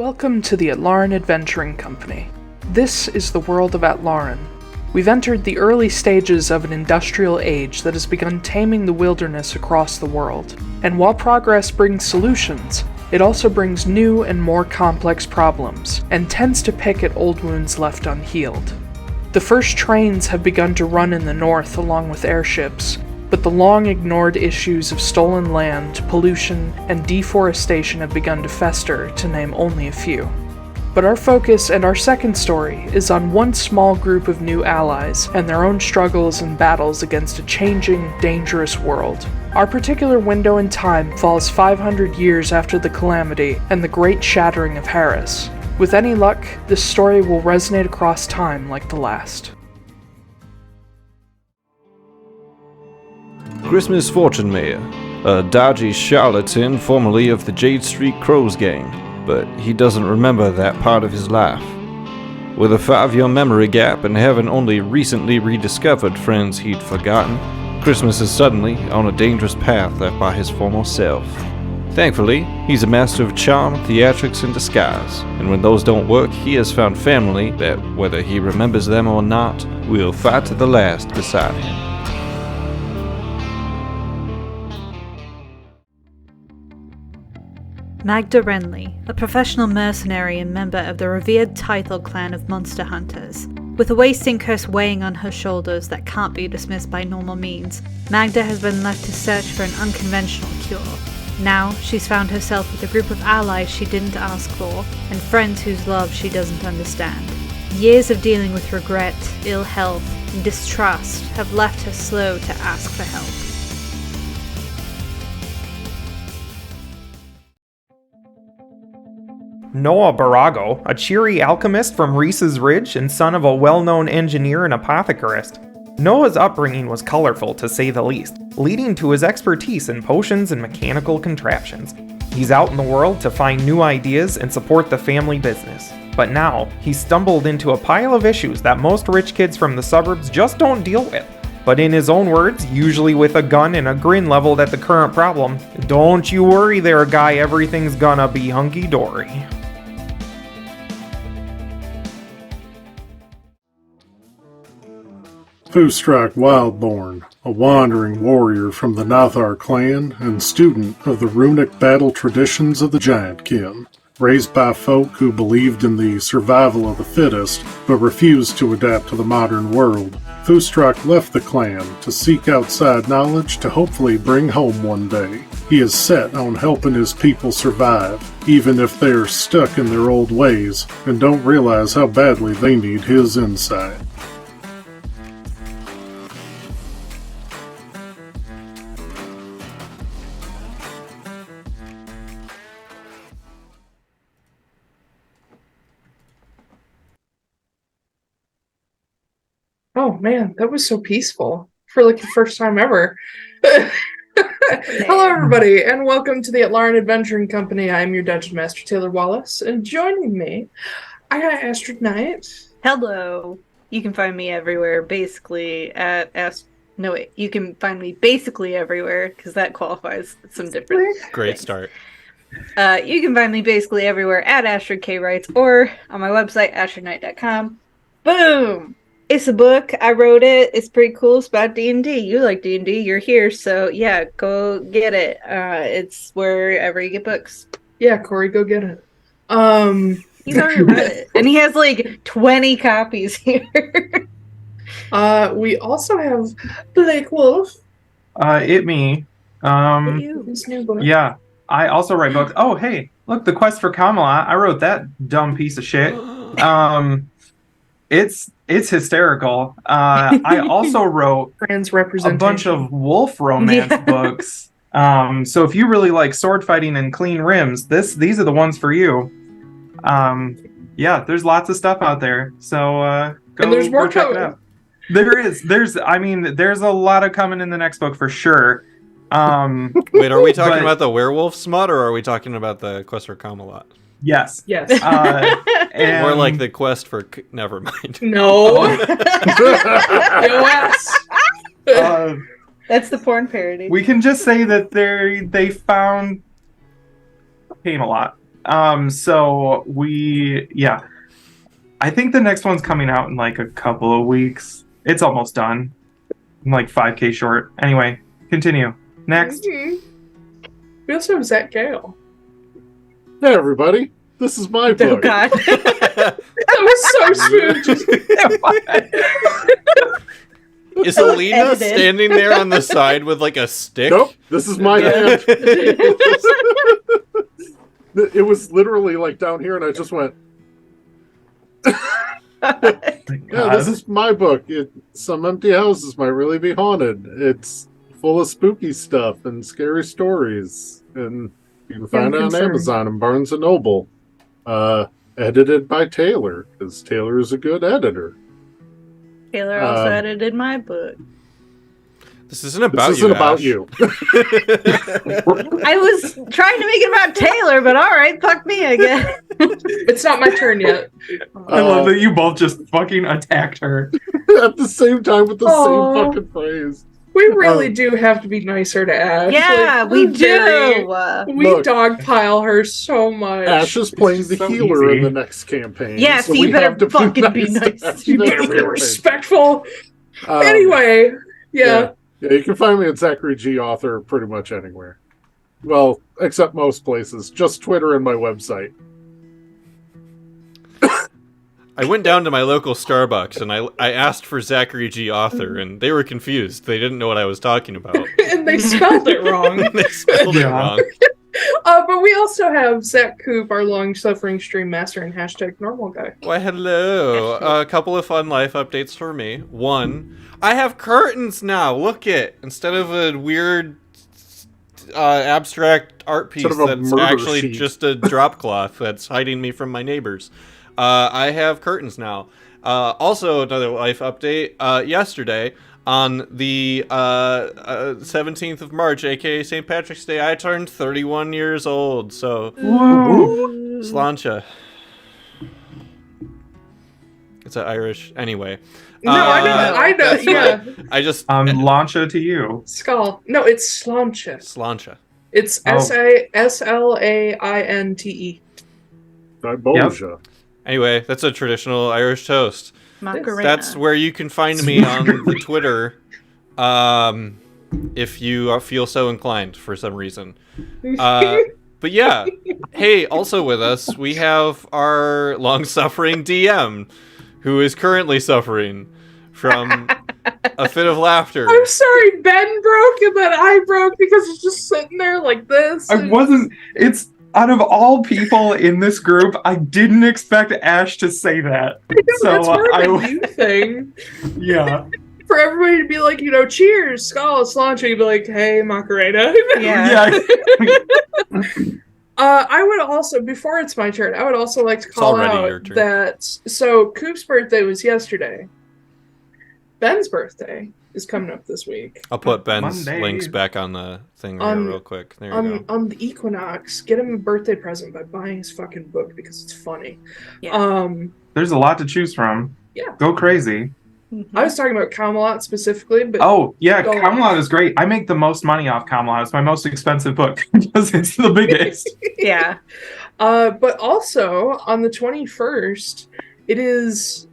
Welcome to the Atlaran Adventuring Company. This is the world of Atlaran. We've entered the early stages of an industrial age that has begun taming the wilderness across the world. And while progress brings solutions, it also brings new and more complex problems, and tends to pick at old wounds left unhealed. The first trains have begun to run in the north along with airships, but the long-ignored issues of stolen land, pollution, and deforestation have begun to fester, to name only a few. But our focus and our second story is on one small group of new allies and their own struggles and battles against a changing, dangerous world. Our particular window in time falls 500 years after the calamity and the Great Shattering of Harris. With any luck, this story will resonate across time like the last. Christmas Fortunemær, a dodgy charlatan formerly of the Jade Street Crows gang, but he doesn't remember that part of his life. With a 5-year memory gap and having only recently rediscovered friends he'd forgotten, Christmas is suddenly on a dangerous path left by his former self. Thankfully, he's a master of charm, theatrics, and disguise, and when those don't work, he has found family that, whether he remembers them or not, will fight to the last beside him. Magda Wrenly, a professional mercenary and member of the revered Taiylor clan of monster hunters. With a wasting curse weighing on her shoulders that can't be dismissed by normal means, Magda has been left to search for an unconventional cure. Now, she's found herself with a group of allies she didn't ask for, and friends whose love she doesn't understand. Years of dealing with regret, ill health, and distrust have left her slow to ask for help. Noah Borago, a cheery alchemist from Reese's Ridge and son of a well-known engineer and apothecarist. Noah's upbringing was colorful, to say the least, leading to his expertise in potions and mechanical contraptions. He's out in the world to find new ideas and support the family business. But now, he's stumbled into a pile of issues that most rich kids from the suburbs just don't deal with. But in his own words, usually with a gun and a grin leveled at the current problem, "Don't you worry there, guy, everything's gonna be hunky-dory." Foostrak Wildborn, a wandering warrior from the Nathar clan and student of the runic battle traditions of the Giantkin. Raised by folk who believed in the survival of the fittest, but refused to adapt to the modern world, Foostrak left the clan to seek outside knowledge to hopefully bring home one day. He is set on helping his people survive, even if they're stuck in their old ways and don't realize how badly they need his insight. Oh man, that was so peaceful for like the first time ever. Hello everybody, and welcome to the Atlaran Adventuring Company. I'm your Dungeon Master, Taiylor Wallace, and joining me, I got Astrid Knight. Hello. You can find me everywhere, basically at you can find me basically everywhere, because that qualifies some different Great things. start. You can find me basically everywhere at Astrid K. Writes, or on my website, astridknight.com. Boom! It's a book. I wrote it. It's pretty cool. It's about D&D. You like D&D. You're here. So, yeah, go get it. It's wherever you get books. Yeah, Corey, go get it. He's already read it. And he has like 20 copies here. We also have Blake Wolfe. Me. His new book. Yeah, I also write books. Oh, hey, look, The Quest for Camelot. I wrote that dumb piece of shit. It's hysterical. I also wrote Trans a representation. bunch of Wolfe romance books. So if you really like sword fighting and clean rims, these are the ones for you. Yeah, there's lots of stuff out there. So go, and there's more go check it out. There is. There's a lot of coming in the next book for sure. Wait, are we talking about the werewolf smut, or are we talking about the quest for Camelot? Yes. Yes. And More like the quest for... Never mind. No. Yes. That's the porn parody. We can just say that they found Camelot. I think the next one's coming out in like a couple of weeks. It's almost done. I'm like 5K short. Anyway, continue. Next. We also have Zack Gale. Hey, everybody. This is my Oh, book. God. That was so smooth. Just Is Alina Edited. standing there on the side with like a stick? Nope, this is my hand. It was literally like down here, and I just went, yeah, this is my book. Some empty houses might really be haunted. It's full of spooky stuff and scary stories, and you can find it on Amazon and Barnes & Noble. Edited by Taiylor, because Taiylor is a good editor. Taiylor also edited my book. This isn't about This you. isn't about Ash. you. I was trying to make it about Taiylor, but all right, fuck me, I guess. it's not my turn yet. I love that you both just fucking attacked her. At the same time with the Aw. same fucking phrase. We really do have to be nicer to Ash. Yeah, Like, we we're very- do. We Look. dogpile her so much. Ash is playing the so healer easy. in the next campaign. Yeah, so you we better have to fucking be to nice. Ash You next better be campaign. respectful. Um, Anyway, yeah. Yeah, you can find me at Zachary G. Author pretty much anywhere. Well, except most places. Just Twitter and my website. I went down to my local Starbucks and I asked for Zachary G. Author, and they were confused. They didn't know what I was talking about. And they spelled it wrong. They spelled it Yeah. wrong. But we also have Zack Koop, our long-suffering stream master and #normal guy. Why, hello. A couple of fun life updates for me. One, I have curtains now. Look it. Instead of a weird abstract art piece Instead of a that's murder actually sheet. just a drop cloth that's hiding me from my neighbors. I have curtains now. Also, another life update. Yesterday, on the 17th of March, aka St. Patrick's Day, I turned 31 years old. So, Sláinte. It's an Irish. Anyway. No, I know, that's yeah. fine. I just. Launcha to you. Skull. No, it's Sláinte. Sláinte. It's Oh. Slainte. Boja. Anyway, that's a traditional Irish toast. Macarena. That's where you can find me on the Twitter, if you feel so inclined for some reason. But yeah, hey, also with us, we have our long-suffering DM, who is currently suffering from a fit of laughter. I'm sorry, Ben broke and then I broke because it's just sitting there like this. I wasn't. It's out of all people in this group, I didn't expect Ash to say that. That's So more of a you thing. yeah. For everybody to be like, cheers, Skull, Sláinte, you'd be like, hey, Macarena. Yeah. I would also, before it's my turn, I would also like to call already out your turn. that, so Koop's birthday was yesterday. Ben's birthday is coming up this week. I'll put Ben's Monday. links back on the thing here On- real quick. There you go. On the Equinox, get him a birthday present by buying his fucking book because it's funny. Yeah. There's a lot to choose from. Yeah. Go crazy. I was talking about Camelot specifically, but Oh, yeah, Go on. Camelot is great. I make the most money off Camelot. It's my most expensive book because it's the biggest. Yeah. But also on the 21st, it is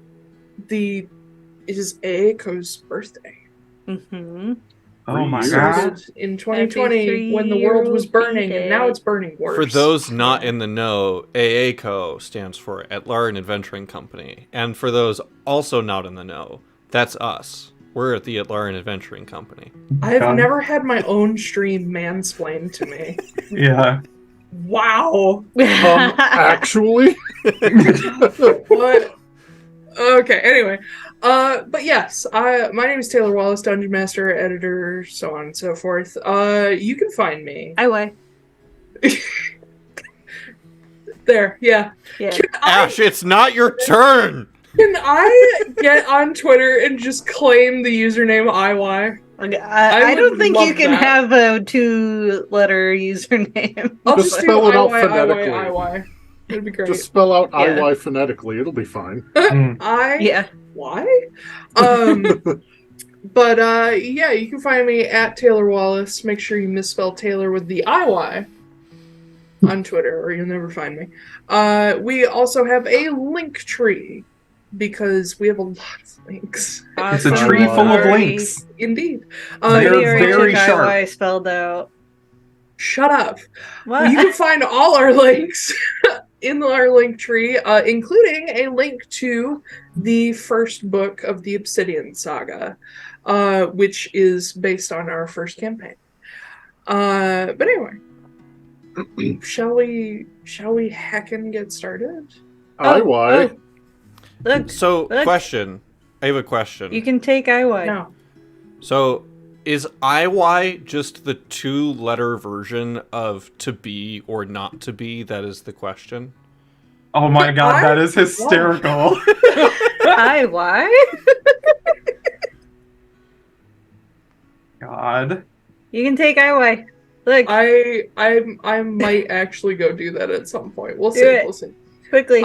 Aeko's birthday. Mm-hmm. Oh my Years. god. In 2020, when the world was burning, and now it's burning worse. For those not in the know, AACO stands for Atlaran Adventuring Company. And for those also not in the know, that's us. We're at the Atlaran Adventuring Company. I've God. never had my own stream mansplained to me. Yeah. Wow. Actually? What? Okay, anyway. But yes, my name is Taiylor Wallace, Dungeon Master, Editor, so on and so forth. You can find me. Highway. There, yeah. Yeah. Ash, it's not your turn! Can I get on Twitter and just claim the username IY? I don't would think you love can that. have a 2-letter username. I'll Just just do spell it out IY, phonetically. IY. It'd be great. Just spell out Yeah. IY phonetically. It'll be fine. I Yeah. why? But yeah, you can find me at Taiylor Wallace. Make sure you misspell Taylor with the IY. on Twitter, or you'll never find me. We also have a link tree, because we have a lot of links. It's a tree full of links. Indeed. They're very took sharp. IY spelled out. Shut up. What? Well, you can find all our links in our link tree, including a link to the first book of the Obsidian Saga, which is based on our first campaign. But anyway, shall we heckin' get started? IY. Look. So, Look. question. I have a question. You can take IY. No. So, is IY just the 2-letter version of to be or not to be? That is the question. Oh my god, that is hysterical. IY? God. You can take IY. Look, I might actually go do that at some point. We'll Do see. it. We'll see. quickly.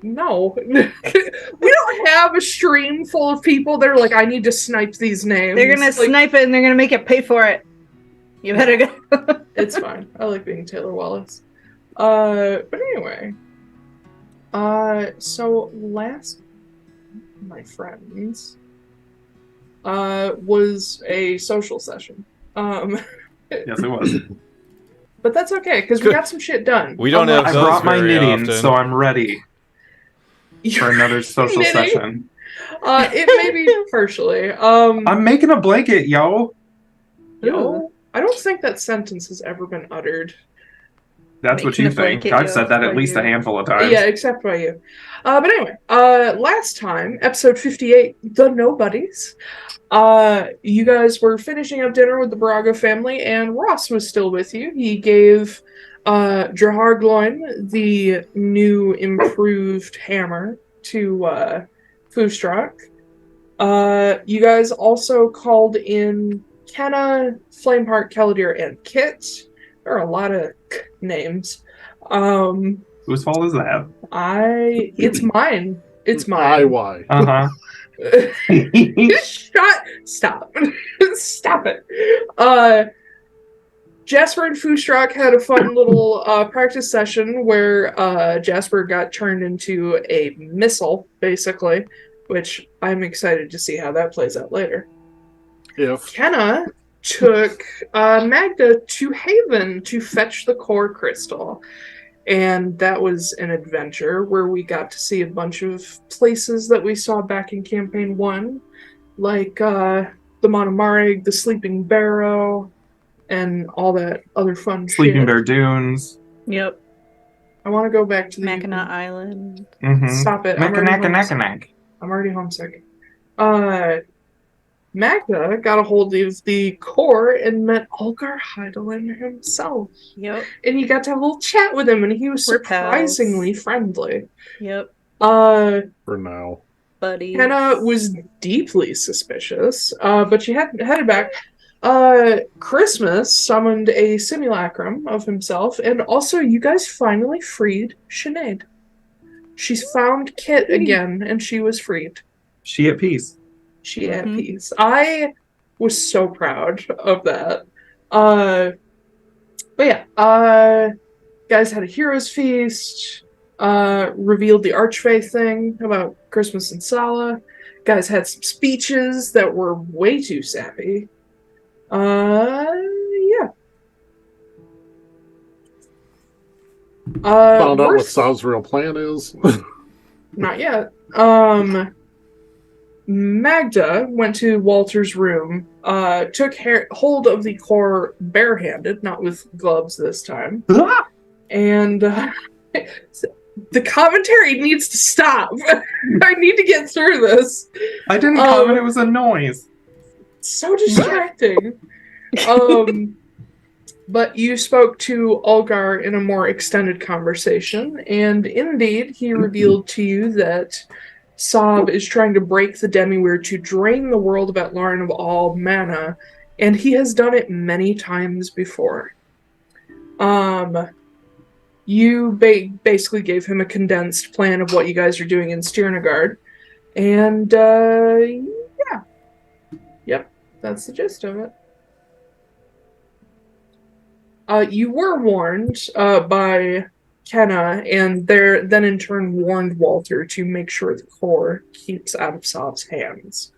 No. We don't have a stream full of people that are like, I need to snipe these names. They're gonna snipe it and they're gonna make you pay for it. You better go. It's fine. I like being Taiylor Wallace. But anyway. So last, my friends, was a social session. Yes, it was. But that's okay, because we got some shit done. We don't have I those brought my very knitting, often. so I'm ready for another social Knitting? session. It may be partially. I'm making a blanket, yo. Yo, I don't think that sentence has ever been uttered. That's what Making you a think. blanket, I've said that yo, at least a for you. handful of times. Yeah, except by you. But anyway, last time, episode 58, The Nobodies, you guys were finishing up dinner with the Borago family, and Ross was still with you. He gave Drahargloin the new improved hammer to Foostrak. You guys also called in Kenna, Flameheart, Caladir, and Kit. There are a lot of names. Whose fault is that? It's mine. It's mine. IY. Uh-huh. Stop. Stop it. Jasper and Foostrak had a fun little practice session where Jasper got turned into a missile, basically, which I'm excited to see how that plays out later. If. Kenna took Magda to Haven to fetch the core crystal. And that was an adventure where we got to see a bunch of places that we saw back in Campaign 1, like the Monomarig, the Sleeping Barrow, and all that other fun Sleeping shit. Bear Dunes. Yep. I want to go back to the... Mackinac Island. Mm-hmm. Stop it. I'm already homesick. Magda got a hold of the core and met Olgar Heidelin himself. Yep. And you got to have a little chat with him, and he was We're pals. surprisingly friendly. Yep. For now. Buddies. Kenna was deeply suspicious, but she headed back. Christmas summoned a simulacrum of himself, and also you guys finally freed Sinead. She's found Kit again, and she was freed. She at peace. She had peace. I was so proud of that. But yeah, guys had a hero's feast, revealed the Archfey thing about Christmas and Sala. Guys had some speeches that were way too sappy. Yeah. Found out what Sal's real plan is. Not yet. Magda went to Walter's room, took hold of the core barehanded, not with gloves this time. And the commentary needs to stop. I need to get through this. I didn't comment, it was a noise. So distracting. But you spoke to Olgar in a more extended conversation, and indeed, he revealed to you that Sob is trying to break the Demiweir to drain the world of Atlaran of all mana, and he has done it many times before. You basically gave him a condensed plan of what you guys are doing in Stjernegaard, and yeah. Yep, that's the gist of it. You were warned by Kenna, and then in turn warned Walter to make sure the core keeps out of Sob's hands.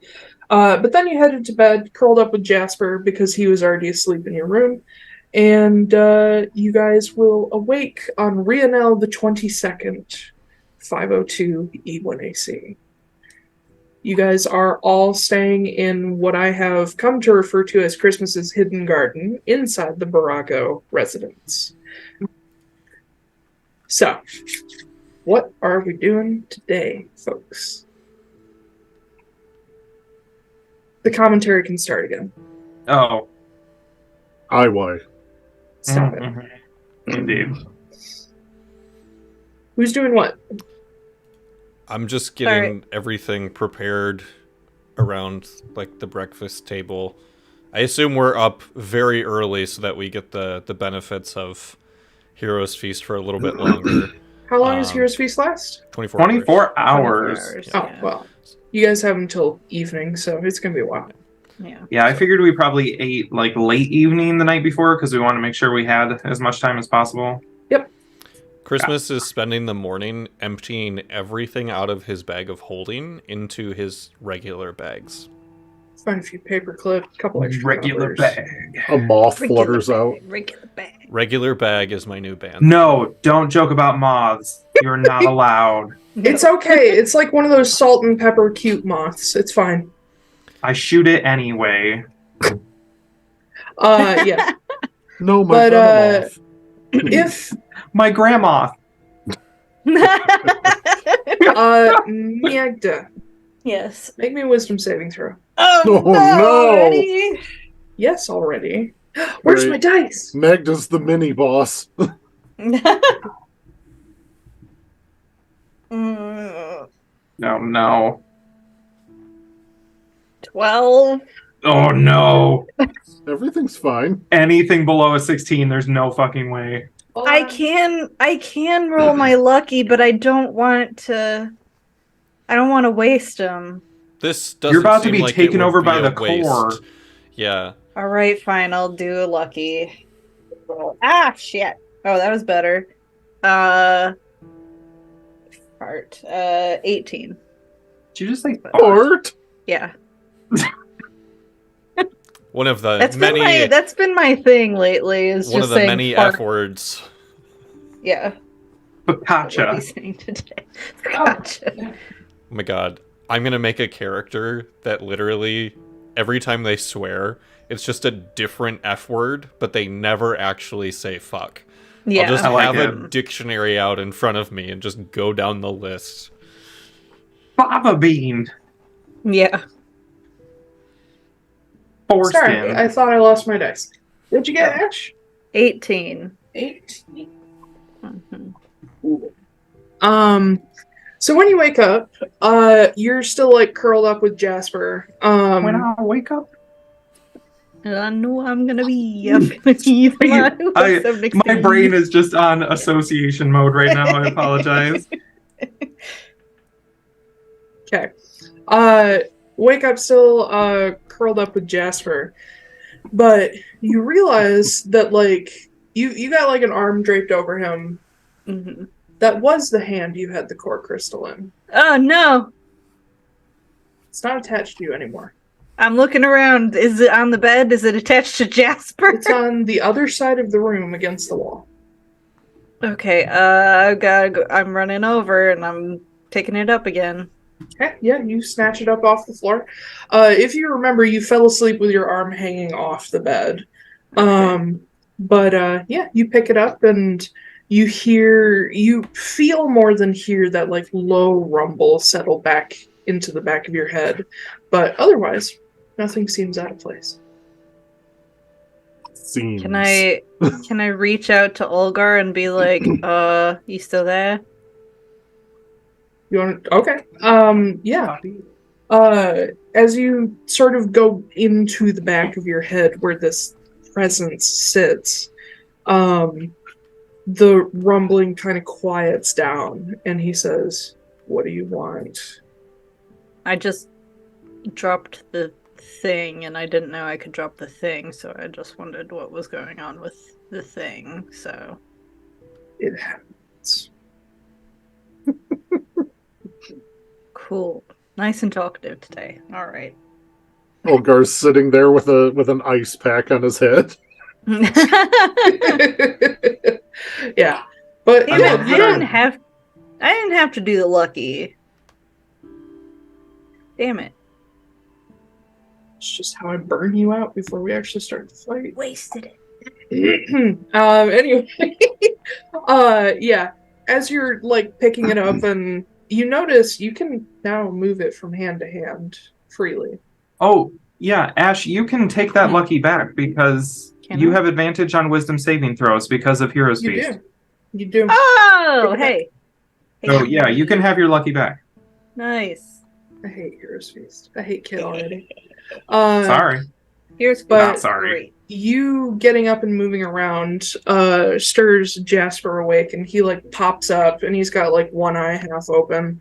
But then you headed to bed, curled up with Jasper because he was already asleep in your room, and you guys will awake on Rionel the 22nd, 502 E1AC. You guys are all staying in what I have come to refer to as Christmas's hidden garden inside the Borago residence. So, what are we doing today, folks? The commentary can start again. Oh. Why? Stop it. Indeed. Who's doing what? I'm just getting everything prepared around like the breakfast table. I assume we're up very early so that we get the benefits of Heroes Feast for a little bit longer. How long does Heroes Feast last? 24 hours. Oh, well. You guys have until evening, so it's going to be a while. Yeah, I figured we probably ate like late evening the night before because we want to make sure we had as much time as possible. Yep. Christmas is spending the morning emptying everything out of his bag of holding into his regular bags. Find a few paper clips, a couple extra Regular covers. bag. A moth flutters out. Regular bag. Regular bag is my new band. No, don't joke about moths. You're not allowed. It's okay. It's like one of those salt and pepper cute moths. It's fine. I shoot it anyway. Yeah. No, my But, moth. If My grandma. Magda, Yes. make me a wisdom saving throw. Oh, Oh, no. already? Yes, already. Where's my dice? Magda's the mini boss. No, no. 12. Oh no. Everything's fine. Anything below a 16, there's no fucking way. I can roll my lucky, but I don't want to waste them. This doesn't You're about to seem be like taken it would over be by a the waste. core. Yeah. All right, fine. I'll do a lucky. Ah, shit. Oh, that was better. Fart. 18. Did you just say Art? Yeah. One of the That's been my thing lately. Is one just of the saying many fart. F words. Yeah. What are we Focaccia? saying today? Gotcha. Oh my god. I'm gonna make a character that literally every time they swear, it's just a different F word, but they never actually say fuck. Yeah. I'll just I like have a it. dictionary out in front of me and just go down the list. Fava bean. Yeah. Sorry, Foreskin. I thought I lost my dice. What'd you get, Ash? 18. 18. Mm-hmm. So when you wake up, you're still like curled up with Jasper. When I wake up, I know I'm gonna be the one who wakes up next my to brain you. is just on association mode right now. I apologize. Okay. Wake up still curled up with Jasper. But you realize that like you got like an arm draped over him. Mm-hmm. That was the hand you had the core crystal in. Oh no! It's not attached to you anymore. I'm looking around. Is it on the bed? Is it attached to Jasper? It's on the other side of the room against the wall. Okay, I've gotta go. I'm running over and I'm taking it up again. Okay, yeah, you snatch it up off the floor. If you remember, you fell asleep with your arm hanging off the bed. But yeah, you pick it up and you feel more than hear that like low rumble settle back into the back of your head. But otherwise, nothing seems out of place. Seems. Can I reach out to Olgar and be like, you still there? You want to? Okay. Yeah. As you sort of go into the back of your head where this presence sits, the rumbling kind of quiets down, and he says, "What do you want?" I just dropped the thing and I didn't know I could drop the thing, so I just wondered what was going on with the thing, so. It happens. Cool. Nice and talkative today. All right. Olgar's sitting there with an ice pack on his head. Yeah, but Damn it, I didn't have to do the lucky. Damn it. it's just how I burn you out before we actually start the fight. Wasted it. Anyway, yeah, as you're like picking it up and you notice you can now move it from hand to hand freely. Oh, yeah, Ash, you can take that lucky back because Can you I? have advantage on wisdom saving throws because of Hero's You Feast. do. You do. Oh, hey. So yeah, you can have your lucky back. Nice. I hate Hero's Feast. I hate Kid already. Sorry. Here's But- Not sorry. great. You getting up and moving around stirs Jasper awake, and he like pops up and he's got like one eye half open.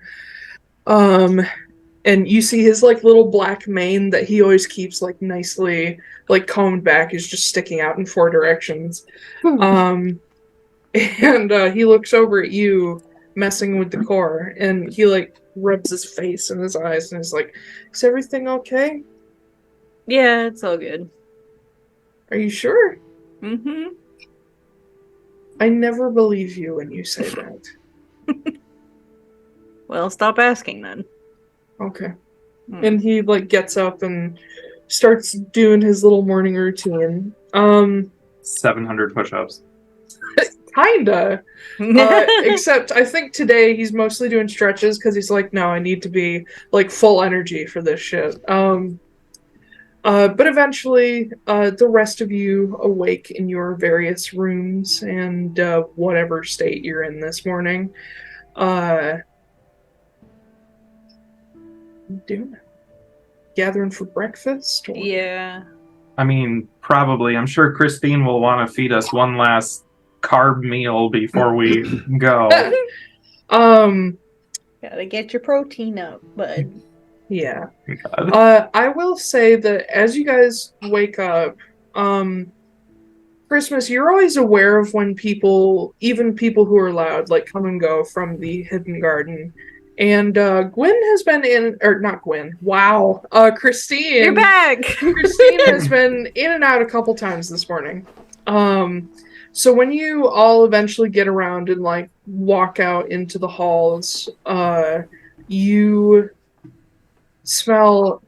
And you see his like little black mane that he always keeps like nicely like combed back is just sticking out in 4 directions. And he looks over at you messing with the core, and he like rubs his face and his eyes and is like, "Is everything okay? Yeah, it's all good. Are you sure? Mm-hmm. I never believe you when you say that." Well, stop asking then. Okay. Hmm. And he like gets up and starts doing his little morning routine. 700 push-ups. Kinda. Except I think today he's mostly doing stretches because he's like, no, I need to be like full energy for this shit. But eventually, the rest of you awake in your various rooms and whatever state you're in this morning. Doing it. Gathering for breakfast? Or... Yeah. I mean, probably. I'm sure Christine will want to feed us one last carb meal before we go. Gotta get your protein up, bud. Yeah. God. I will say that as you guys wake up, Christmas, you're always aware of when people, even people who are loud, like come and go from the hidden garden. And Gwen has been in, or not Gwen, wow. Christine. You're back! Christine has been in and out a couple times this morning. So when you all eventually get around and like walk out into the halls, you smell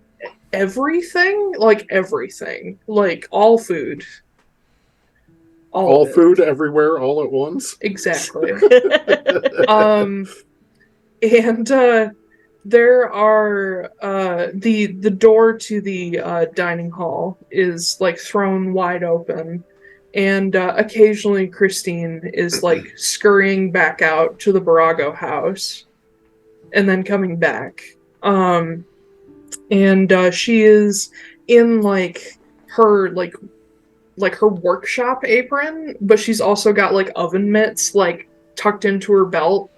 everything, like all food. All of it. food everywhere, all at once. Exactly. And there are the door to the dining hall is like thrown wide open, and occasionally Christine is like scurrying back out to the Borago house, and then coming back. And she is in like her workshop apron, but she's also got like oven mitts like tucked into her belt,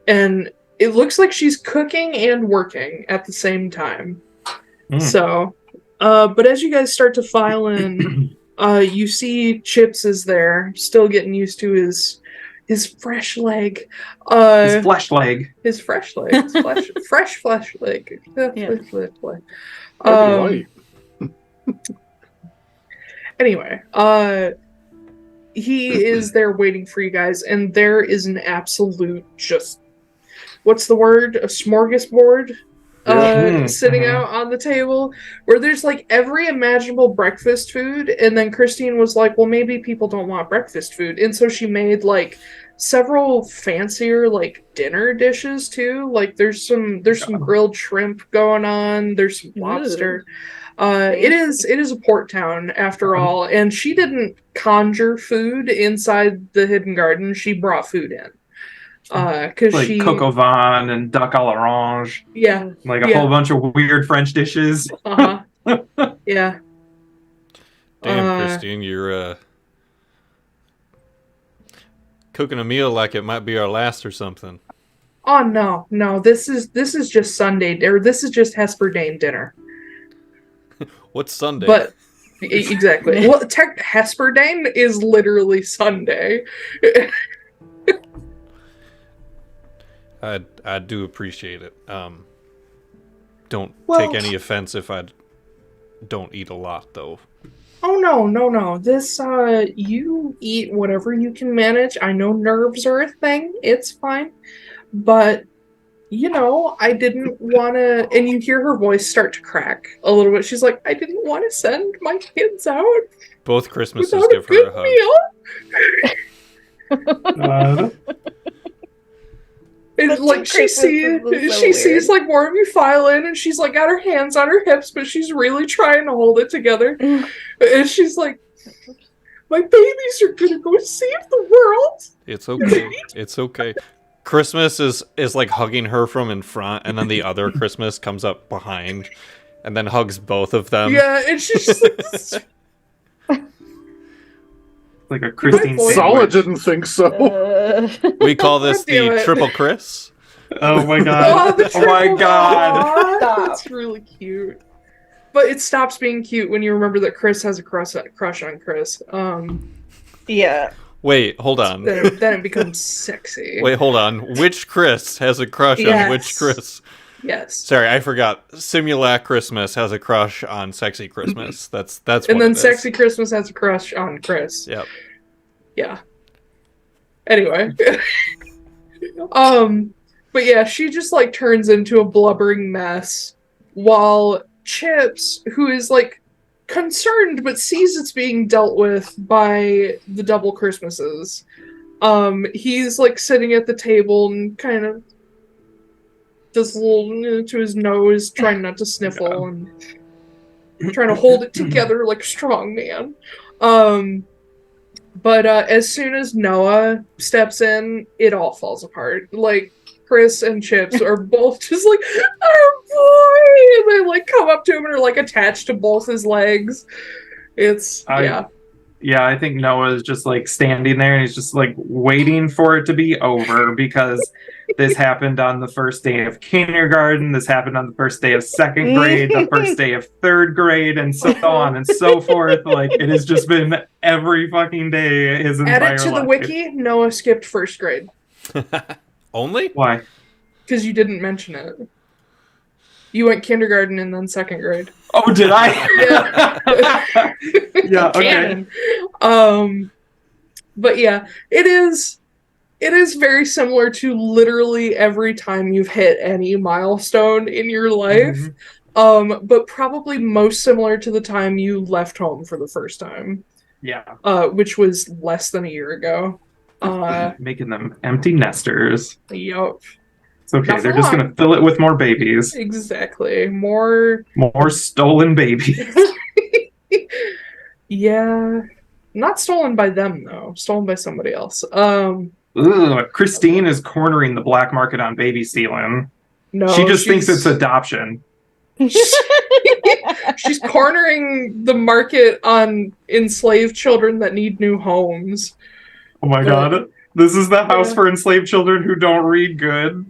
and it looks like she's cooking and working at the same time. So, but as you guys start to file in, you see Chips is there, still getting used to his fresh leg. His flesh leg. His fresh leg. His fresh flesh leg. Yeah. Right. Anyway, he is there waiting for you guys, and there is an absolute just, what's the word? A smorgasbord sitting out on the table where there's like every imaginable breakfast food, and then Christine was like, well, maybe people don't want breakfast food, and so she made like several fancier like dinner dishes too. Like there's some grilled shrimp going on, there's some lobster. It is a port town after all, and she didn't conjure food inside the hidden garden, she brought food in. Cause Like she coq au vin and duck à l'orange. yeah Like a Yeah. whole bunch of weird French dishes. yeah. Damn, Christine, you're cooking a meal like it might be our last or something. Oh no, this is just Sunday, or this is just Hesperdane dinner. What's Sunday? But Exactly. Well, Hesperdane is literally Sunday. I do appreciate it. Don't take any offense if I don't eat a lot, though. Oh, no. This, you eat whatever you can manage. I know nerves are a thing. It's fine. But, I didn't want to... And you hear her voice start to crack a little bit. She's like, I didn't want to send my kids out. Both Christmases give her a hug. And like she sees like more of you file in, and she's like got her hands on her hips, but she's really trying to hold it together. And she's like, "My babies are gonna go save the world." It's okay. It's okay. Christmas is like hugging her from in front, and then the other Christmas comes up behind, and then hugs both of them. Yeah, and she's just like a Christine Solid didn't think so. We call this the Triple Chris. Oh my god. Oh my god. That's really cute. But it stops being cute when you remember that Chris has a crush on Chris. Yeah. Wait, hold on. Then it becomes sexy. Wait, hold on. Which Chris has a crush on which Chris? Yes. Sorry, I forgot. Simulac Christmas has a crush on Sexy Christmas. That's and then Sexy Christmas has a crush on Chris. Yep. Yeah. Anyway. But yeah, she just like turns into a blubbering mess while Chips, who is like concerned but sees it's being dealt with by the double Christmases. He's like sitting at the table and kind of does a little to his nose, trying not to sniffle and trying to hold it together like a strong man. But as soon as Noah steps in, it all falls apart. Like, Chris and Chips are both just like, our boy! And they, like, come up to him and are, like, attached to both his legs. Yeah, I think Noah's just, like, standing there and he's just, like, waiting for it to be over because this happened on the first day of kindergarten, this happened on the first day of second grade, the first day of third grade, and so on and so forth. Like, it has just been every fucking day his entire life. Add it to the wiki, Noah skipped first grade. Only? Why? Because you didn't mention it. You went kindergarten and then second grade. Oh, did I? Yeah. Yeah, okay. But yeah, it is very similar to literally every time you've hit any milestone in your life. Mm-hmm. But probably most similar to the time you left home for the first time. Yeah. Which was less than a year ago. Making them empty nesters. Yup. It's okay, they're just gonna fill it with more babies. Exactly. More stolen babies. Yeah. Not stolen by them, though. Stolen by somebody else. Christine is cornering the black market on baby stealing. No, she just thinks it's adoption. She's cornering the market on enslaved children that need new homes. Oh my god. This is the house for enslaved children who don't read good.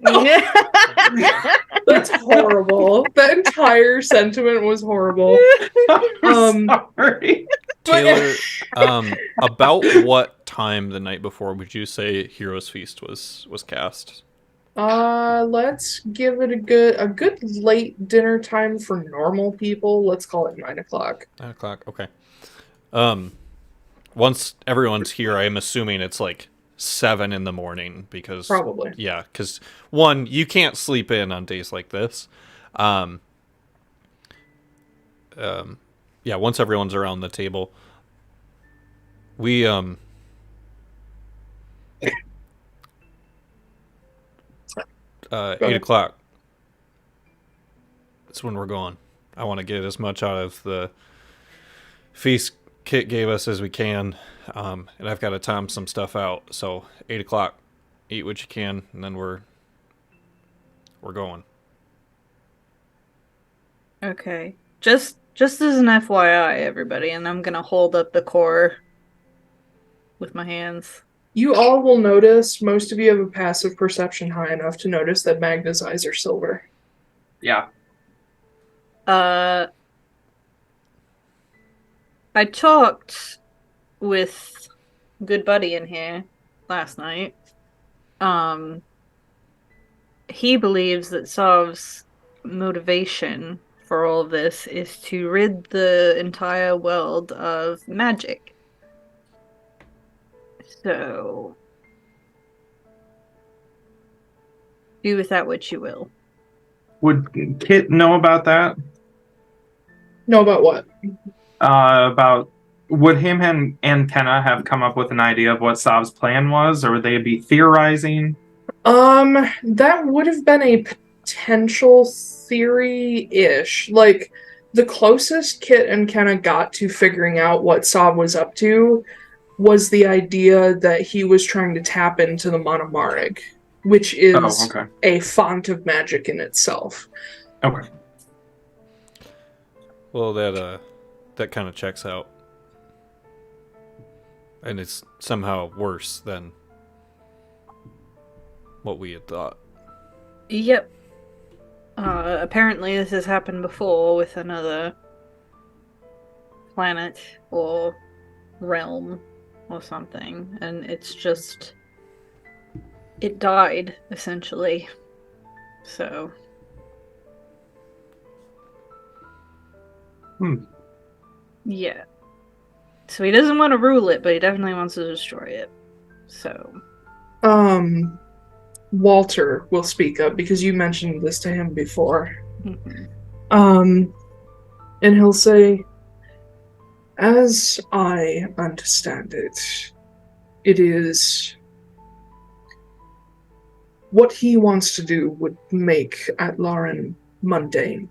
That's horrible. That entire sentiment was horrible. Sorry. Taiylor, about what time the night before would you say Heroes Feast was cast? Let's give it a good late dinner time for normal people. Let's call it 9 o'clock. 9 o'clock, okay. Once everyone's here, I'm assuming it's like 7 in the morning because probably. Yeah, because one, you can't sleep in on days like this. Yeah, once everyone's around the table, we 8 o'clock. That's when we're going. I want to get as much out of the feast Kit gave us as we can, and I've got to time some stuff out. So 8 o'clock, eat what you can, and then we're going. Okay, just as an FYI, everybody, and I'm gonna hold up the core with my hands. You all will notice, most of you have a passive perception high enough to notice that Magda's eyes are silver. Yeah. I talked with good buddy in here last night. He believes that Sov's motivation for all of this is to rid the entire world of magic. So, do with that what you will. Would Kit know about that? Know about what? Would him and Kenna have come up with an idea of what Sov's plan was, or would they be theorizing? That would have been a potential theory-ish. Like, the closest Kit and Kenna got to figuring out what Sov was up to was the idea that he was trying to tap into the Monomarig, which is a font of magic in itself. Okay. Well, that kind of checks out. And it's somehow worse than what we had thought. Yep. Apparently this has happened before with another planet or realm or something, and it's just... it died, essentially. So... yeah. So he doesn't want to rule it, but he definitely wants to destroy it. So... Walter will speak up, because you mentioned this to him before. And he'll say, as I understand it, it is... what he wants to do would make Atlaran mundane.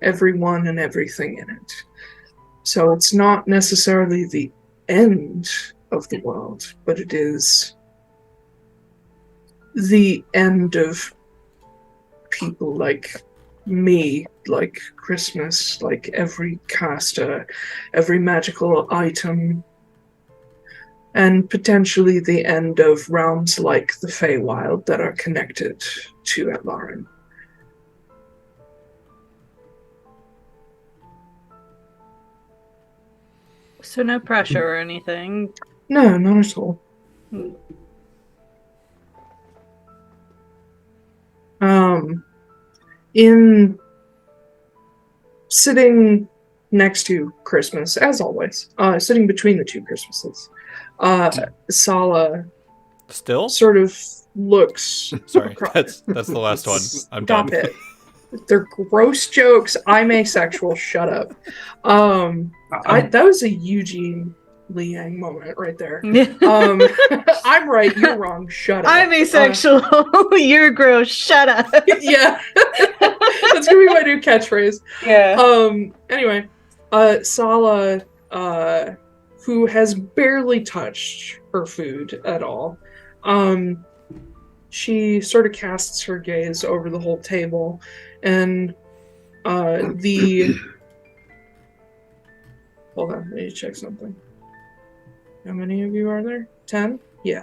Everyone and everything in it. So it's not necessarily the end of the world, but it is the end of people like me, like Christmas, like every caster, every magical item, and potentially the end of realms like the Feywild that are connected to Atlaran. So no pressure or anything? No, not at all. In sitting next to Christmas, as always, sitting between the two Christmases, Sala Still? sort of looks... Sorry, that's the last one. I'm done. Stop it. They're gross jokes. I'm asexual. Shut up. That was a Eugene Liang moment right there. I'm right. You're wrong. Shut up. I'm asexual. You're gross. Shut up. Yeah. That's gonna be my new catchphrase. Yeah. Anyway, Sala, who has barely touched her food at all, she sort of casts her gaze over the whole table, and hold on, I need to check something. How many of you are there? 10? Yeah.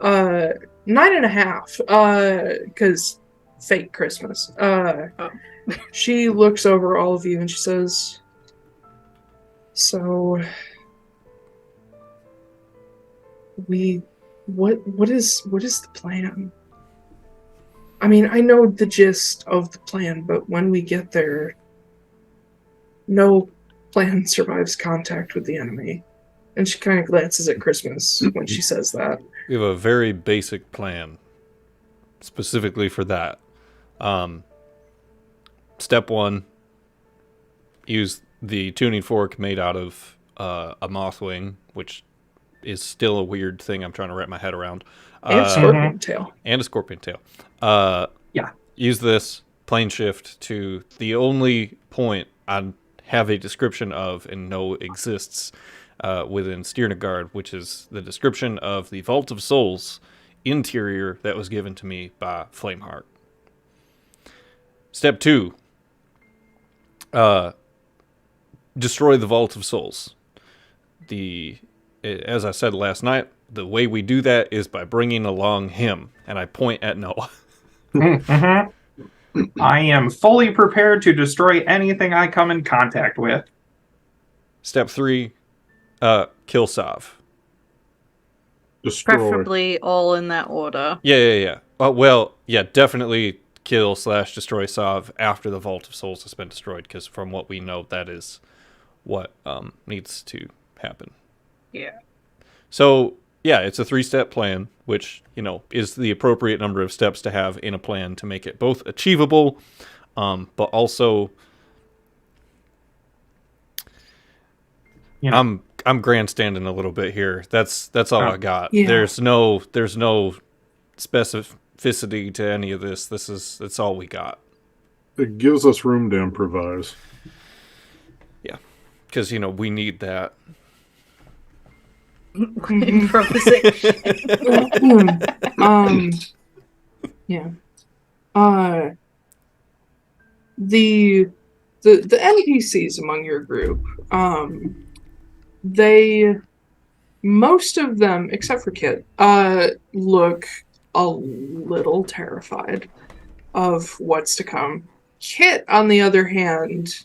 9.5, because fake Christmas. She looks over all of you and she says, so... What is the plan? I mean, I know the gist of the plan, but when we get there, no plan survives contact with the enemy. And she kind of glances at Christmas when she says that. We have a very basic plan, specifically for that. Step 1, use the tuning fork made out of a mothwing, which is still a weird thing I'm trying to wrap my head around. And a scorpion tail. And a scorpion tail. Yeah. Use this plane shift to the only point I have a description of and know exists within Stjernegaard, which is the description of the Vault of Souls interior that was given to me by Flameheart. Step 2. Destroy the Vault of Souls. As I said last night, the way we do that is by bringing along him, and I point at Noah. I am fully prepared to destroy anything I come in contact with. Step 3, kill Sav. Destroy. Preferably all in that order. Yeah. Well, definitely kill/destroy Sav after the Vault of Souls has been destroyed, because from what we know, that is what needs to happen. Yeah. So, yeah, it's a 3-step plan, which, is the appropriate number of steps to have in a plan to make it both achievable, but also... I'm grandstanding a little bit here. That's all I got. Yeah. There's no specificity to any of this. That's all we got. It gives us room to improvise. Yeah, because we need that. Improvisation. Yeah. The NPCs among your group, most of them, except for Kit, look a little terrified of what's to come. Kit, on the other hand,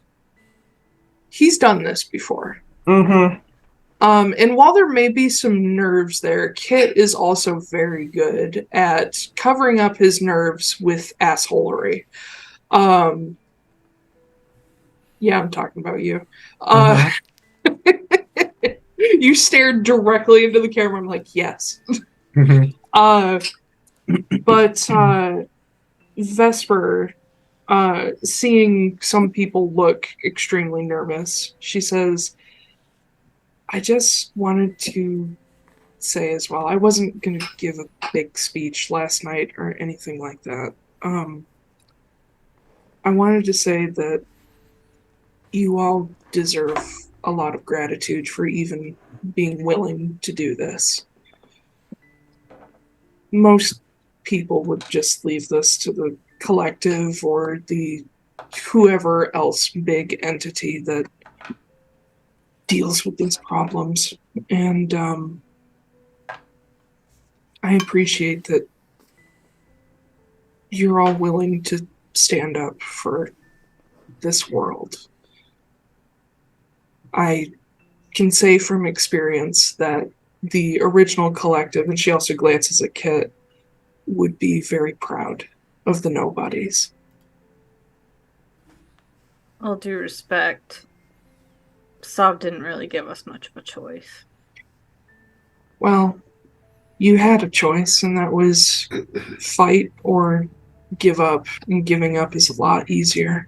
he's done this before. Mm-hmm. And while there may be some nerves there, Kit is also very good at covering up his nerves with assholery. Yeah, I'm talking about you. You stared directly into the camera. I'm like, yes. But Vesper, seeing some people look extremely nervous, she says, I just wanted to say as well, I wasn't going to give a big speech last night or anything like that. I wanted to say that you all deserve a lot of gratitude for even being willing to do this. Most people would just leave this to the collective or the whoever else big entity that deals with these problems. And I appreciate that you're all willing to stand up for this world. I can say from experience that the original collective, and she also glances at Kit, would be very proud of the Nobodies. All due respect, Sav didn't really give us much of a choice. Well, you had a choice, and that was fight or give up, and giving up is a lot easier.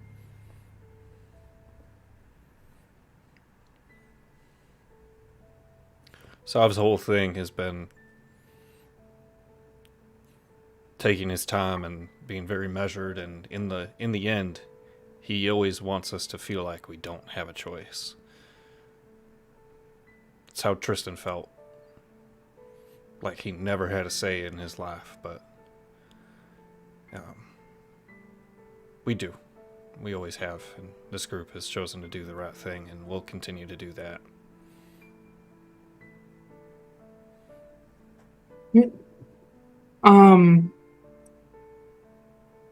Sav's whole thing has been taking his time and being very measured, and in the end, he always wants us to feel like we don't have a choice. That's how Tristan felt. Like he never had a say in his life, but we do. We always have, and this group has chosen to do the right thing, and we'll continue to do that.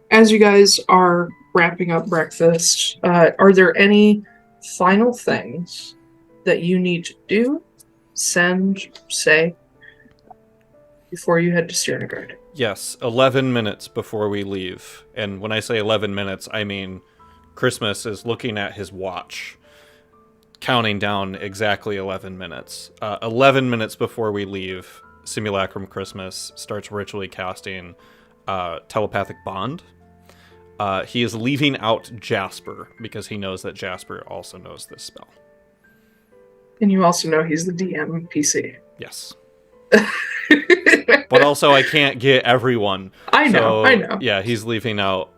As you guys are wrapping up breakfast, are there any final things that you need to do, send, say, before you head to Stjernegaard? Yes, 11 minutes before we leave. And when I say 11 minutes, I mean Christmas is looking at his watch, counting down exactly 11 minutes. 11 minutes before we leave, Simulacrum Christmas starts ritually casting telepathic bond. He is leaving out Jasper because he knows that Jasper also knows this spell. And you also know he's the DM PC. Yes. But also I can't get everyone. I know. Yeah, he's leaving out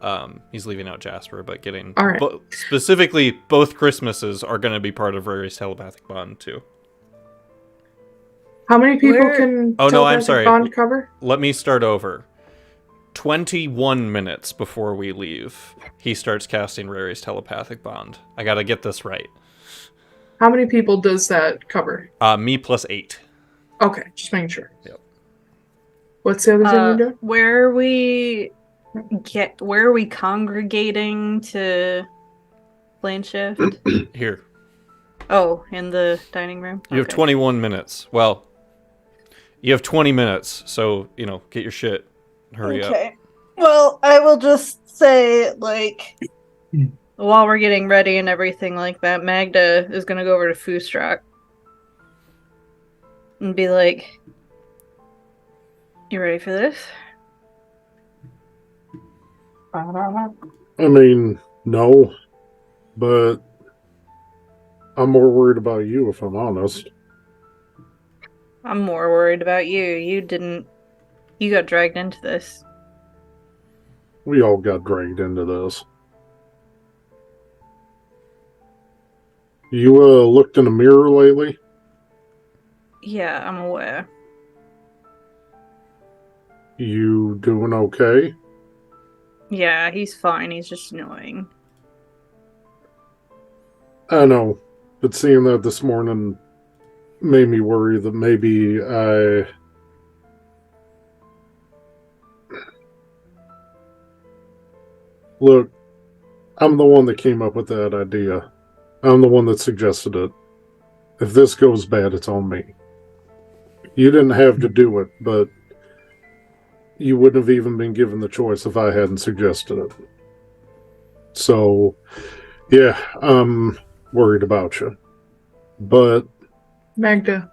Jasper, but getting all right. Specifically both Christmases are going to be part of Rary's telepathic bond too. How many people can telepathic bond cover? Let me start over. 21 minutes before we leave, he starts casting Rary's telepathic bond. I gotta get this right. How many people does that cover? Me plus 8. Okay, just making sure. Yep. What's the other thing you're doing? Where are we congregating to plan shift? Here. Oh, in the dining room? You have 21 minutes. Well, you have 20 minutes, so, get your shit. Hurry up. Okay. Well, I will just say, like, while we're getting ready and everything like that, Magda is going to go over to Foostrak and be like, you ready for this? I mean, no, but I'm more worried about you, if I'm honest. I'm more worried about you. You got dragged into this. We all got dragged into this. You, looked in a mirror lately? Yeah, I'm aware. You doing okay? Yeah, he's fine. He's just annoying. I know, but seeing that this morning made me worry that maybe Look, I'm the one that came up with that idea. I'm the one that suggested it. If this goes bad, it's on me. You didn't have to do it, but you wouldn't have even been given the choice if I hadn't suggested it. So, yeah, I'm worried about you. But... Magda,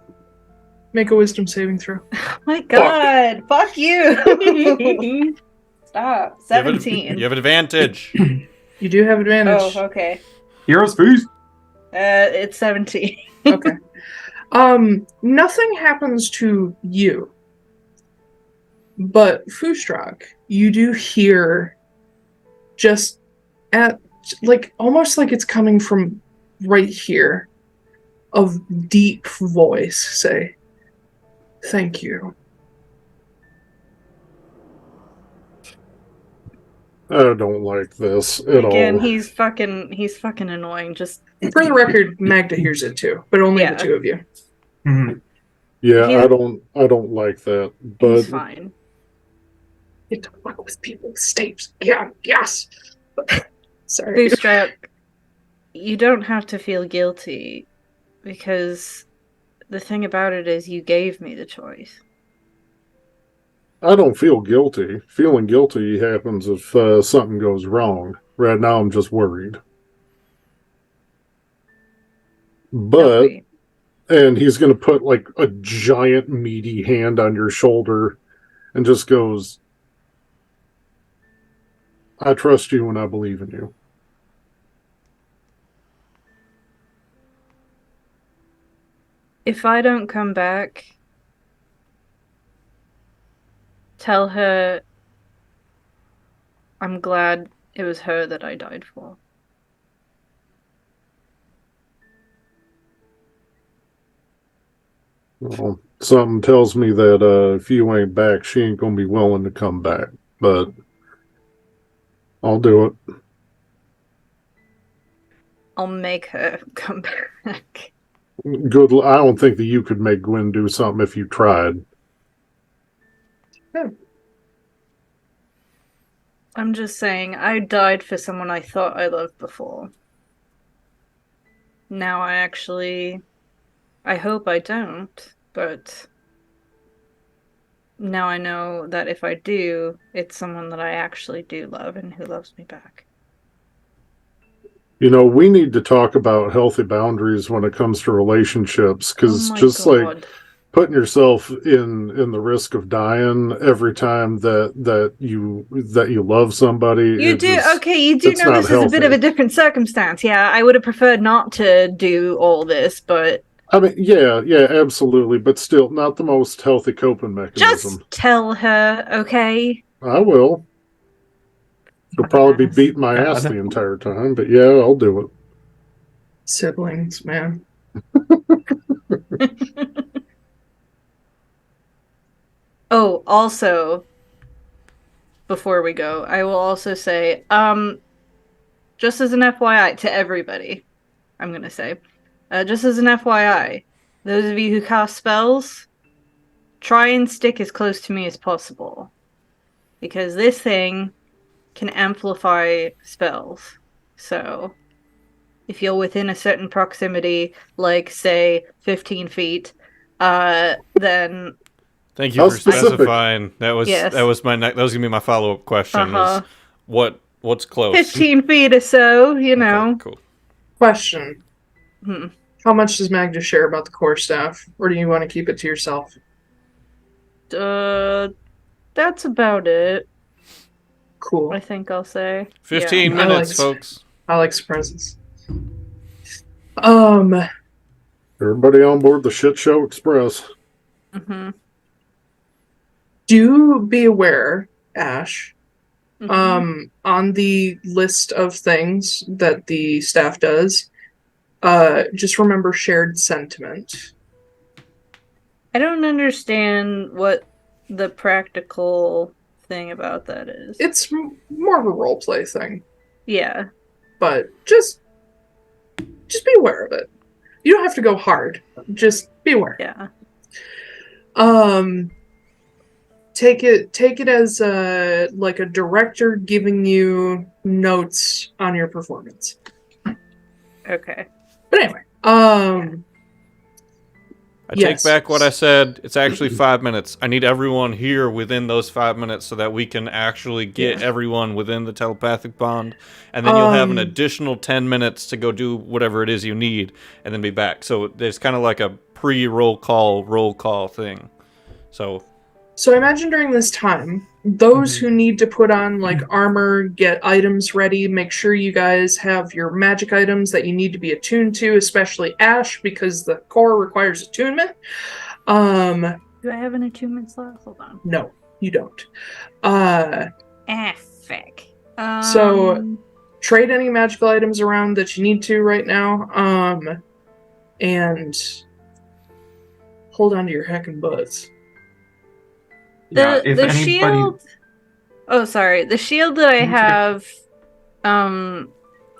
make a wisdom saving throw. Oh my god! Fuck you! Stop. 17. You have advantage. You do have advantage. Oh, okay. Heroes feast. It's 17. Okay. Nothing happens to you. But Foostrak, you do hear just almost like it's coming from right here, a deep voice say, "Thank you." I don't like this at all. Again, he's fucking annoying. Just for the record, Magda hears it too, but only the two of you. Mm-hmm. Yeah, I don't like that. But he's fine. You don't work with people with stapes. Yeah, yes. Sorry. Foostrak, you don't have to feel guilty, because the thing about it is you gave me the choice. I don't feel guilty. Feeling guilty happens if something goes wrong. Right now, I'm just worried. But, and he's going to put like a giant meaty hand on your shoulder and just goes, I trust you and I believe in you. If I don't come back, tell her I'm glad it was her that I died for. Well, something tells me that if you ain't back, she ain't going to be willing to come back. But I'll do it. I'll make her come back. Good. I don't think that you could make Gwen do something if you tried. I'm just saying, I died for someone I thought I loved before. Now I hope I don't, but now I know that if I do, it's someone that I actually do love and who loves me back. You know, we need to talk about healthy boundaries when it comes to relationships, because like putting yourself in the risk of dying every time that you love somebody. You do know this is a bit of a different circumstance. Yeah, I would have preferred not to do all this, but I mean, yeah, absolutely, but still not the most healthy coping mechanism. Just tell her, okay? I will. She'll probably be beating my ass the entire time, but yeah, I'll do it. Siblings, man. Oh, also, before we go, I will also say, just as an FYI to everybody, I'm going to say, just as an FYI, those of you who cast spells, try and stick as close to me as possible. Because this thing can amplify spells. So, if you're within a certain proximity, like say 15 feet, then Thank you How for specific? specifying. That was Yes. that was gonna be my follow-up question. Uh-huh. Was what's close? 15 feet or so, you know. Okay, cool. Question. Hmm. How much does Magda share about the core staff? Or do you want to keep it to yourself? That's about it, Cool. I think I'll say. 15 Yeah. minutes, I like- folks. I like surprises. Everybody on board the Shit Show Express. Mm-hmm. Do be aware, Ash, Mm-hmm. on the list of things that the staff does, just remember shared sentiment. I don't understand what the practical thing about that is. It's more of a role play thing, Yeah. but just be aware of it. You don't have to go hard. Just be aware. Yeah. Take it as like a director giving you notes on your performance. Okay. But anyway, I Yes. take back what I said. It's actually 5 minutes. I need everyone here within those 5 minutes so that we can actually get everyone within the telepathic bond. And then you'll have an additional 10 minutes to go do whatever it is you need and then be back. So there's kind of like a pre-roll call thing. So So I imagine during this time, those who need to put on like armor, get items ready, make sure you guys have your magic items that you need to be attuned to, especially Ash, because the core requires attunement. Do I have an attunement slot? Hold on. No, you don't. Frick. So trade any magical items around that you need to right now. And hold on to your heckin' butts. Yeah, The if anybody, shield. Oh, sorry. The shield that I have,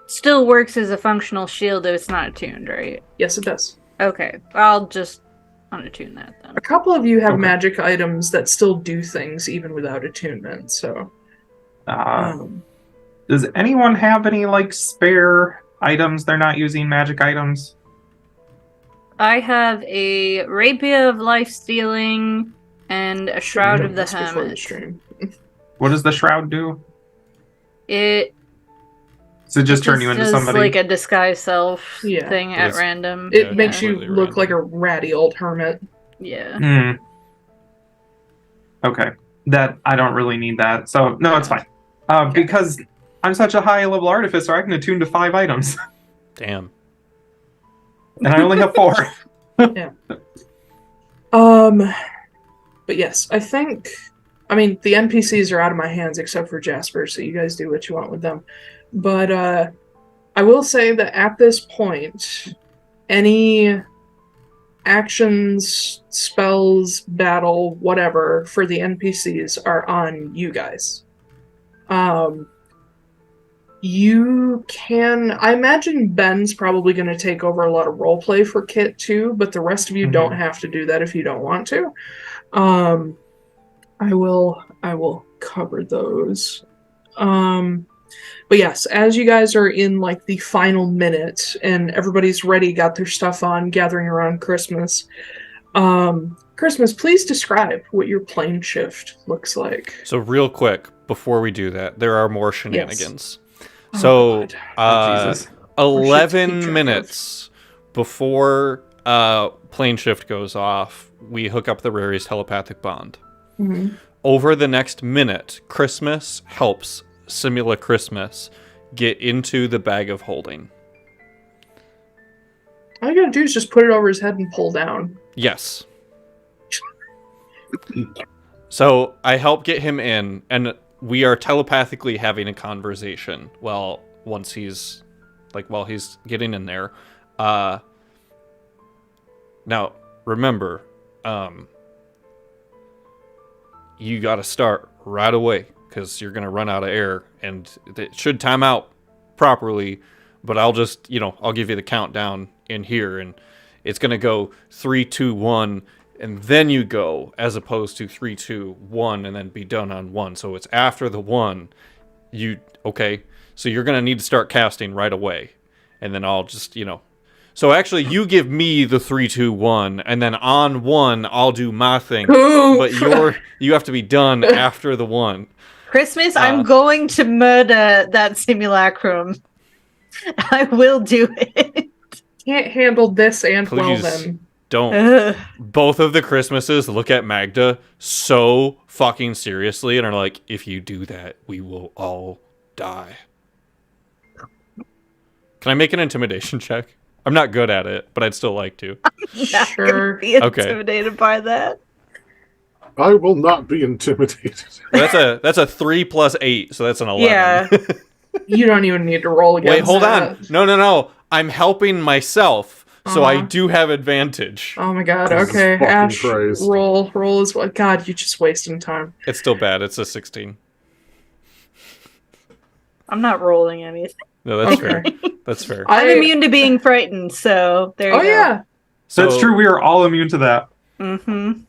still works as a functional shield if it's not attuned, right? Yes, it does. Okay, I'll just unattune that then. A couple of you have Okay. magic items that still do things even without attunement, so... does anyone have any like spare items they're not using, magic items? I have a rapier of life stealing and a shroud of the That's before the hermit. stream. What does the shroud do? It Does it just turn you into does somebody? like a disguise self Yeah. thing at It's- random. It Yeah, makes you completely look like random. a ratty old hermit. Yeah. Okay, that I don't really need that, so no, it's fine. Because I'm such a high level artificer, I can attune to 5 items, damn. and I only have 4. But yes, I think... I mean, the NPCs are out of my hands except for Jasper, so you guys do what you want with them. But I will say that at this point, any actions, spells, battle, whatever, for the NPCs are on you guys. You can... I imagine Ben's probably going to take over a lot of roleplay for Kit too, but the rest of you don't have to do that if you don't want to. I will cover those. But yes, as you guys are in like the final minute and everybody's ready, got their stuff on, gathering around Christmas. Christmas, please describe what your plane shift looks like. So real quick, before we do that, there are more shenanigans. Oh, So, God. Jesus. shit to keep 11 track minutes before plane shift goes off, we hook up the rarest telepathic bond. Mhm. Over the next minute, Christmas helps Simula Christmas get into the bag of holding. All you gotta do is just put it over his head and pull down. Yes. So I help get him in, and we are telepathically having a conversation. Well, while he's getting in there. Now, remember, you got to start right away because you're gonna run out of air, and it should time out properly. But I'll just, I'll give you the countdown in here, and it's gonna go 3, 2, 1. And then you go, as opposed to 3, 2, 1, and then be done on 1. So it's after the 1. Okay? So you're going to need to start casting right away. and then I'll just, So actually, you give me the 3, 2, 1, and then on 1, I'll do my thing. But you have to be done after the 1. Christmas, I'm going to murder that simulacrum. I will do it. Can't handle this and Please. well then. Don't. Both of the Christmases look at Magda so fucking seriously and are like, if you do that, we will all die. Can I make an intimidation check? I'm not good at it, but I'd still like to. I'm not gonna be intimidated by that. I will not be intimidated. Well, that's a 3 plus 8, so that's an 11. Yeah. You don't even need to roll against Wait, hold that. on. No. I'm helping myself. So I do have advantage. Oh my god, Jesus okay. fucking Ash, Christ. roll as well. God, you're just wasting time. It's still bad. It's a 16. I'm not rolling anything. No, that's fair. That's fair. I'm immune to being frightened, so there you go. Yeah. So, That's true. We are all immune to that. Mm-hmm.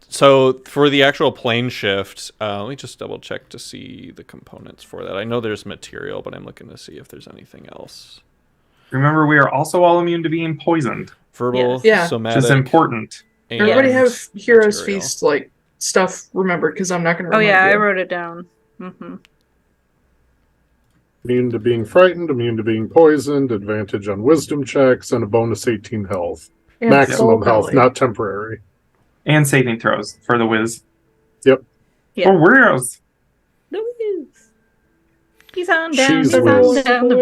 So for the actual plane shift, let me just double check to see the components for that. I know there's material, but I'm looking to see if there's anything else. Remember, we are also all immune to being poisoned. Verbal, Yes. Yeah. somatic. Which is important. and Everybody have Heroes material. Feast, stuff remembered, because I'm not going to Oh remember. yeah, I wrote it down. Mm-hmm. Immune to being frightened, immune to being poisoned, advantage on wisdom checks, and a bonus 18 health. And Maximum Soul health, Valley. not temporary. And saving throws for the whiz. Yep. Yeah. Oh, Weirdos. Louise. He's on down, She's he's on Wiz. down the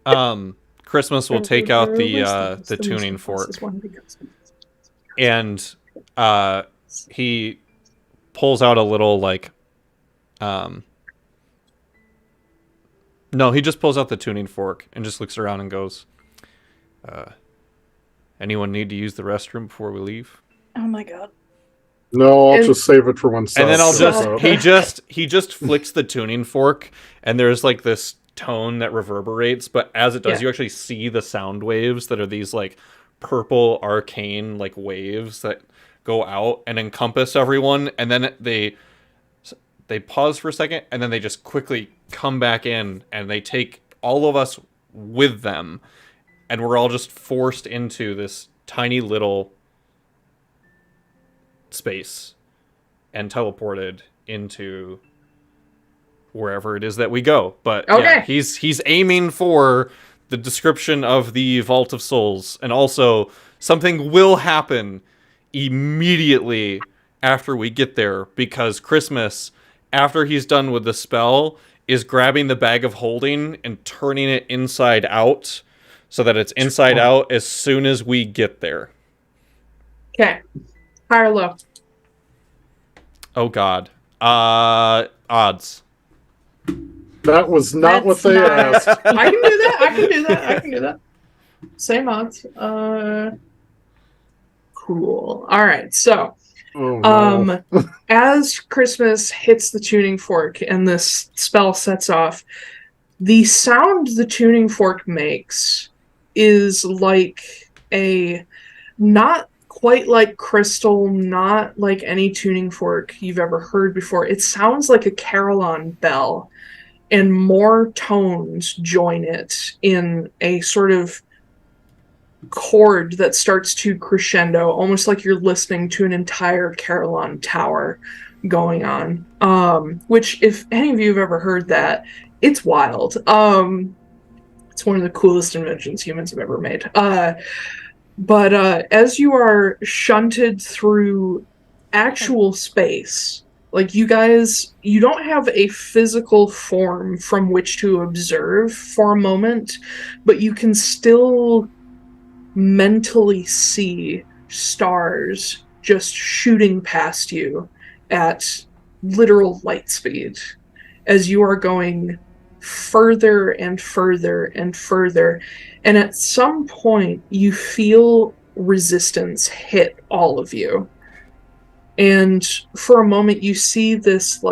road. Christmas will take out the tuning fork, and he pulls out a little no, he just pulls out the tuning fork and just looks around and goes, anyone need to use the restroom before we leave? Oh my god. No, I'll just save it for when And then I'll Seth he just flicks the tuning fork, and there's this tone that reverberates, but as it does, you actually see the sound waves that are these purple arcane waves that go out and encompass everyone, and then they pause for a second, and then they just quickly come back in, and they take all of us with them, and we're all just forced into this tiny little space and teleported into wherever it is that we go. But yeah, he's aiming for the description of the Vault of Souls, and also something will happen immediately after we get there, because Christmas, after he's done with the spell, is grabbing the bag of holding and turning it inside out so that it's inside out as soon as we get there. Okay. High or low? Oh god. Odds. That was not what they asked. I can do that. Same odds. Cool. All right. So, Oh, no. as Christmas hits the tuning fork and this spell sets off, the sound the tuning fork makes is like a, not quite like crystal, not like any tuning fork you've ever heard before. It sounds like a carillon bell, and more tones join it in a sort of chord that starts to crescendo, almost like you're listening to an entire carillon tower going on. Which, if any of you have ever heard that, it's wild. It's one of the coolest inventions humans have ever made. But as you are shunted through actual space, you guys, you don't have a physical form from which to observe for a moment, but you can still mentally see stars just shooting past you at literal light speed as you are going further and further and further, and at some point you feel resistance hit all of you, and for a moment you see this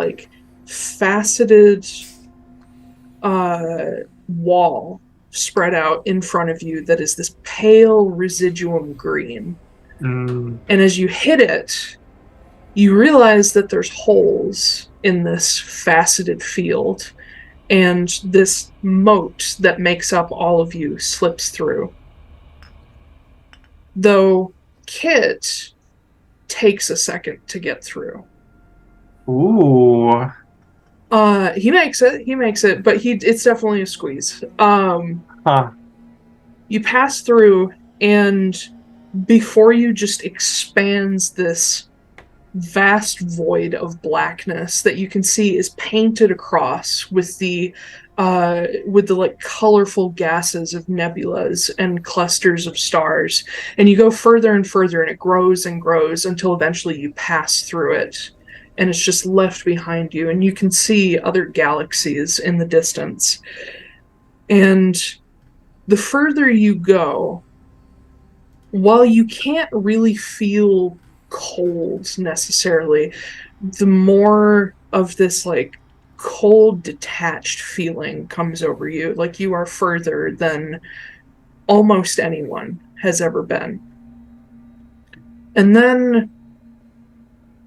faceted wall spread out in front of you that is this pale residuum green. And as you hit it, you realize that there's holes in this faceted field, and this moat that makes up all of you slips through. Though Kit takes a second to get through. Ooh. He makes it, but it's definitely a squeeze. You pass through, and before you just expands this vast void of blackness that you can see is painted across with the like colorful gases of nebulas and clusters of stars. And you go further and further, and it grows and grows until eventually you pass through it, and it's just left behind you, and you can see other galaxies in the distance. And the further you go, while you can't really feel cold necessarily, the more of this like cold, detached feeling comes over you, like you are further than almost anyone has ever been. And then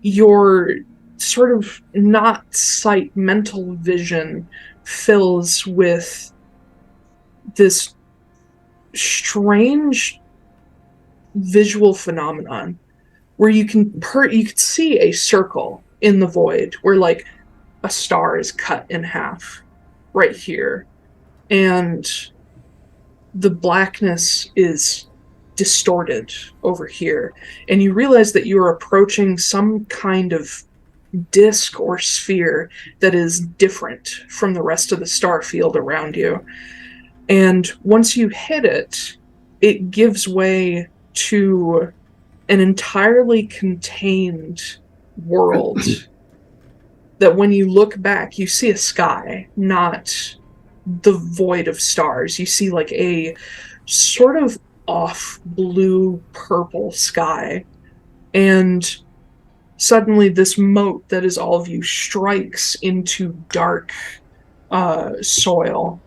your sort of not sight, mental vision fills with this strange visual phenomenon where you can see a circle in the void where like a star is cut in half right here, and the blackness is distorted over here, and you realize that you are approaching some kind of disk or sphere that is different from the rest of the star field around you. And once you hit it, it gives way to an entirely contained world that when you look back, you see a sky, not the void of stars. You see like a sort of off blue purple sky. And suddenly this moat that is all of you strikes into dark soil.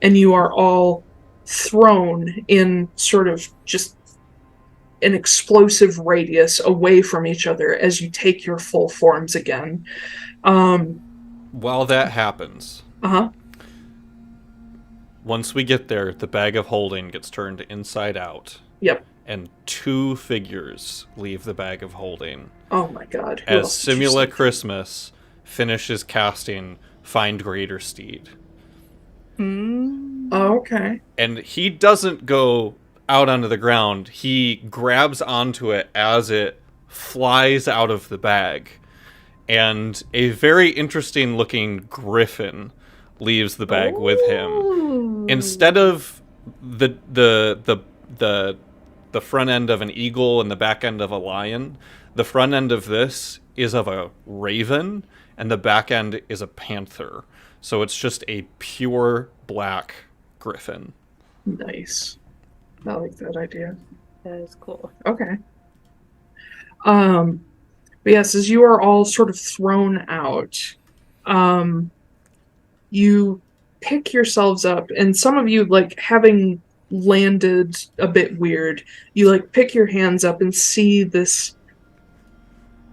And you are all thrown in sort of just an explosive radius away from each other as you take your full forms again. While that happens, once we get there, the bag of holding gets turned inside out. Yep. And 2 figures leave the bag of holding. Oh my god. As Simula Christmas finishes casting Find Greater Steed. Oh, okay. And he doesn't go out onto the ground. He grabs onto it as it flies out of the bag. And a very interesting looking griffin leaves the bag with him. Instead of the front end of an eagle and the back end of a lion, the front end of this is of a raven and the back end is a panther. So it's just a pure black griffin. Nice. I like that idea. That is cool. Okay. But yes, as you are all sort of thrown out, you pick yourselves up, and some of you, like, having landed a bit weird, you, like, pick your hands up and see this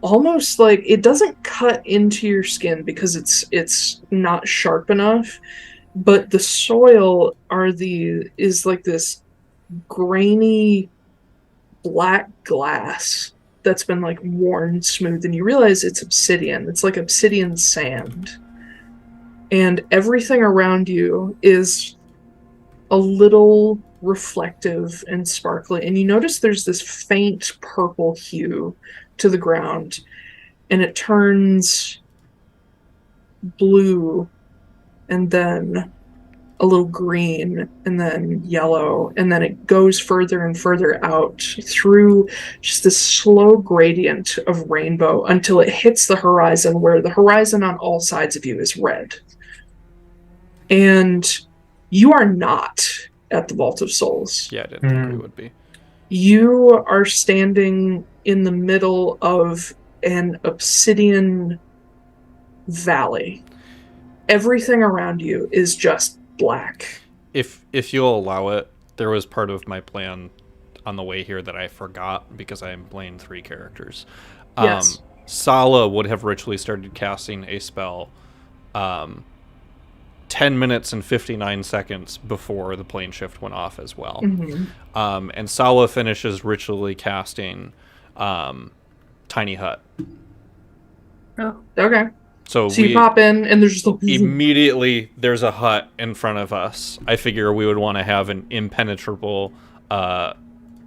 almost like it doesn't cut into your skin because it's not sharp enough, but the soil is like this grainy black glass that's been like worn smooth, and you realize it's obsidian. It's like obsidian sand, and everything around you is a little reflective and sparkly, and you notice there's this faint purple hue to the ground, and it turns blue and then a little green and then yellow, and then it goes further and further out through just this slow gradient of rainbow until it hits the horizon, where the horizon on all sides of you is red. And you are not at the Vault of Souls. Yeah, I didn't think we would be. You are standing in the middle of an obsidian valley. Everything around you is just black. If you'll allow it, there was part of my plan on the way here that I forgot because I am playing 3 characters. Yes. Sala would have ritually started casting a spell 10 minutes and 59 seconds before the plane shift went off as well. And Sawa finishes ritually casting Tiny Hut. Oh, okay. So you pop in, and there's just immediately there's a hut in front of us. I figure we would want to have an impenetrable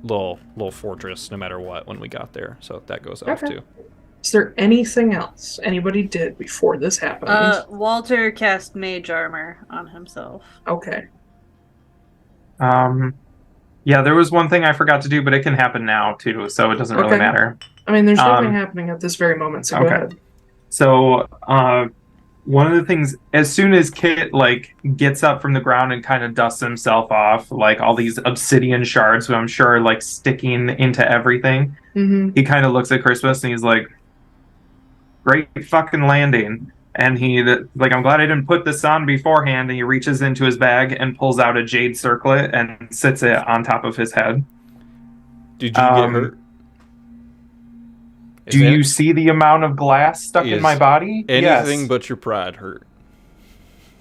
little fortress no matter what when we got there. So that goes off too. Is there anything else anybody did before this happened? Walter cast mage armor on himself. Okay. Yeah, there was one thing I forgot to do, but it can happen now too, so it doesn't really matter. I mean, there's nothing happening at this very moment, so go ahead. So, one of the things, as soon as Kit, gets up from the ground and kind of dusts himself off, all these obsidian shards, who I'm sure are, sticking into everything, he kind of looks at Christmas and he's like, great fucking landing. And I'm glad I didn't put this on beforehand, and he reaches into his bag and pulls out a jade circlet and sits it on top of his head. Did you get hurt? Do you see the amount of glass stuck in my body? Anything but your pride hurt.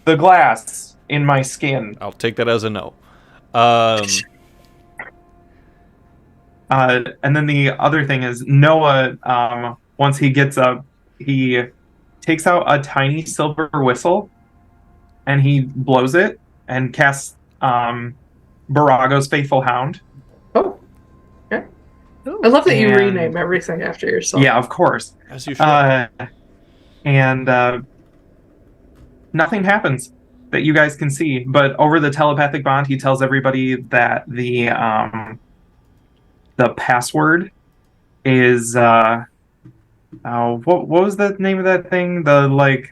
The glass in my skin. I'll take that as a no. And then the other thing is Noah, once he gets up, he takes out a tiny silver whistle and he blows it and casts Borago's Faithful Hound. Oh, okay. I love that you rename everything after yourself. Yeah, of course. As you should. And nothing happens that you guys can see. But over the telepathic bond, he tells everybody that the password is what was the name of that thing? The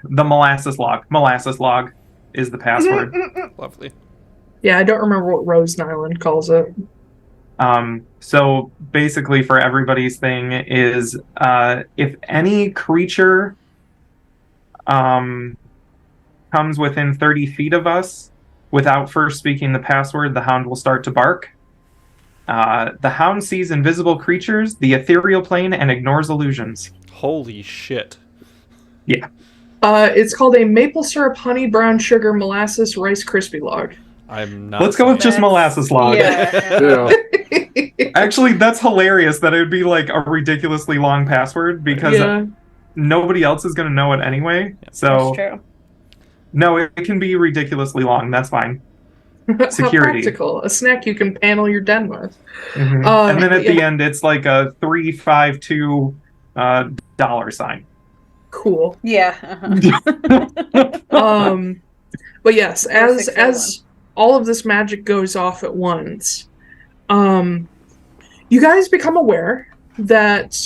molasses log. Molasses log is the password. Lovely. Yeah, I don't remember what Rose Nyland calls it. So basically for everybody's thing is if any creature comes within 30 feet of us without first speaking the password, the hound will start to bark. The hound sees invisible creatures, the ethereal plane, and ignores illusions. Holy shit. Yeah. It's called a maple syrup, honey, brown sugar, molasses, rice crispy log. I'm not. Let's go with just molasses log. Yeah. Actually, that's hilarious that it would be a ridiculously long password because nobody else is going to know it anyway. So, that's true. No, it can be ridiculously long. That's fine. Security. How practical. A snack you can panel your den with. Mm-hmm. And then at the end, it's like a 352 dollar sign. Cool. Yeah. But yes, as all of this magic goes off at once, you guys become aware that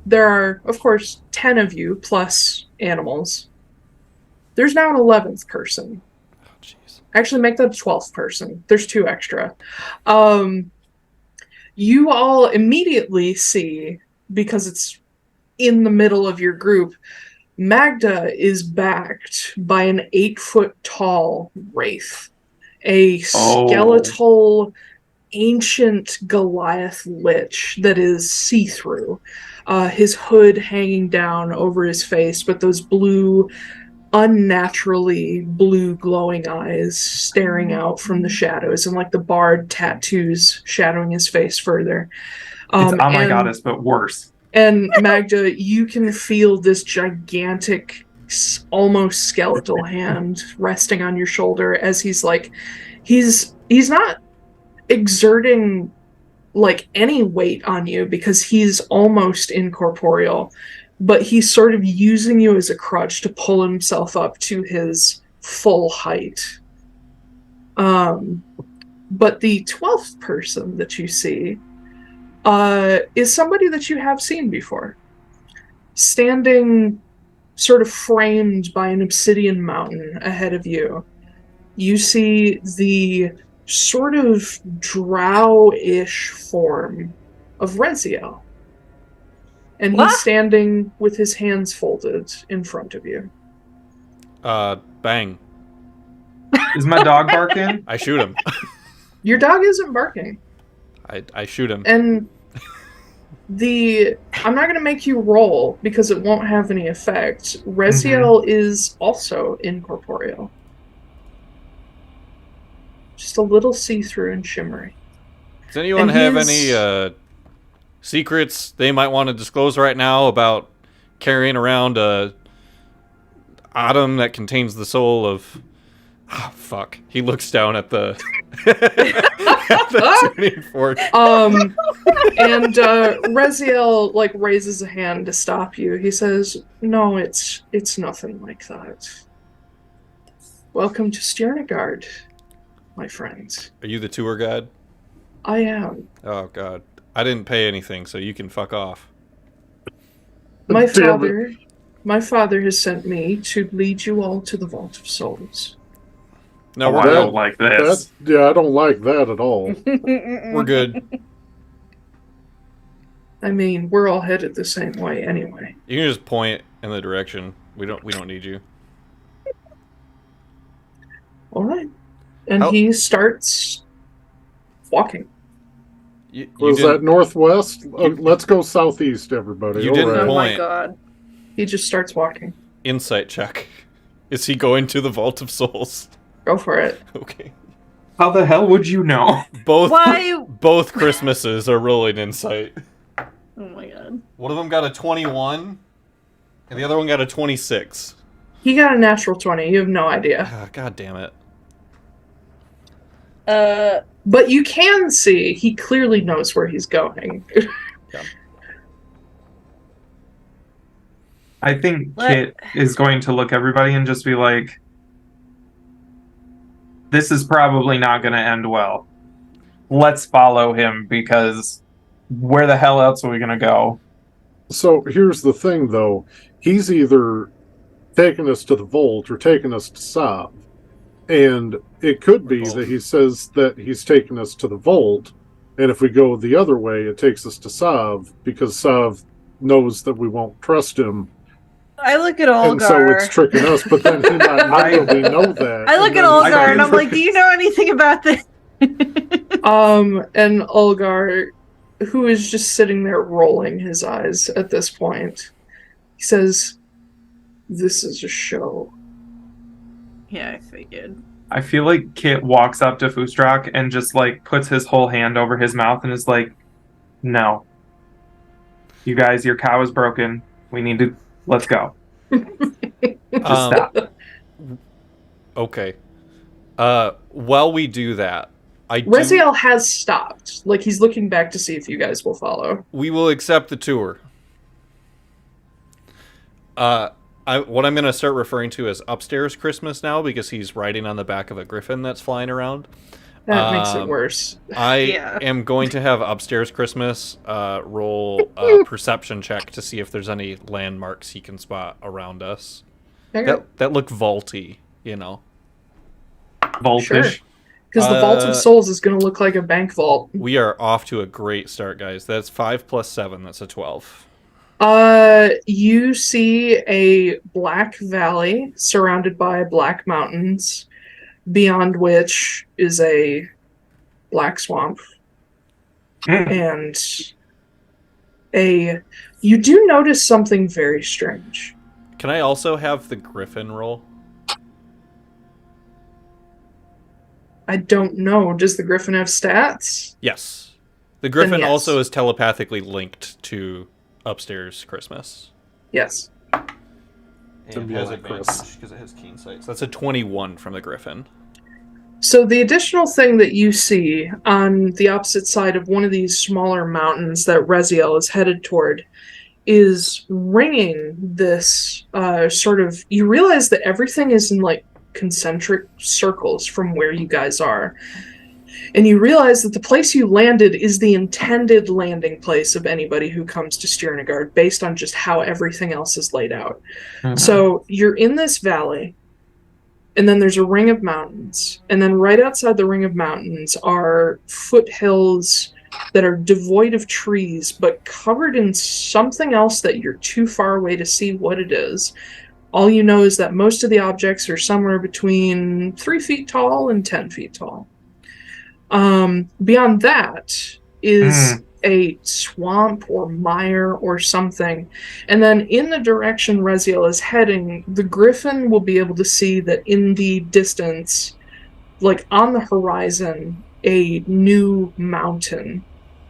there are, of course, 10 of you plus animals. There's now an 11th person. Oh, jeez. Actually, make that a 12th person. There's 2 extra. You all immediately see, because it's in the middle of your group, Magda is backed by an 8-foot-tall wraith. A skeletal, ancient Goliath lich that is see-through. His hood hanging down over his face, but those blue, unnaturally blue glowing eyes staring out from the shadows, and the barred tattoos shadowing his face further. It's Oh My Goddess, but worse. And Magda, you can feel this gigantic, almost skeletal hand resting on your shoulder as he's not exerting any weight on you because he's almost incorporeal, but he's sort of using you as a crutch to pull himself up to his full height. But the 12th person that you see is somebody that you have seen before. Standing sort of framed by an obsidian mountain ahead of you, you see the sort of drow-ish form of Reziel. And he's standing with his hands folded in front of you. Bang. Is my dog barking? I shoot him. Your dog isn't barking. I shoot him. And I'm not going to make you roll because it won't have any effect. Reziel is also incorporeal. Just a little see-through and shimmery. Does anyone have any secrets they might want to disclose right now about carrying around a atom that contains the soul of... Oh, fuck. He looks down at the... at the tuning fork. And Reziel, like, raises a hand to stop you. He says, no, it's nothing like that. Welcome to Stjernegaard, my friends. Are you the tour guide? I am. Oh, God. I didn't pay anything, so you can fuck off. My father has sent me to lead you all to the Vault of Souls. No, I don't like this. I don't like that at all. We're good. I mean, we're all headed the same way anyway. You can just point in the direction. We don't need you. All right. And he starts walking. Was that northwest? Let's go southeast, everybody. You didn't Oh my point. god. He just starts walking. Insight check. Is he going to the Vault of Souls? Go for it. Okay. How the hell would you know? Both Christmases are rolling insight. Oh my god. One of them got a 21, and the other one got a 26. He got a natural 20. You have no idea. God damn it. But you can see he clearly knows where he's going. Yeah. I think Kit is going to look everybody and just be like, this is probably not going to end well. Let's follow him, because where the hell else are we going to go? So here's the thing, though. He's either taking us to the vault or taking us to Sav. And it could be that he says that he's taking us to the vault, and if we go the other way, it takes us to Sav, because Sav knows that we won't trust him. I look at Olgar. And so it's tricking us, but then he might know that we know that. I look at Olgar and I'm like, do you know anything about this? And Olgar, who is just sitting there rolling his eyes at this point, he says, this is a show. Yeah, I figured. I feel like Kit walks up to Foostrak and just like puts his whole hand over his mouth and is like, no. You guys, your cow is broken. We need to... Let's go. Just stop. Okay. While we do that, Reziel has stopped. Like, he's looking back to see if you guys will follow. We will accept the tour. What I'm going to start referring to as upstairs Christmas now, because he's riding on the back of a griffin that's flying around. That makes it worse. I am going to have upstairs Christmas roll a perception check to see if there's any landmarks he can spot around us. That look vaulty, you know. Vaultish. Sure. Because the Vault of Souls is going to look like a bank vault. We are off to a great start, guys. That's 5 plus 7. That's a 12. You see a black valley surrounded by black mountains, beyond which is a black swamp. And you do notice something very strange. Can I also have the griffin roll? I don't know. Does the griffin have stats? Yes. The griffin yes. also is telepathically linked to upstairs Christmas. Yes. And has advantage because it has keen sight. So that's a 21 from the griffin. So the additional thing that you see on the opposite side of one of these smaller mountains that Reziel is headed toward is ringing this sort of... You realize that everything is in, like, concentric circles from where you guys are. And you realize that the place you landed is the intended landing place of anybody who comes to Stjernegaard based on just how everything else is laid out. Mm-hmm. So you're in this valley, and then there's a ring of mountains. And then right outside the ring of mountains are foothills that are devoid of trees, but covered in something else that you're too far away to see what it is. All you know is that most of the objects are somewhere between 3 feet tall and 10 feet tall. Beyond that is a swamp or mire or something. And then in the direction Reziel is heading, the griffin will be able to see that in the distance like on the horizon, a new mountain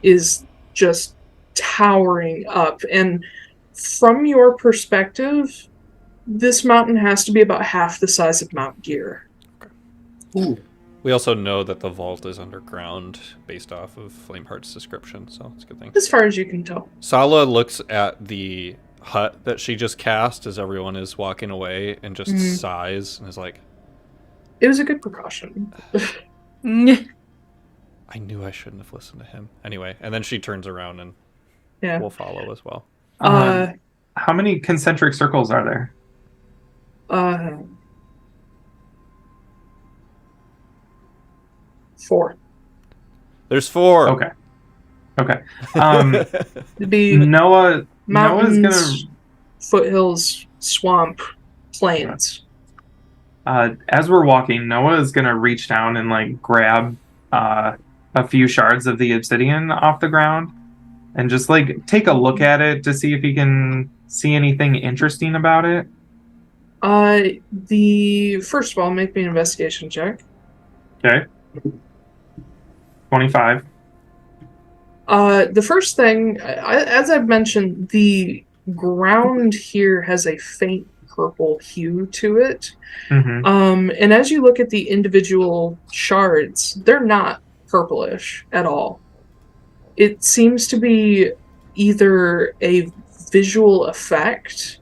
is just towering up. And from your perspective, this mountain has to be about half the size of Mount Gear. Ooh. We also know that the vault is underground based off of Flameheart's description, so it's a good thing. As far as you can tell. Sala looks at the hut that she just cast as everyone is walking away and just sighs and is like, it was a good precaution. I knew I shouldn't have listened to him. Anyway, and then she turns around and will follow as well. How many concentric circles are there? 4. There's 4. Okay. It'd be Noah's mountains, gonna foothills, swamp, plains. As we're walking, Noah is gonna reach down and like grab a few shards of the obsidian off the ground and just like take a look at it to see if he can see anything interesting about it. First of all, make me an investigation check. Okay. 25. The first thing, as I've mentioned, the ground here has a faint purple hue to it. Mm-hmm. And as you look at the individual shards, they're not purplish at all. It seems to be either a visual effect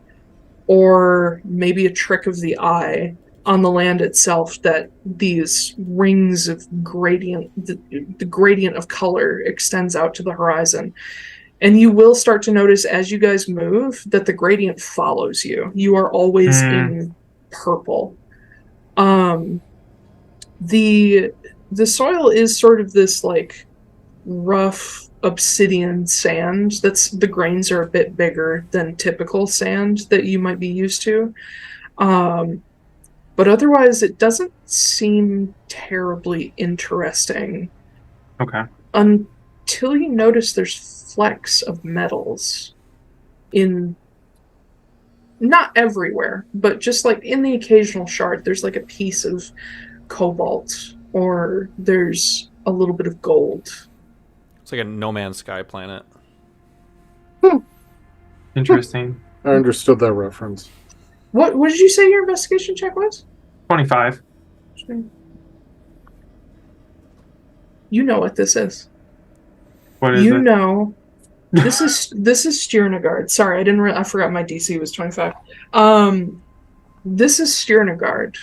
or maybe a trick of the eye on the land itself, that these rings of gradient, the gradient of color extends out to the horizon. And you will start to notice as you guys move that the gradient follows you. You are always in purple. The soil is sort of this like rough obsidian sand. The grains are a bit bigger than typical sand that you might be used to. But otherwise, it doesn't seem terribly interesting. Okay. Until you notice there's flecks of metals in, not everywhere, but just like in the occasional shard, there's like a piece of cobalt or there's a little bit of gold. It's like a No Man's Sky planet. Interesting. I understood that reference. What did you say your investigation check was? 25. You know what this is. What is it? You know, this is Stjernegaard. Sorry, I forgot my DC was 25. This is Stjernegaard.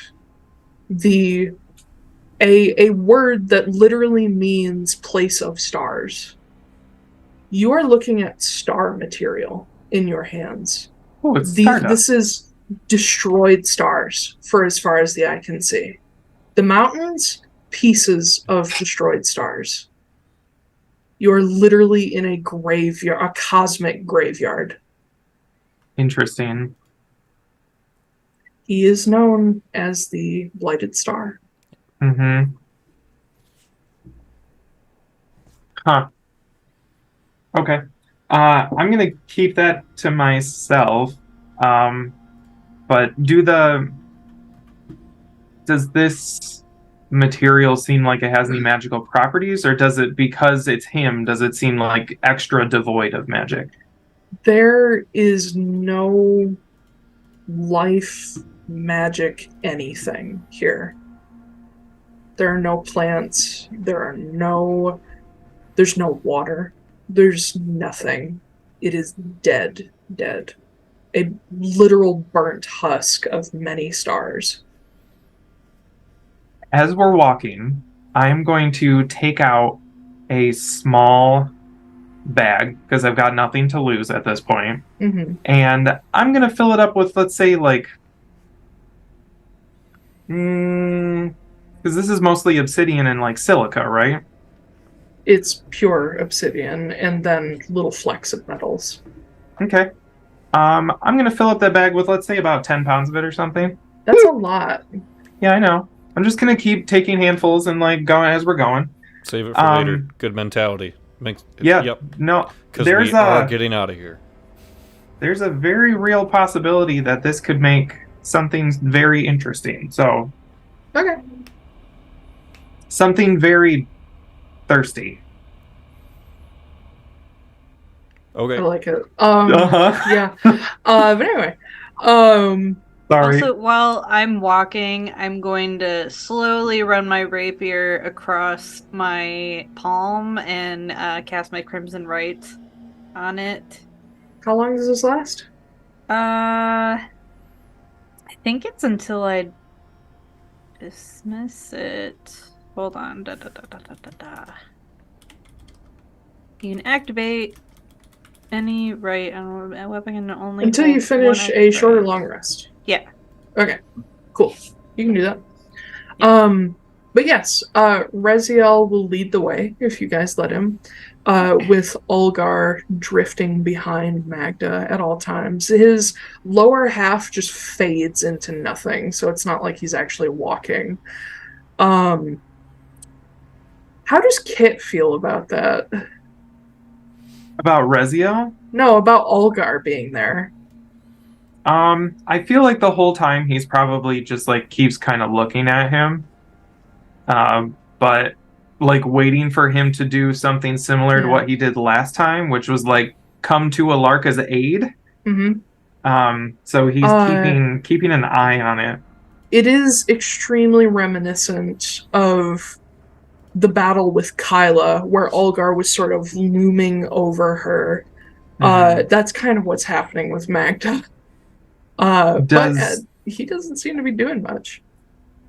A word that literally means place of stars. You are looking at star material in your hands. Oh, it's Stardust. This is destroyed stars for as far as the eye can see. The mountains, pieces of destroyed stars. You're literally in a graveyard, a cosmic graveyard. Interesting. He is known as the Blighted Star. Mm-hmm. Huh. Okay. I'm gonna keep that to myself. But does this material seem like it has any magical properties, or does it, because it's him, does it seem like extra devoid of magic? There is no life, magic, anything here. There are no plants. There's no water. There's nothing. It is dead. A literal burnt husk of many stars. As we're walking, I'm going to take out a small bag, because I've got nothing to lose at this point. Mm-hmm. And I'm going to fill it up with, let's say, like... because this is mostly obsidian and, like, silica, right? It's pure obsidian, and then little flecks of metals. Okay. I'm going to fill up that bag with, let's say, about 10 pounds of it or something. That's a lot. Yeah, I know. I'm just going to keep taking handfuls and, like, going as we're going. Save it for later. Good mentality. Yep. No, because we are getting out of here. There's a very real possibility that this could make something very interesting. So, Okay. something very thirsty. Okay. I like it. Uh-huh. Yeah. But anyway, Sorry. Also, while I'm walking, I'm going to slowly run my rapier across my palm and cast my Crimson Rite on it. how long does this last? I think it's until I dismiss it. Hold on. Da, da, da, da, da, da, da. You can activate any right on a weapon can only Until you hold finish one a short or active long rest. Yeah. Okay, cool. You can do that. But yes, Reziel will lead the way if you guys let him, with Olgar drifting behind Magda at all times. His lower half just fades into nothing, so it's not like he's actually walking. How does Kit feel about that? About Reziel? No, about Olgar being there. I feel like the whole time he's probably just like keeps kind of looking at him. But like waiting for him to do something similar to what he did Mm-hmm. last time, which was like come to Alarka's aid. So he's keeping an eye on it. It is extremely reminiscent of the battle with Kyla, where Olgar was sort of looming over her. That's kind of what's happening with Magda. But he doesn't seem to be doing much.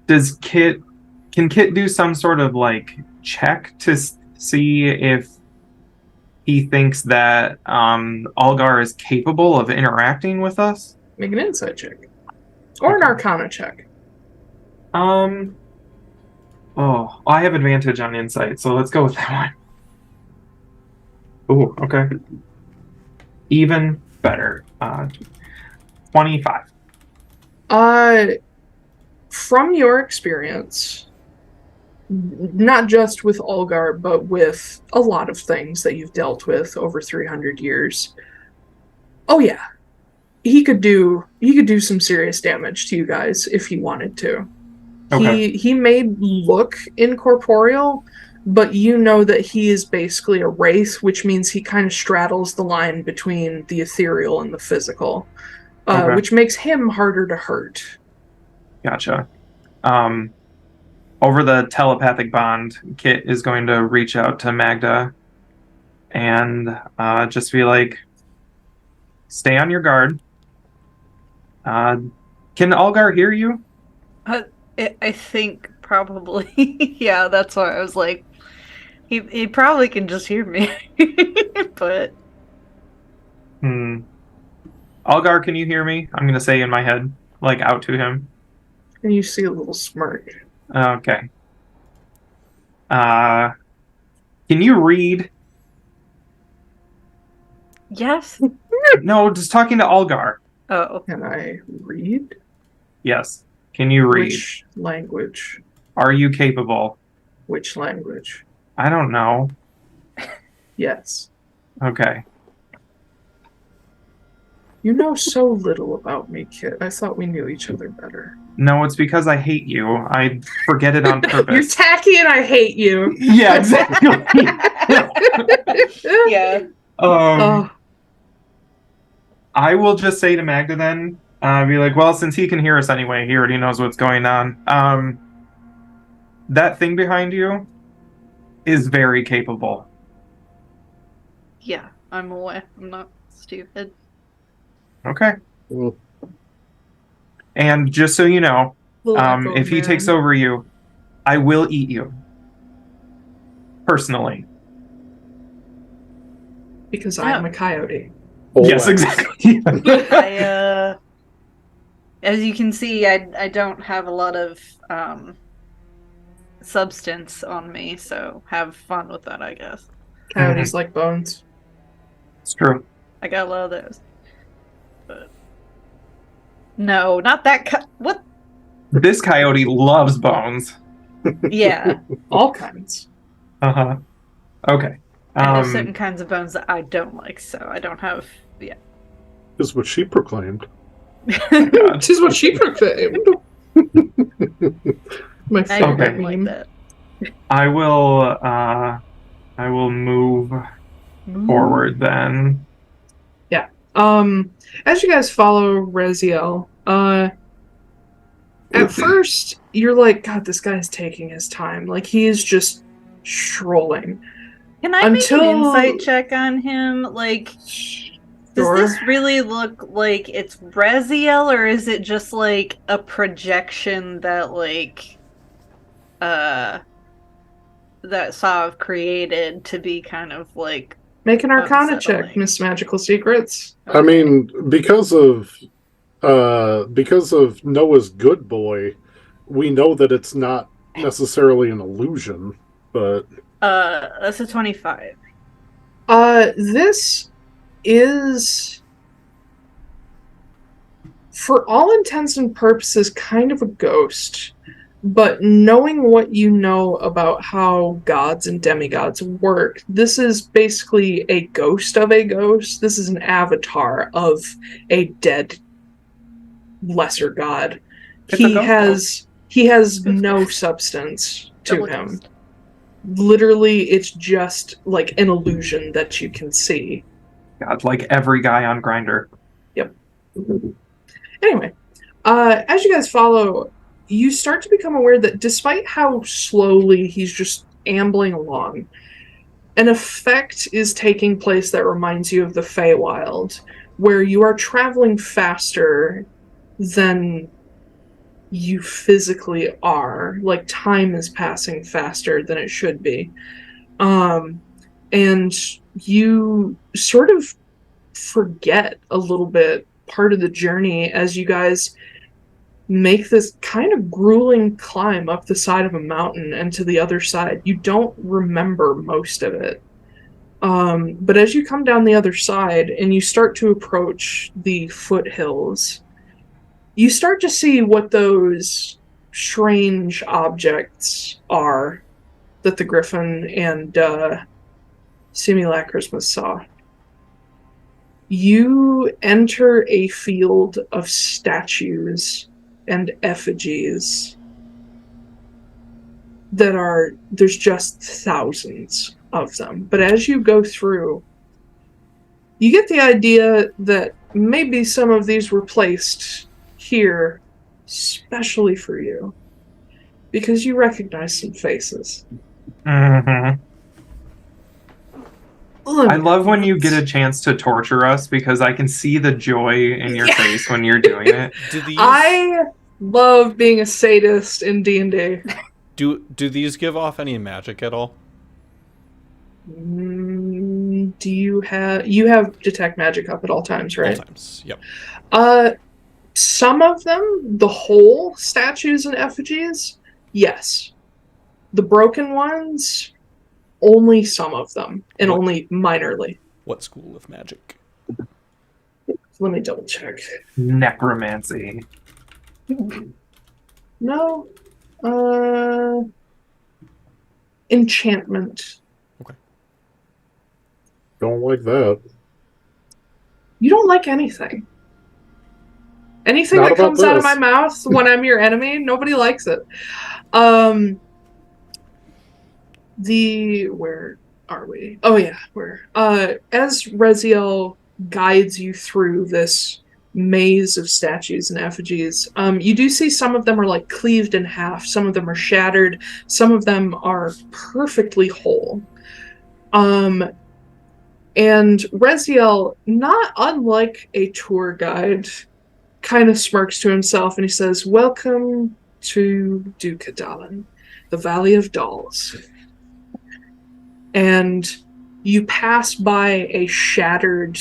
Can Kit do some sort of like check to see if he thinks that Olgar is capable of interacting with us? Make an insight check. Or an arcana check. Oh, I have advantage on insight, so let's go with that one. Ooh, okay. Even better. 25. From your experience, not just with Olgar, but with a lot of things that you've dealt with over 300 years. Oh yeah. He could do some serious damage to you guys if he wanted to. Okay. He may look incorporeal, but you know that he is basically a wraith, which means he kind of straddles the line between the ethereal and the physical, which makes him harder to hurt. Gotcha. Over the telepathic bond, Kit is going to reach out to Magda and just be like, stay on your guard. Can Olgar hear you? I think probably. Yeah, that's why I was like, he probably can just hear me. But Olgar, can you hear me? I'm gonna say in my head, like out to him. And you see a little smirk. Okay. Can you read? yes. No, just talking to Olgar. Oh. Can I read? Yes. Can you read? Which language? Are you capable? Which language? I don't know. Yes. Okay. You know so little about me, Kit. I thought we knew each other better. No, it's because I hate you. I forget it on purpose. You're tacky and I hate you. Yeah, exactly. Yeah. I will just say to Magda then, be like, well, since he can hear us anyway, he already knows what's going on. That thing behind you is very capable. Yeah, I'm aware. I'm not stupid. Okay. Well, And just so you know, Little if he man. takes over you, I will eat you. Personally. Because I am a coyote. Yes, exactly. As you can see, I don't have a lot of substance on me, so have fun with that, I guess. Coyotes like bones. It's true. I got a lot of those. But no, not that what? This coyote loves bones. Yeah. All kinds. Uh-huh. Okay. I have certain kinds of bones that I don't like, so I don't have. Yeah. is what she proclaimed. This is what she proclaimed. My I favorite don't meme. like that. I will move forward then. Yeah. As you guys follow Reziel, at first you're like, God, this guy's taking his time. Like, he is just strolling. Can I make an insight check on him? Like, does this really look like it's Reziel, or is it just like a projection that like that Sav created to be kind of like make an Arcana check, Miss Magical Secrets. I mean, because of Noah's good boy, we know that it's not necessarily an illusion, but that's a 25. This is, for all intents and purposes, kind of a ghost. But knowing what you know about how gods and demigods work, this is basically a ghost of a ghost. This is an avatar of a dead lesser god. He has no substance to him. Literally, it's just like an illusion that you can see. God, like every guy on Grindr. Yep. Anyway, as you guys follow, you start to become aware that despite how slowly he's just ambling along, an effect is taking place that reminds you of the Feywild, where you are traveling faster than you physically are. Like, time is passing faster than it should be. And you sort of forget a little bit part of the journey as you guys make this kind of grueling climb up the side of a mountain and to the other side. You don't remember most of it. But as you come down the other side and you start to approach the foothills, you start to see what those strange objects are that the Griffin and Simulacrusmus saw. You enter a field of statues and effigies there's just thousands of them. But as you go through, you get the idea that maybe some of these were placed here specially for you, because you recognize some faces. Mm-hmm. I love when you get a chance to torture us, because I can see the joy in your face when you're doing it. I love being a sadist in D&D. Do these give off any magic at all? Do you have detect magic up at all times, right? All times, yep. Some of them, the whole statues and effigies, yes. The broken ones, only some of them, and only minorly. What school of magic? Let me double check. Necromancy. No. Enchantment. Okay. Don't like that. You don't like anything. Anything Not that comes about out of this. my mouth when I'm your enemy, nobody likes it. Where are we? Oh yeah, as Reziel guides you through this maze of statues and effigies, you do see some of them are like cleaved in half, some of them are shattered, some of them are perfectly whole. And Reziel, not unlike a tour guide, kind of smirks to himself and he says, "Welcome to Dukadalan, the Valley of Dolls." And you pass by a shattered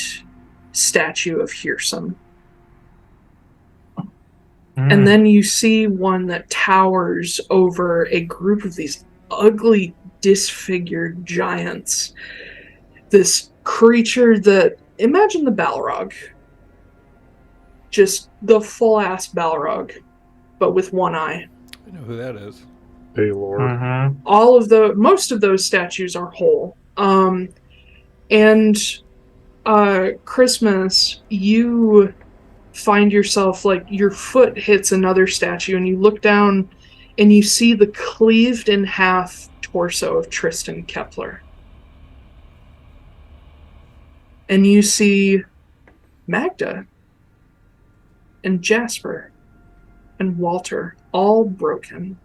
statue of Hirsum. And then you see one that towers over a group of these ugly, disfigured giants. This creature that, imagine the Balrog. Just the full-ass Balrog, but with one eye. I know who that is. Taiylor. Mm-hmm. Most of those statues are whole. And Christmas, you find yourself, like, your foot hits another statue and you look down and you see the cleaved in half torso of Tristan Kepler. And you see Magda and Jasper and Walter all broken.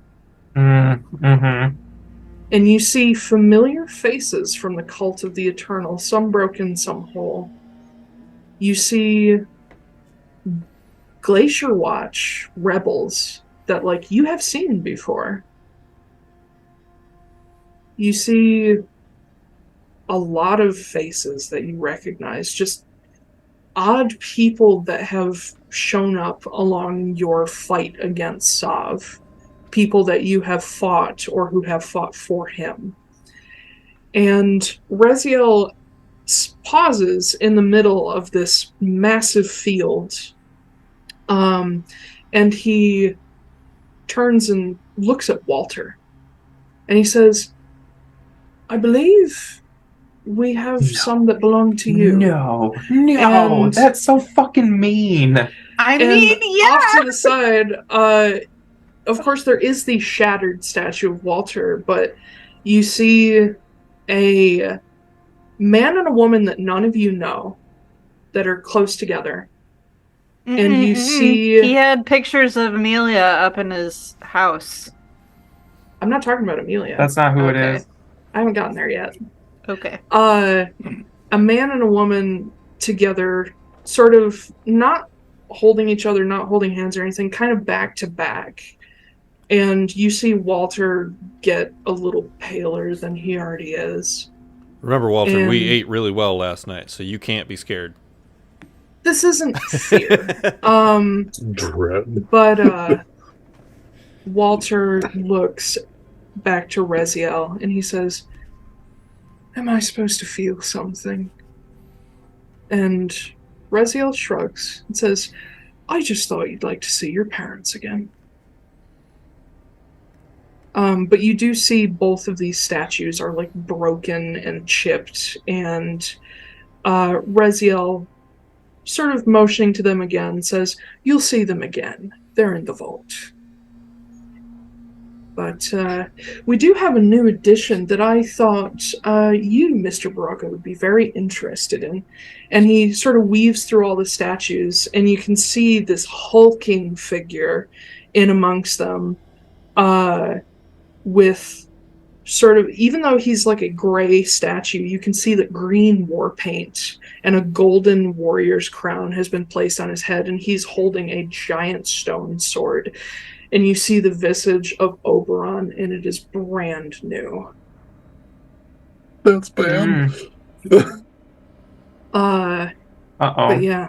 Mm-hmm. And you see familiar faces from the Cult of the Eternal, some broken, some whole. You see Glacier Watch rebels that, like, you have seen before. You see a lot of faces that you recognize, just odd people that have shown up along your fight against Sav. People that you have fought or who have fought for him. And Reziel pauses in the middle of this massive field, and he turns and looks at Walter, and he says, I believe we have some that belong to you. No, And- that's so fucking mean. I And mean, yeah. off to the side, of course, there is the shattered statue of Walter, but you see a man and a woman that none of you know that are close together. And you see... He had pictures of Amelia up in his house. I'm not talking about Amelia. That's not who it Okay. is. I haven't gotten there yet. Okay. A man and a woman together, sort of not holding each other, not holding hands or anything, kind of back to back. And you see Walter get a little paler than he already is. Remember, Walter, we And- ate really well last night, so you can't be scared. This isn't fear. Dread. But Walter looks back to Reziel and he says, am I supposed to feel something? And Reziel shrugs and says, I just thought you'd like to see your parents again. But you do see both of these statues are like broken and chipped, and Reziel, sort of motioning to them again, says, you'll see them again. They're in the vault. But we do have a new addition that I thought you, Mr. Borago, would be very interested in. And he sort of weaves through all the statues, and you can see this hulking figure in amongst them, with sort of, even though he's like a gray statue, you can see that green war paint and a golden warrior's crown has been placed on his head, and he's holding a giant stone sword. And you see the visage of Oberon, and it is brand new. That's bad. Uh-oh. But yeah,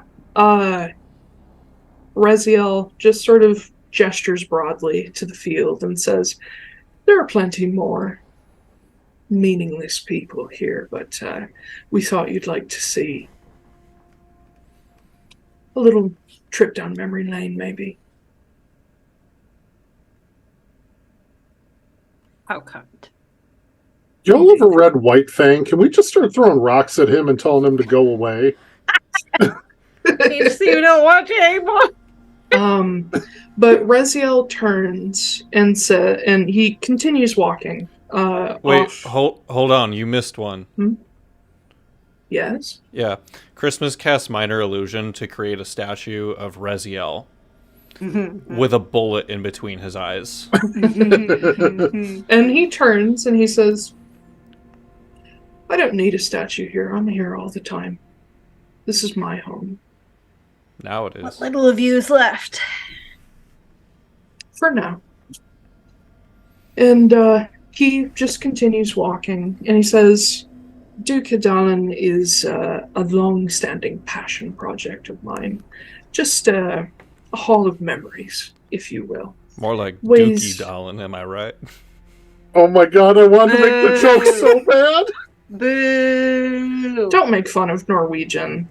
Reziel just sort of gestures broadly to the field and says, there are plenty more meaningless people here, but we thought you'd like to see a little trip down memory lane, maybe. How kind. Y'all ever read White Fang? Can we just start throwing rocks at him and telling him to go away? You don't watch it anymore. But Reziel turns and and he continues walking. Wait, off. hold on. You missed one. Yes. Yeah. Christmas casts minor illusion to create a statue of Reziel with a bullet in between his eyes. And he turns and he says, I don't need a statue here. I'm here all the time. This is my home. Now it is. What little of you is left? For now. And he just continues walking, and he says, Duke Hadalan is a long-standing passion project of mine. Just a hall of memories, if you will. More like Ways- Dookie Dollin, am I right? Oh my god, I wanted to make the joke so bad! Boo! Don't make fun of Norwegian.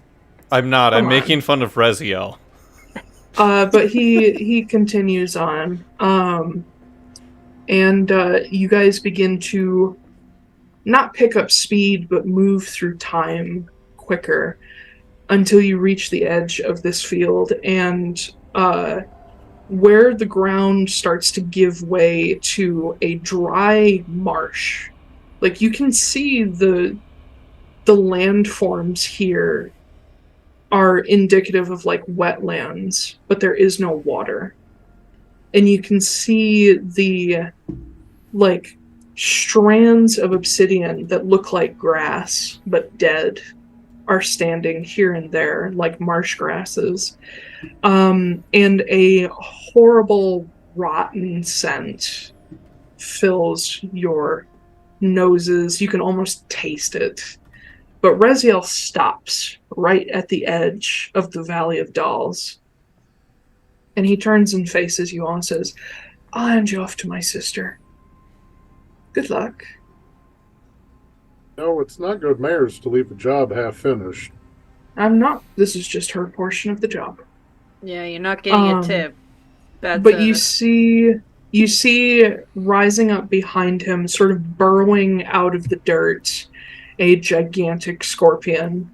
I'm not. Come I'm on. making fun of Reziel. But he continues on. And you guys begin to not pick up speed, but move through time quicker until you reach the edge of this field. And where the ground starts to give way to a dry marsh. Like, you can see the landforms here are indicative of, like, wetlands, but there is no water. And you can see the, like, strands of obsidian that look like grass, but dead, are standing here and there, like marsh grasses. And a horrible, rotten scent fills your noses. You can almost taste it. But Reziel stops right at the edge of the Valley of Dolls. And he turns and faces you all and says, I'll hand you off to my sister. Good luck. No, it's not good manners to leave a job half finished. I'm not. This is just her portion of the job. Yeah, you're not getting a tip. But you see rising up behind him, sort of burrowing out of the dirt, a gigantic scorpion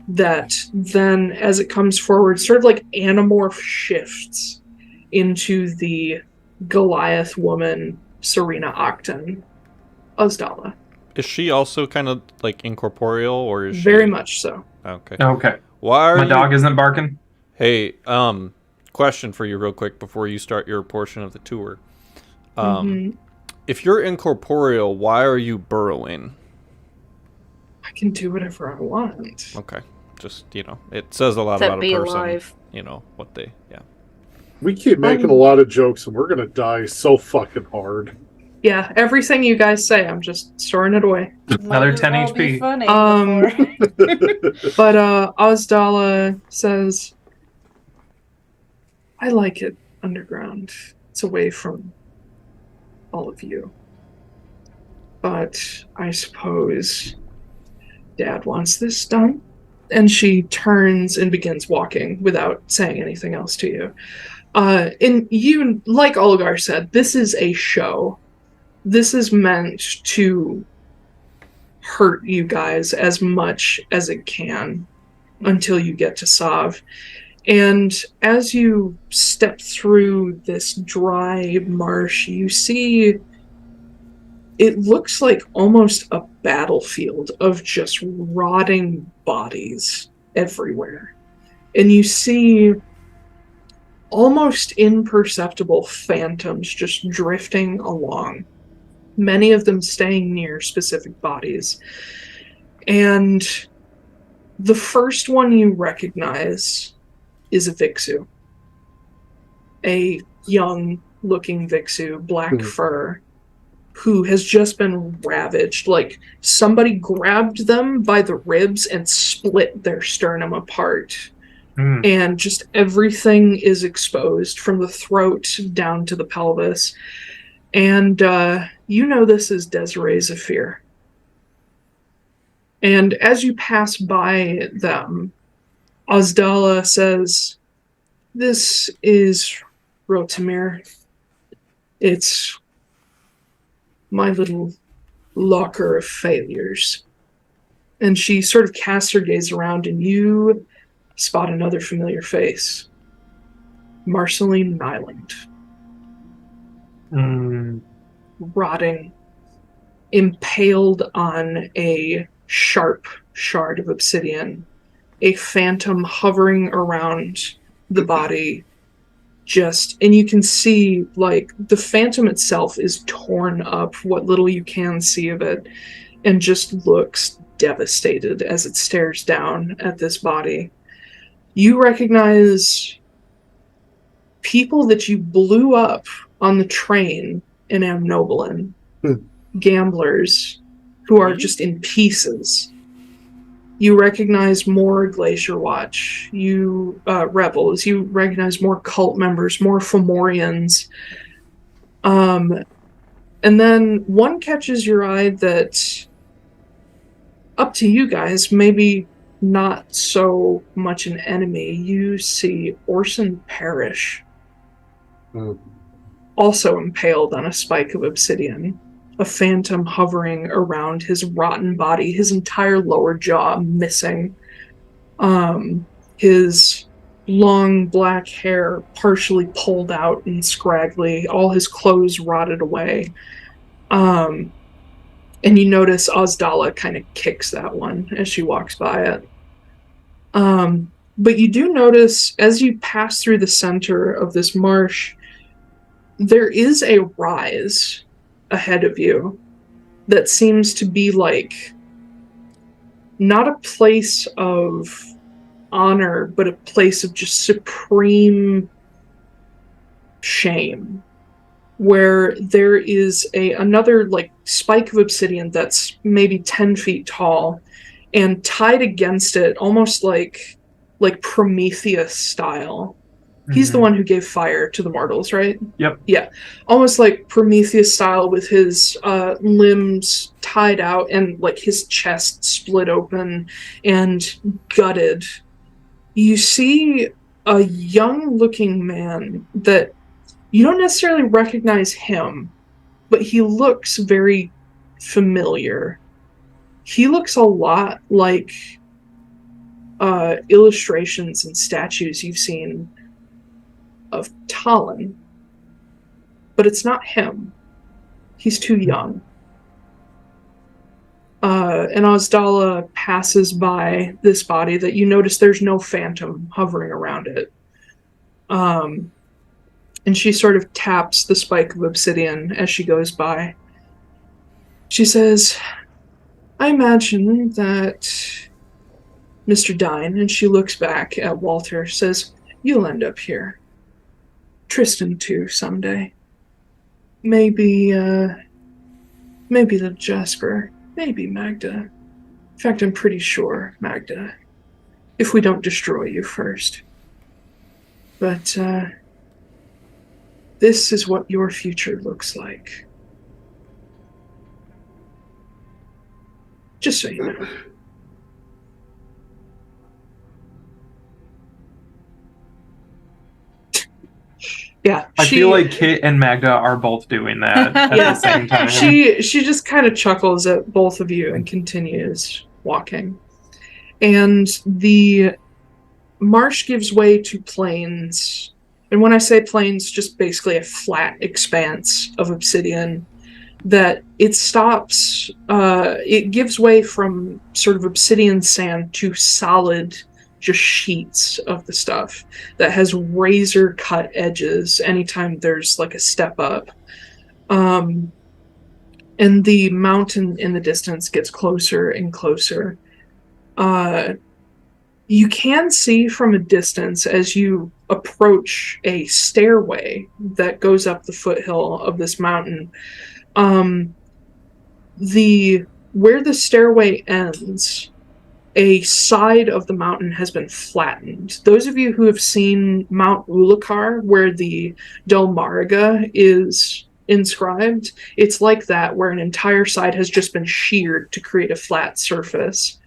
that then, as it comes forward, sort of like Animorph shifts into the Goliath woman, Serena Octon, Ozdala. Is she also kind of like incorporeal, or is she... Very much so. Okay. Okay. Why are My you... dog isn't barking? Hey, question for you real quick before you start your portion of the tour. If you're incorporeal, why are you burrowing? I can do whatever I want. Okay. Just, it says a lot Except about a be person. alive. What they, yeah. We keep making a lot of jokes, and we're going to die so fucking hard. Yeah, everything you guys say, I'm just storing it away. Another 10 HP. But Ozdala says, I like it underground. It's away from all of you. But I suppose Dad wants this done. And she turns and begins walking without saying anything else to you. And you, like Olgar said, this is a show. This is meant to hurt you guys as much as it can until you get to Sav. And as you step through this dry marsh, you see it looks like almost a battlefield of just rotting bodies everywhere. And you see almost imperceptible phantoms just drifting along, many of them staying near specific bodies. And the first one you recognize is a Vixu. A young-looking Vixu, black fur, who has just been ravaged. Like, somebody grabbed them by the ribs and split their sternum apart. And just everything is exposed from the throat down to the pelvis. And this is Desiree Zephyr. And as you pass by them, Ozdala says, this is Rotamir. It's my little locker of failures. And she sort of casts her gaze around, and you spot another familiar face. Marceline Nyland. Rotting, impaled on a sharp shard of obsidian. A phantom hovering around the body. And you can see, like, the phantom itself is torn up, what little you can see of it, and just looks devastated as it stares down at this body. You recognize people that you blew up on the train in Amnoblin. Gamblers who are just in pieces. You recognize more Glacier Watch, rebels. You recognize more cult members, more Fomorians. And then one catches your eye that, up to you guys, maybe not so much an enemy. You see Orson Parrish, also impaled on a spike of obsidian. A phantom hovering around his rotten body, his entire lower jaw missing. His long black hair, partially pulled out and scraggly, all his clothes rotted away. And you notice Ozdala kind of kicks that one as she walks by it. But you do notice, as you pass through the center of this marsh, there is a rise ahead of you that seems to be like not a place of honor, but a place of just supreme shame, where there is another like spike of obsidian that's maybe 10 feet tall, and tied against it, almost like Prometheus style. He's the one who gave fire to the mortals, right? Yep. Yeah. Almost like Prometheus style, with his limbs tied out and like his chest split open and gutted. You see a young looking man that you don't necessarily recognize him, but he looks very familiar. He looks a lot like illustrations and statues you've seen of Talon, but it's not him. He's too young. And Ozdala passes by this body that you notice there's no phantom hovering around it. And she sort of taps the spike of obsidian as she goes by. She says, I imagine that Mr. Dine, and she looks back at Walter, says, you'll end up here. Tristan too, someday. Maybe the Jasper. Maybe Magda. In fact, I'm pretty sure Magda. If we don't destroy you first. But, this is what your future looks like. Just so you know. Yeah, I feel like Kit and Magda are both doing that at the same time. She just kind of chuckles at both of you and continues walking. And the marsh gives way to plains. And when I say plains, just basically a flat expanse of obsidian that it stops. It gives way from sort of obsidian sand to solid just sheets of the stuff that has razor cut edges anytime there's like a step up. And the mountain in the distance gets closer and closer. You can see from a distance as you approach a stairway that goes up the foothill of this mountain. Where the stairway ends, a side of the mountain has been flattened. Those of you who have seen Mount Ulakar, where the Delmariga is inscribed, it's like that, where an entire side has just been sheared to create a flat surface.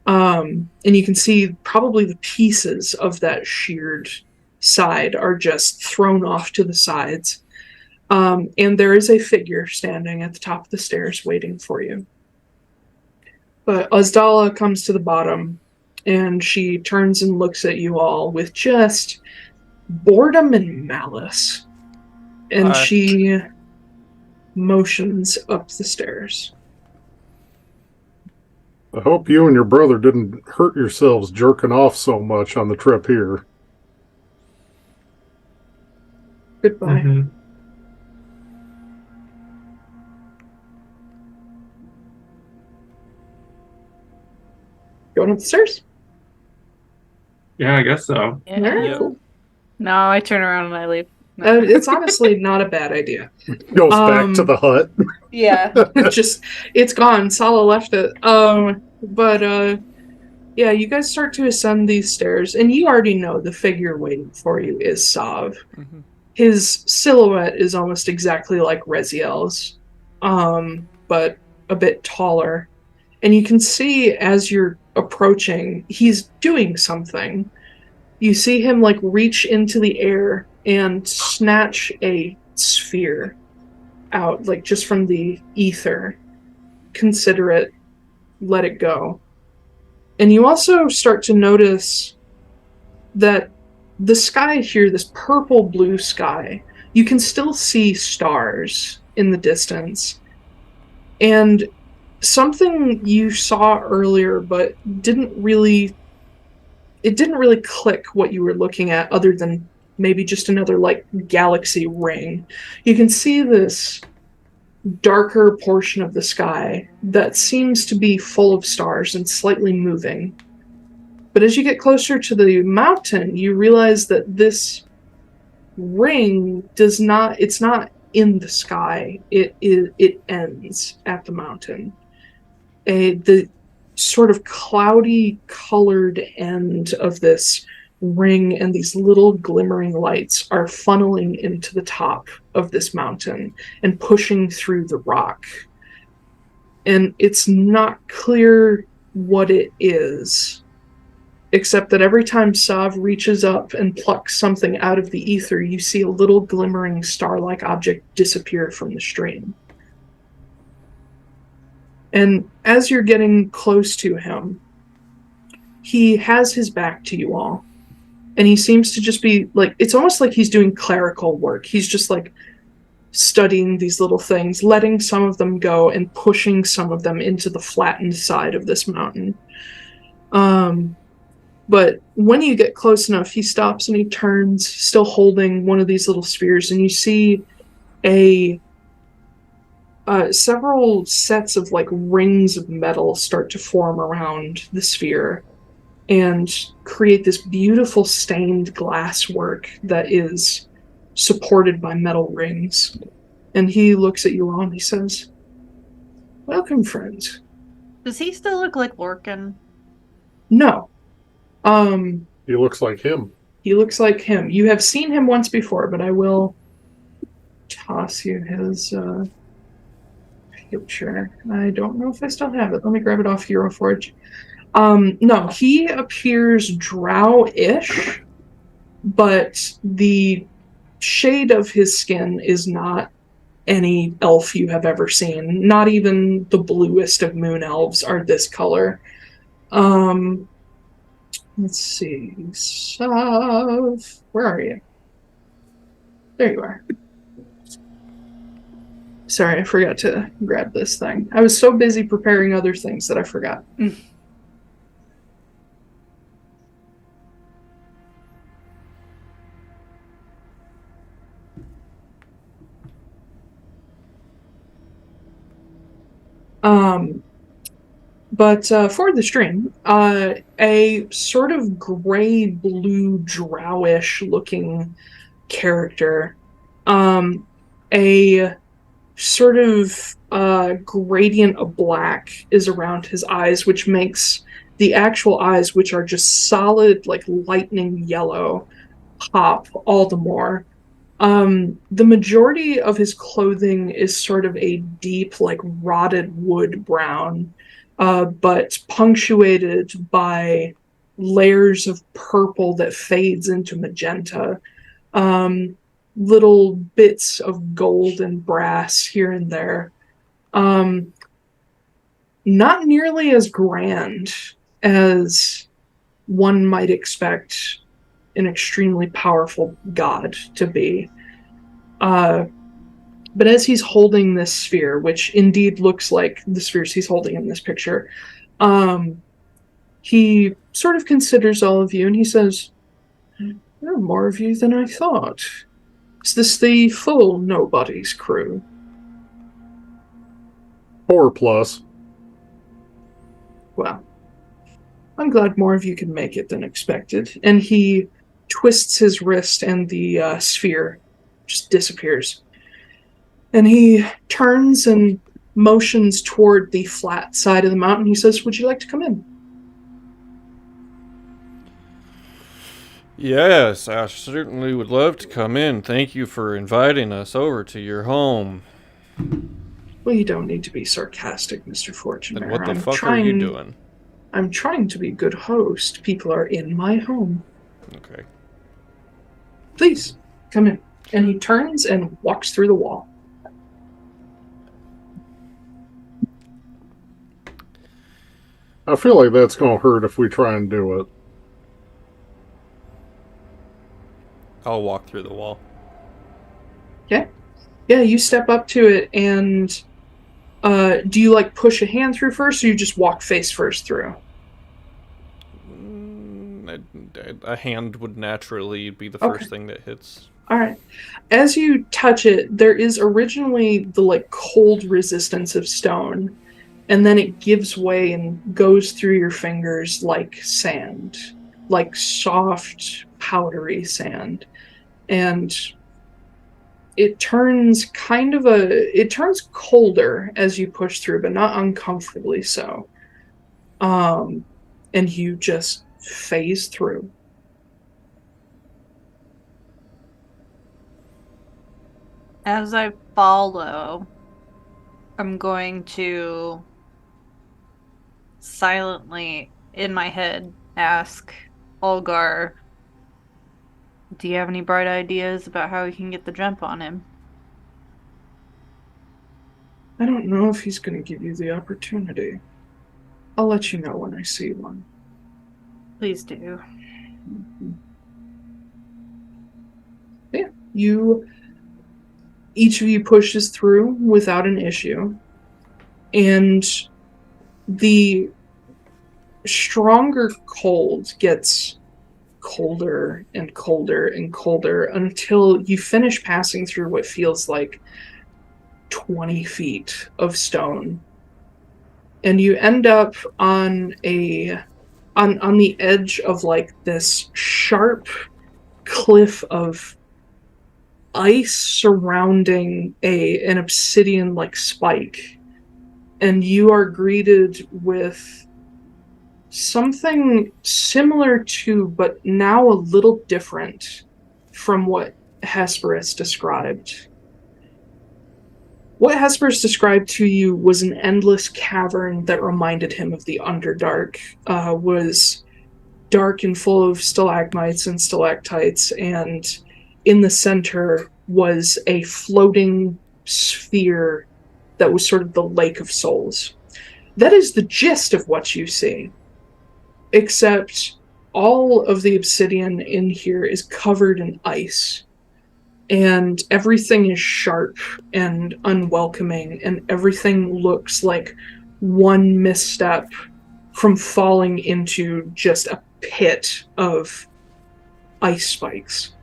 And you can see probably the pieces of that sheared side are just thrown off to the sides. And there is a figure standing at the top of the stairs waiting for you. But Ozdala comes to the bottom, and she turns and looks at you all with just boredom and malice. And she motions up the stairs. I hope you and your brother didn't hurt yourselves jerking off so much on the trip here. Goodbye. Mm-hmm. Going up the stairs? Yeah, I guess so. Yeah. Cool. No, I turn around and I leave. No. It's honestly not a bad idea. Goes back to the hut. Yeah. It's gone. Sala left it. Yeah, you guys start to ascend these stairs, and you already know the figure waiting for you is Sav. Mm-hmm. His silhouette is almost exactly like Reziel's, but a bit taller. And you can see as you're approaching, he's doing something. You see him like reach into the air and snatch a sphere out, like just from the ether. Consider it, let it go. And you also start to notice that the sky here, this purple blue sky, you can still see stars in the distance. And something you saw earlier, but it didn't really click what you were looking at, other than maybe just another like galaxy ring. You can see this darker portion of the sky that seems to be full of stars and slightly moving. But as you get closer to the mountain, you realize that this ring it's not in the sky. It ends at the mountain. The sort of cloudy colored end of this ring and these little glimmering lights are funneling into the top of this mountain and pushing through the rock. And it's not clear what it is, except that every time Sav reaches up and plucks something out of the ether, you see a little glimmering star-like object disappear from the stream. And as you're getting close to him, he has his back to you all. And he seems to just be like, it's almost like he's doing clerical work. He's just like studying these little things, letting some of them go and pushing some of them into the flattened side of this mountain. But when you get close enough, he stops and he turns, still holding one of these little spheres, and you see several sets of like rings of metal start to form around the sphere and create this beautiful stained glass work that is supported by metal rings. And he looks at you all and he says, "Welcome, friends." Does he still look like Lorcan? No. He looks like him. He looks like him. You have seen him once before, but I will toss you his picture. I don't know if I still have it. Let me grab it off Euroforge. No, he appears drow-ish, but the shade of his skin is not any elf you have ever seen. Not even the bluest of moon elves are this color. Let's see. Sav, where are you? There you are. Sorry, I forgot to grab this thing. I was so busy preparing other things that I forgot. But for the stream, a sort of gray-blue, drowish looking character, a sort of gradient of black is around his eyes, which makes the actual eyes, which are just solid, like lightning yellow, pop all the more. The majority of his clothing is sort of a deep, like rotted wood brown, but punctuated by layers of purple that fades into magenta. Little bits of gold and brass here and there. Not nearly as grand as one might expect an extremely powerful god to be. But as he's holding this sphere, which indeed looks like the spheres he's holding in this picture, he sort of considers all of you and he says, "There are more of you than I thought. Is this the full Nobodies crew?" 4+. Well, I'm glad more of you can make it than expected. And he twists his wrist and the sphere just disappears. And he turns and motions toward the flat side of the mountain. He says, "Would you like to come in?" Yes, I certainly would love to come in. Thank you for inviting us over to your home. Well, you don't need to be sarcastic, Mr. Fortunemær. Then what the fuck are you doing? I'm trying to be a good host. People are in my home. Okay. Please, come in. And he turns and walks through the wall. I feel like that's going to hurt if we try and do it. I'll walk through the wall. Okay. Yeah, you step up to it, and do you like push a hand through first, or you just walk face first through? A hand would naturally be the first thing that hits. All right. As you touch it, there is originally the like cold resistance of stone, and then it gives way and goes through your fingers like sand, like soft, powdery sand. And it turns it turns colder as you push through, but not uncomfortably so. And you just phase through. As I follow, I'm going to silently, in my head, ask Olgar, do you have any bright ideas about how we can get the jump on him? I don't know if he's going to give you the opportunity. I'll let you know when I see one. Please do. Yeah, each of you pushes through without an issue, and the stronger cold gets colder and colder and colder until you finish passing through what feels like 20 feet of stone, and you end up on the edge of like this sharp cliff of ice surrounding an obsidian like spike, and you are greeted with something similar to, but now a little different from what Hesperus described. What Hesperus described to you was an endless cavern that reminded him of the Underdark, was dark and full of stalagmites and stalactites, and in the center was a floating sphere that was sort of the Lake of Souls. That is the gist of what you see, except all of the obsidian in here is covered in ice, and everything is sharp and unwelcoming, and everything looks like one misstep from falling into just a pit of ice spikes.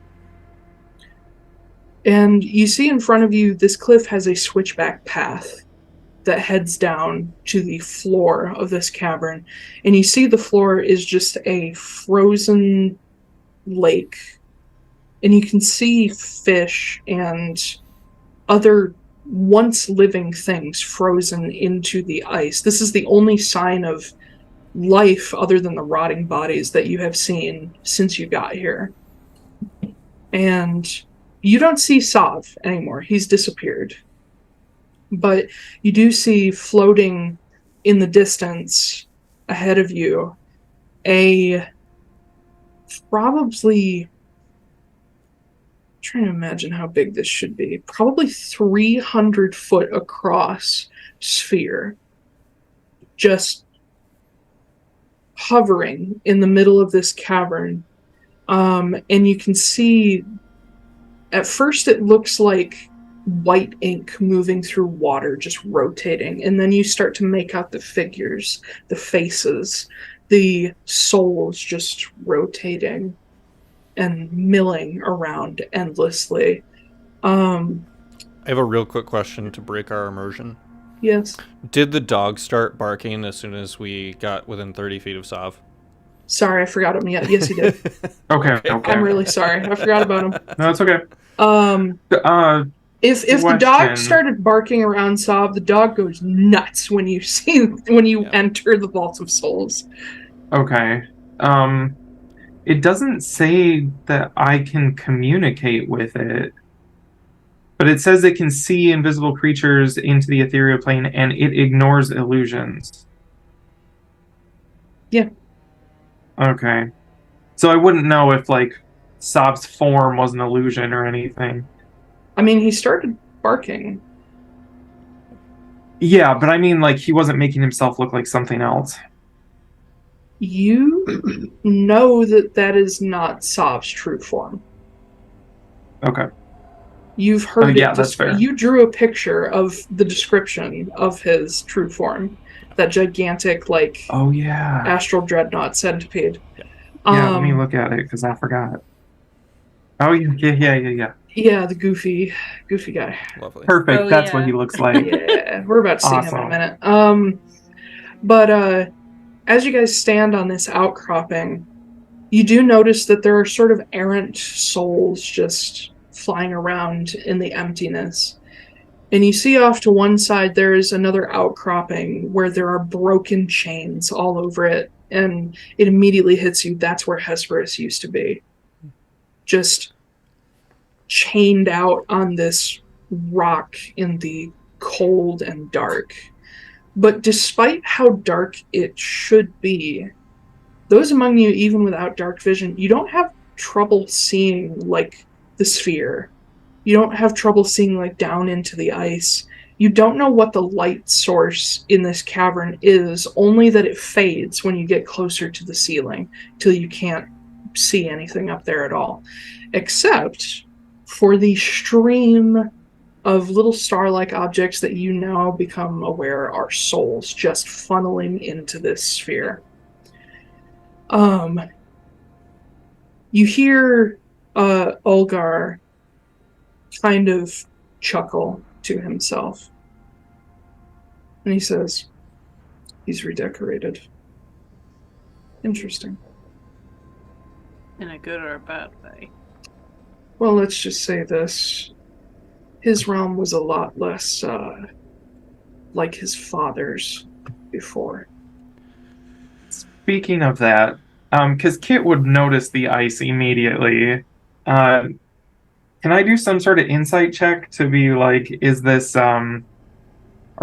And you see in front of you, this cliff has a switchback path that heads down to the floor of this cavern. And you see the floor is just a frozen lake. And you can see fish and other once living things frozen into the ice. This is the only sign of life other than the rotting bodies that you have seen since you got here. And you don't see Sav anymore. He's disappeared. But you do see floating in the distance ahead of you a probably, I'm trying to imagine how big this should be, probably 300 foot across sphere, just hovering in the middle of this cavern. And you can see, at first it looks like white ink moving through water, just rotating, and then you start to make out the figures, the faces, the souls just rotating and milling around endlessly. I have a real quick question to break our immersion. Yes. Did the dog start barking as soon as we got within 30 feet of Sav? Sorry, I forgot him yet. Yes, he did. Okay. I'm really sorry. I forgot about him. No, it's okay. If the dog started barking around Sav, the dog goes nuts when you enter the Vault of Souls. Okay. It doesn't say that I can communicate with it, but it says it can see invisible creatures into the ethereal plane and it ignores illusions. Yeah. Okay. So I wouldn't know if, like, Sav's form was an illusion or anything. I mean, he started barking. Yeah, but I mean, like, he wasn't making himself look like something else. You know that is not Sav's true form. Okay. You've heard yeah, it. that's fair. You drew a picture of the description of his true form. That gigantic, Oh, yeah. astral dreadnought centipede. Yeah, let me look at it, because I forgot. Oh, yeah. Yeah, the goofy guy. Lovely. Perfect, Oh, that's yeah. what he looks like. Yeah, we're about to see him in a Awesome. minute. But as you guys stand on this outcropping, you do notice that there are sort of errant souls just flying around in the emptiness. And you see off to one side there is another outcropping where there are broken chains all over it, and it immediately hits you. That's where Hesperus used to be. Just chained out on this rock in the cold and dark. But despite how dark it should be, those among you, even without dark vision, you don't have trouble seeing, the sphere. You don't have trouble seeing, down into the ice. You don't know what the light source in this cavern is, only that it fades when you get closer to the ceiling, till you can't see anything up there at all. Except for the stream of little star-like objects that you now become aware are souls just funneling into this sphere. You hear Olgar kind of chuckle to himself. And he says, he's redecorated. Interesting. In a good or a bad way? Well, let's just say this. His realm was a lot less like his father's before. Speaking of that, because Kit would notice the ice immediately, can I do some sort of insight check to be like, is this, are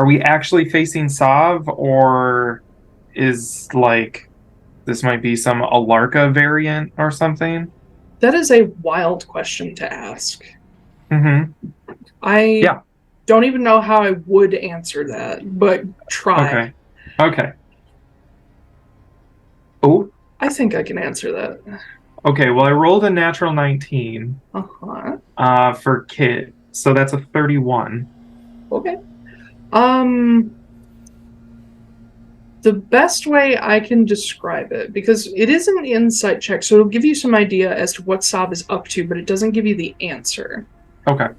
we actually facing Sav, or is, this might be some Alarka variant or something? That is a wild question to ask. Mm-hmm. I don't even know how I would answer that, but try. Okay. Oh? I think I can answer that. Okay, well, I rolled a natural 19 for Kit, so that's a 31. Okay. The best way I can describe it, because it is an insight check, so it'll give you some idea as to what Saab is up to, but it doesn't give you the answer. Okay.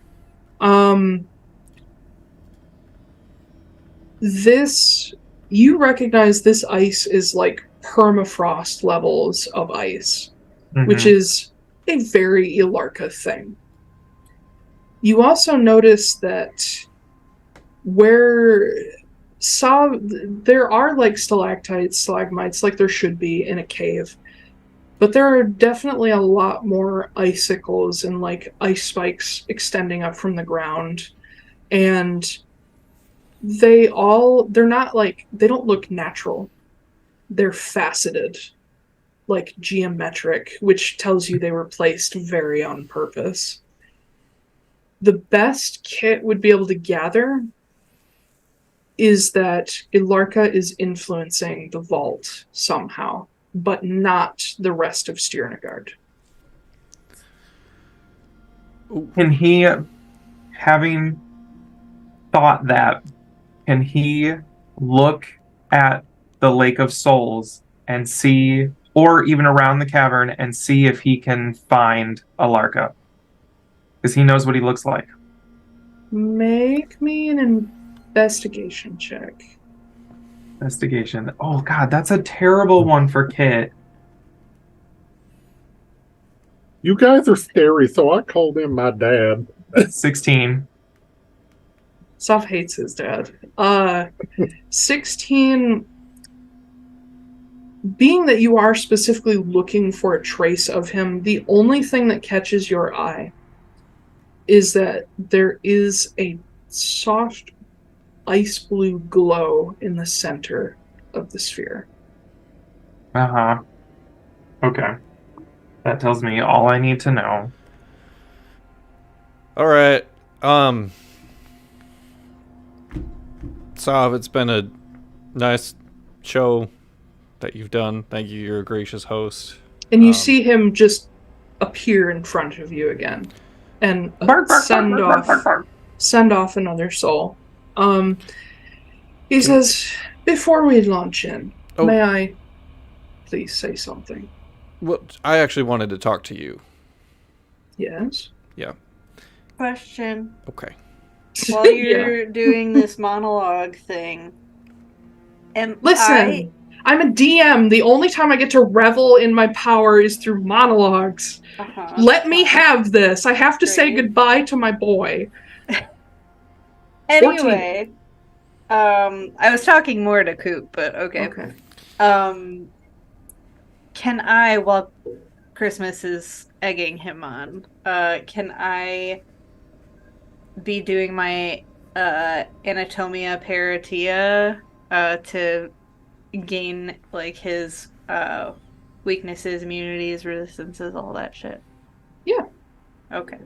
You recognize this ice is like permafrost levels of ice, which is a very Ilarka thing. You also notice that there are stalactites, stalagmites, like there should be in a cave, but there are definitely a lot more icicles and ice spikes extending up from the ground, and they don't look natural. They're faceted, geometric, which tells you they were placed very on purpose. The best Kit would be able to gather is that Ilarka is influencing the vault somehow, but not the rest of Stjernegaard. Can he, having thought that, can he look at the Lake of Souls and see, or even around the cavern, and see if he can find Ilarka? Because he knows what he looks like. Make me an investigation check. Investigation. Oh, God, that's a terrible one for Kit. You guys are scary, so I called him my dad. 16. Soph hates his dad. 16... Being that you are specifically looking for a trace of him, the only thing that catches your eye is that there is a soft ice blue glow in the center of the sphere. Uh-huh. Okay. That tells me all I need to know. All right. Sav, it's been a nice show that you've done. Thank you. You're a gracious host. And you see him just appear in front of you again. and send off another soul. He says, before we launch in, may I please say something? Well, I actually wanted to talk to you. Yes? Yeah. Question. Okay. While you're doing this monologue thing, Listen, I'm a DM. The only time I get to revel in my power is through monologues. Let me have this. I have to say goodbye to my boy. Anyway, I was talking more to Koop, but okay. Can I, while Christmas is egging him on, can I be doing my Anatomia Paratia to gain like his weaknesses, immunities, resistances, all that shit? Yeah. Okay.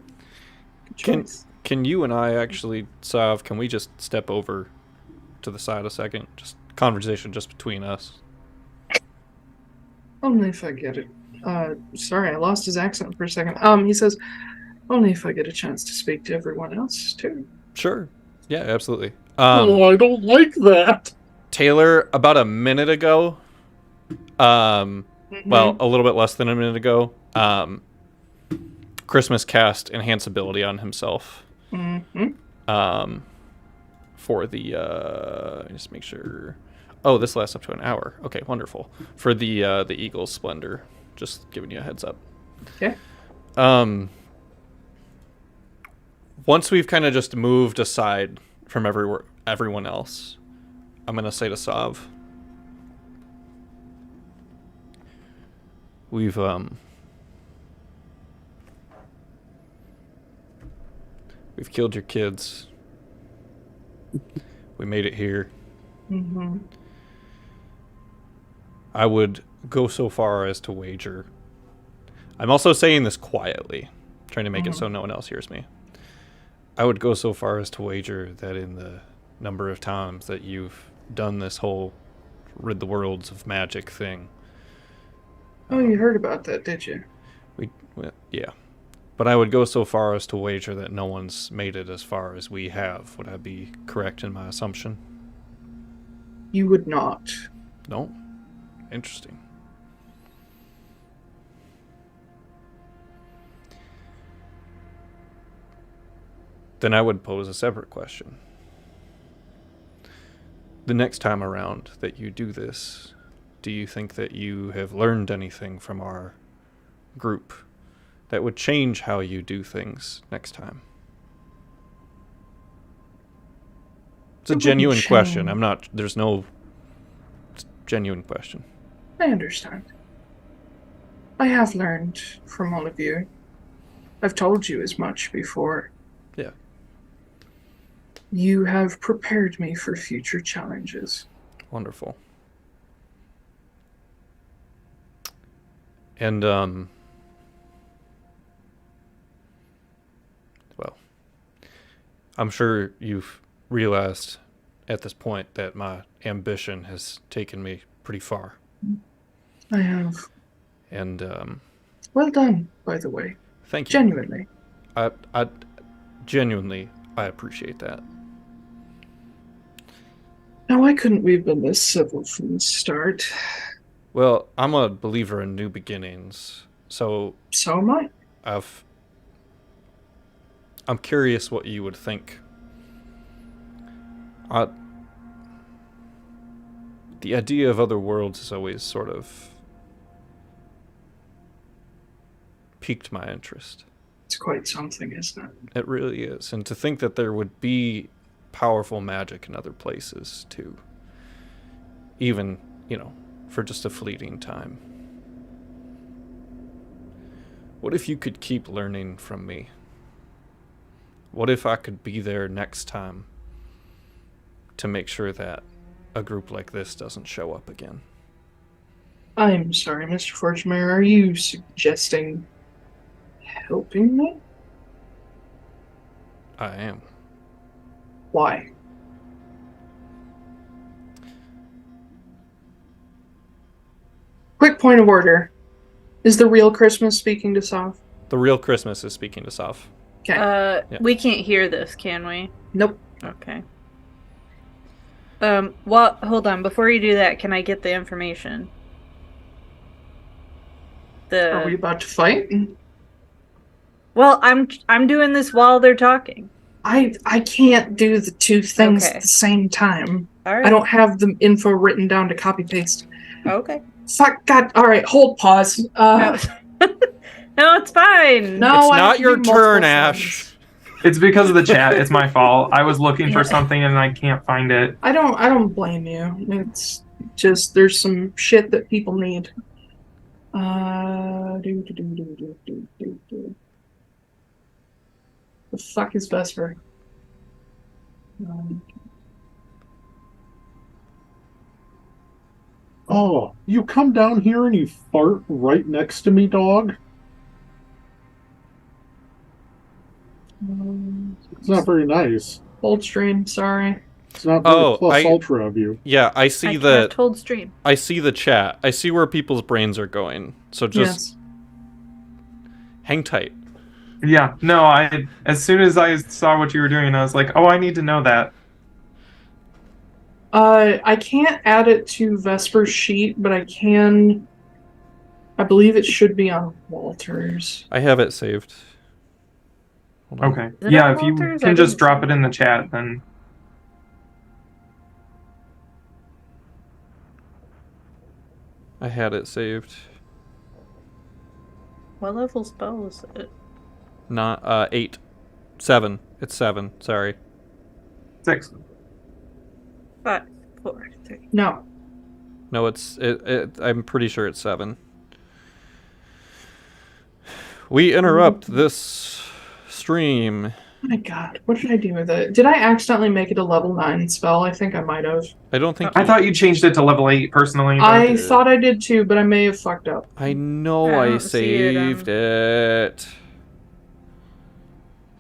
Can you and I actually, Sav, can we just step over to the side a second? Just conversation just between us. Only if I get it. Sorry, I lost his accent for a second. He says, only if I get a chance to speak to everyone else, too. Sure. Yeah, absolutely. I don't like that. Taiylor, about a minute ago, well, a little bit less than a minute ago, Christmas cast Enhance ability on himself. For the, just make sure. Oh, this lasts up to an hour. Okay, wonderful. For the Eagle's Splendor. Just giving you a heads up. Okay. Once we've kind of just moved aside from everyone else, I'm going to say to Sav, we've killed your kids. We made it here. I would go so far as to wager. I'm also saying this quietly, trying to make it so no one else hears me. I would go so far as to wager that in the number of times that you've done this whole rid the worlds of magic thing. Oh, you heard about that, did you? Yeah. But I would go so far as to wager that no one's made it as far as we have. Would I be correct in my assumption? You would not. No? Interesting. Then I would pose a separate question. The next time around that you do this, do you think that you have learned anything from our group that would change how you do things next time? It's a genuine question. There's no genuine question. I understand. I have learned from all of you. I've told you as much before. Yeah. You have prepared me for future challenges. Wonderful. And, well, I'm sure you've realized at this point that my ambition has taken me pretty far. I have. And, well done, by the way. Thank you. Genuinely. I genuinely, I appreciate that. Now, why couldn't we have been this civil from the start? Well, I'm a believer in new beginnings, so... So am I. I'm curious what you would think. The idea of other worlds has always sort of piqued my interest. It's quite something, isn't it? It really is. And to think that there would be powerful magic in other places, too. Even, for just a fleeting time. What if you could keep learning from me? What if I could be there next time to make sure that a group like this doesn't show up again? I'm sorry, Mr. Fortunemær, are you suggesting helping me? I am. Why? Quick point of order. Is the real Christmas speaking to Soph? The real Christmas is speaking to Soph. Okay. We can't hear this, can we? Nope. Okay. Well, hold on. Before you do that, can I get the information? Are we about to fight? Well, I'm doing this while they're talking. I can't do the two things Okay. at the same time. All right. I don't have the info written down to copy paste. Okay. Fuck, God. All right, hold, pause. No. No, it's fine. No, It's I have not to your do multiple turn, things. Ash. It's because of the chat. It's my fault. I was looking for something and I can't find it. I don't blame you. It's just there's some shit that people need. The fuck is Vesper? Oh, you come down here and you fart right next to me, dog? It's not very nice. Old stream, sorry. It's not very plus ultra of you. Yeah, I see I the told stream. I see the chat. I see where people's brains are going. So just hang tight. Yeah, no, as soon as I saw what you were doing, I was like, oh, I need to know that. I can't add it to Vesper's sheet, but I can. I believe it should be on Walter's. I have it saved. Hold on. Okay. Is it Yeah, on if you Walters? I can just didn't drop see it in the chat, then. I had it saved. What level spell is it? Not 8. 7. It's 7, sorry. 6. 5, 4, 3. No. No, I'm pretty sure it's 7. We interrupt this stream. Oh my God, what did I do with it? Did I accidentally make it a level 9 spell? I think I might have. I don't think I thought you changed it to level 8 personally. But I thought I did too, but I may have fucked up. I know I I don't see it, saved it.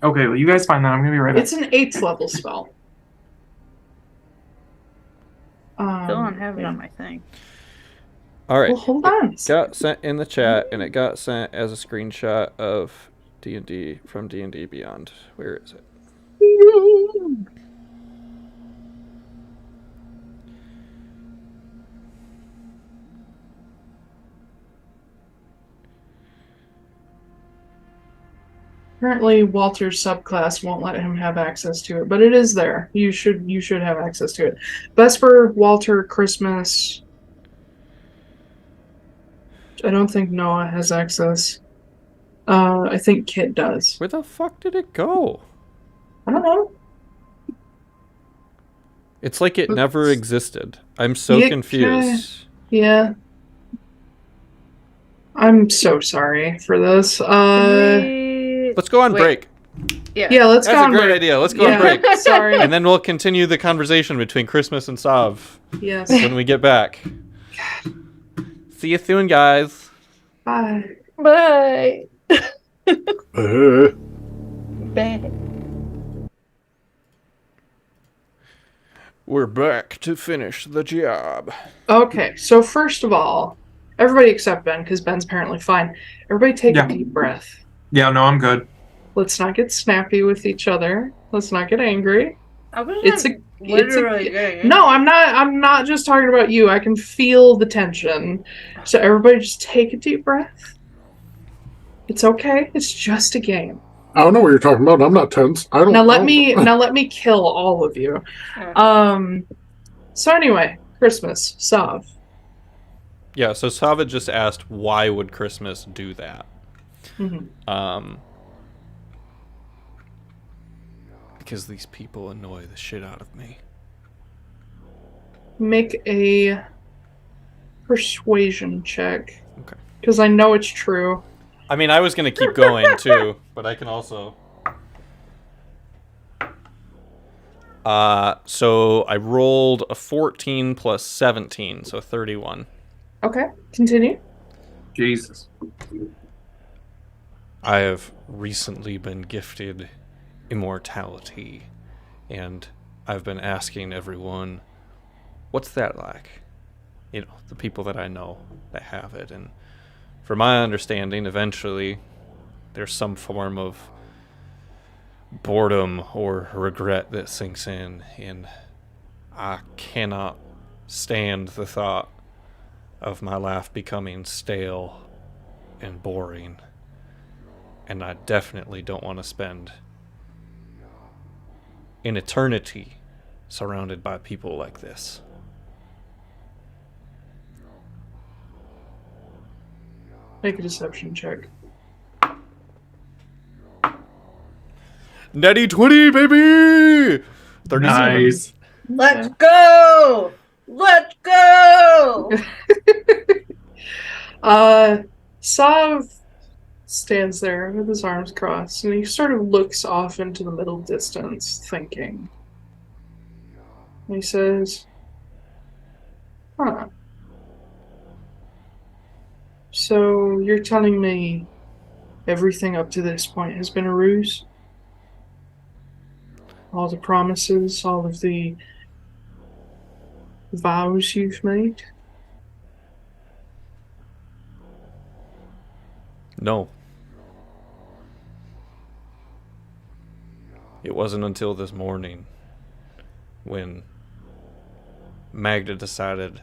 Okay, well, you guys find that. I'm gonna be right back. It's an 8th level spell. Still don't have it on my thing. All right. Well, hold on. It got sent in the chat, and it got sent as a screenshot of D&D from D&D Beyond. Where is it? Apparently, Walter's subclass won't let him have access to it, but it is there. You should have access to it. Vesper, Walter, Christmas. I don't think Noah has access. I think Kit does. Where the fuck did it go? I don't know. It's like it never existed. I'm so Yeah, confused. Yeah. I'm so sorry for this. Let's go on break. Yeah, let's That's go a on great break. idea. Let's go on break. Sorry. And then we'll continue the conversation between Christmas and Sav Yes. when we get back. See you soon, guys. Bye. Bye. Bye. We're back to finish the job. Okay, so first of all, everybody except Ben, because Ben's apparently fine. Everybody take a deep breath. Yeah, no, I'm good. Let's not get snappy with each other. Let's not get angry. No, I'm not just talking about you. I can feel the tension. So everybody just take a deep breath. It's okay. It's just a game. I don't know what you're talking about. I'm not tense. I don't. Now let me kill all of you. So anyway, Christmas, Sav. Yeah, so Sav had just asked, why would Christmas do that? Mm-hmm. Because these people annoy the shit out of me. Make a persuasion check. Okay. Because I know it's true. I mean, I was going to keep going, too, but I can also... So I rolled a 14 plus 17, so 31. Okay, continue. Jesus. I have recently been gifted immortality, and I've been asking everyone, what's that like? You know, the people that I know that have it, and from my understanding, eventually there's some form of boredom or regret that sinks in, and I cannot stand the thought of my life becoming stale and boring, and I definitely don't want to spend an eternity surrounded by people like this. Make a deception check. Natty 20, baby! 37. Nice. Let's go! Let's go! Sav stands there with his arms crossed, and he sort of looks off into the middle distance, thinking. And he says, huh. So you're telling me everything up to this point has been a ruse? All the promises, all of the vows you've made? No. It wasn't until this morning when Magda decided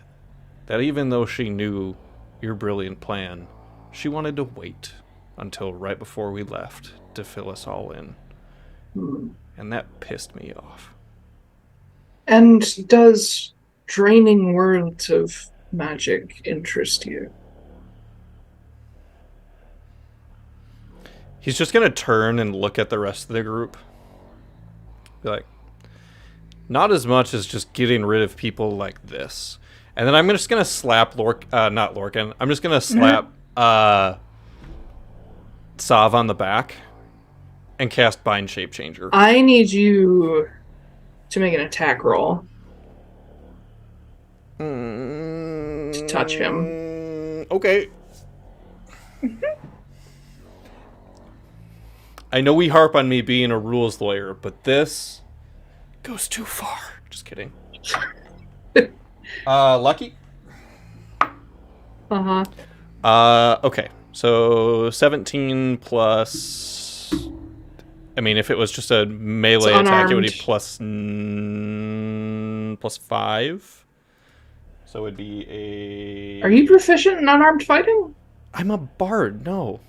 that even though she knew your brilliant plan, she wanted to wait until right before we left to fill us all in. And that pissed me off. And does draining worlds of magic interest you? He's just gonna turn and look at the rest of the group. Be like, not as much as just getting rid of people like this. And then I'm just gonna slap not Lorcan. I'm just gonna slap Sav on the back and cast Bind Shape Changer. I need you to make an attack roll to touch him. Okay. I know we harp on me being a rules lawyer, but this goes too far. Just kidding. Lucky? Uh-huh. Okay. So 17 plus... I mean, if it was just a melee attack, it would be plus 5. So it would be a... Are you proficient in unarmed fighting? I'm a bard, no.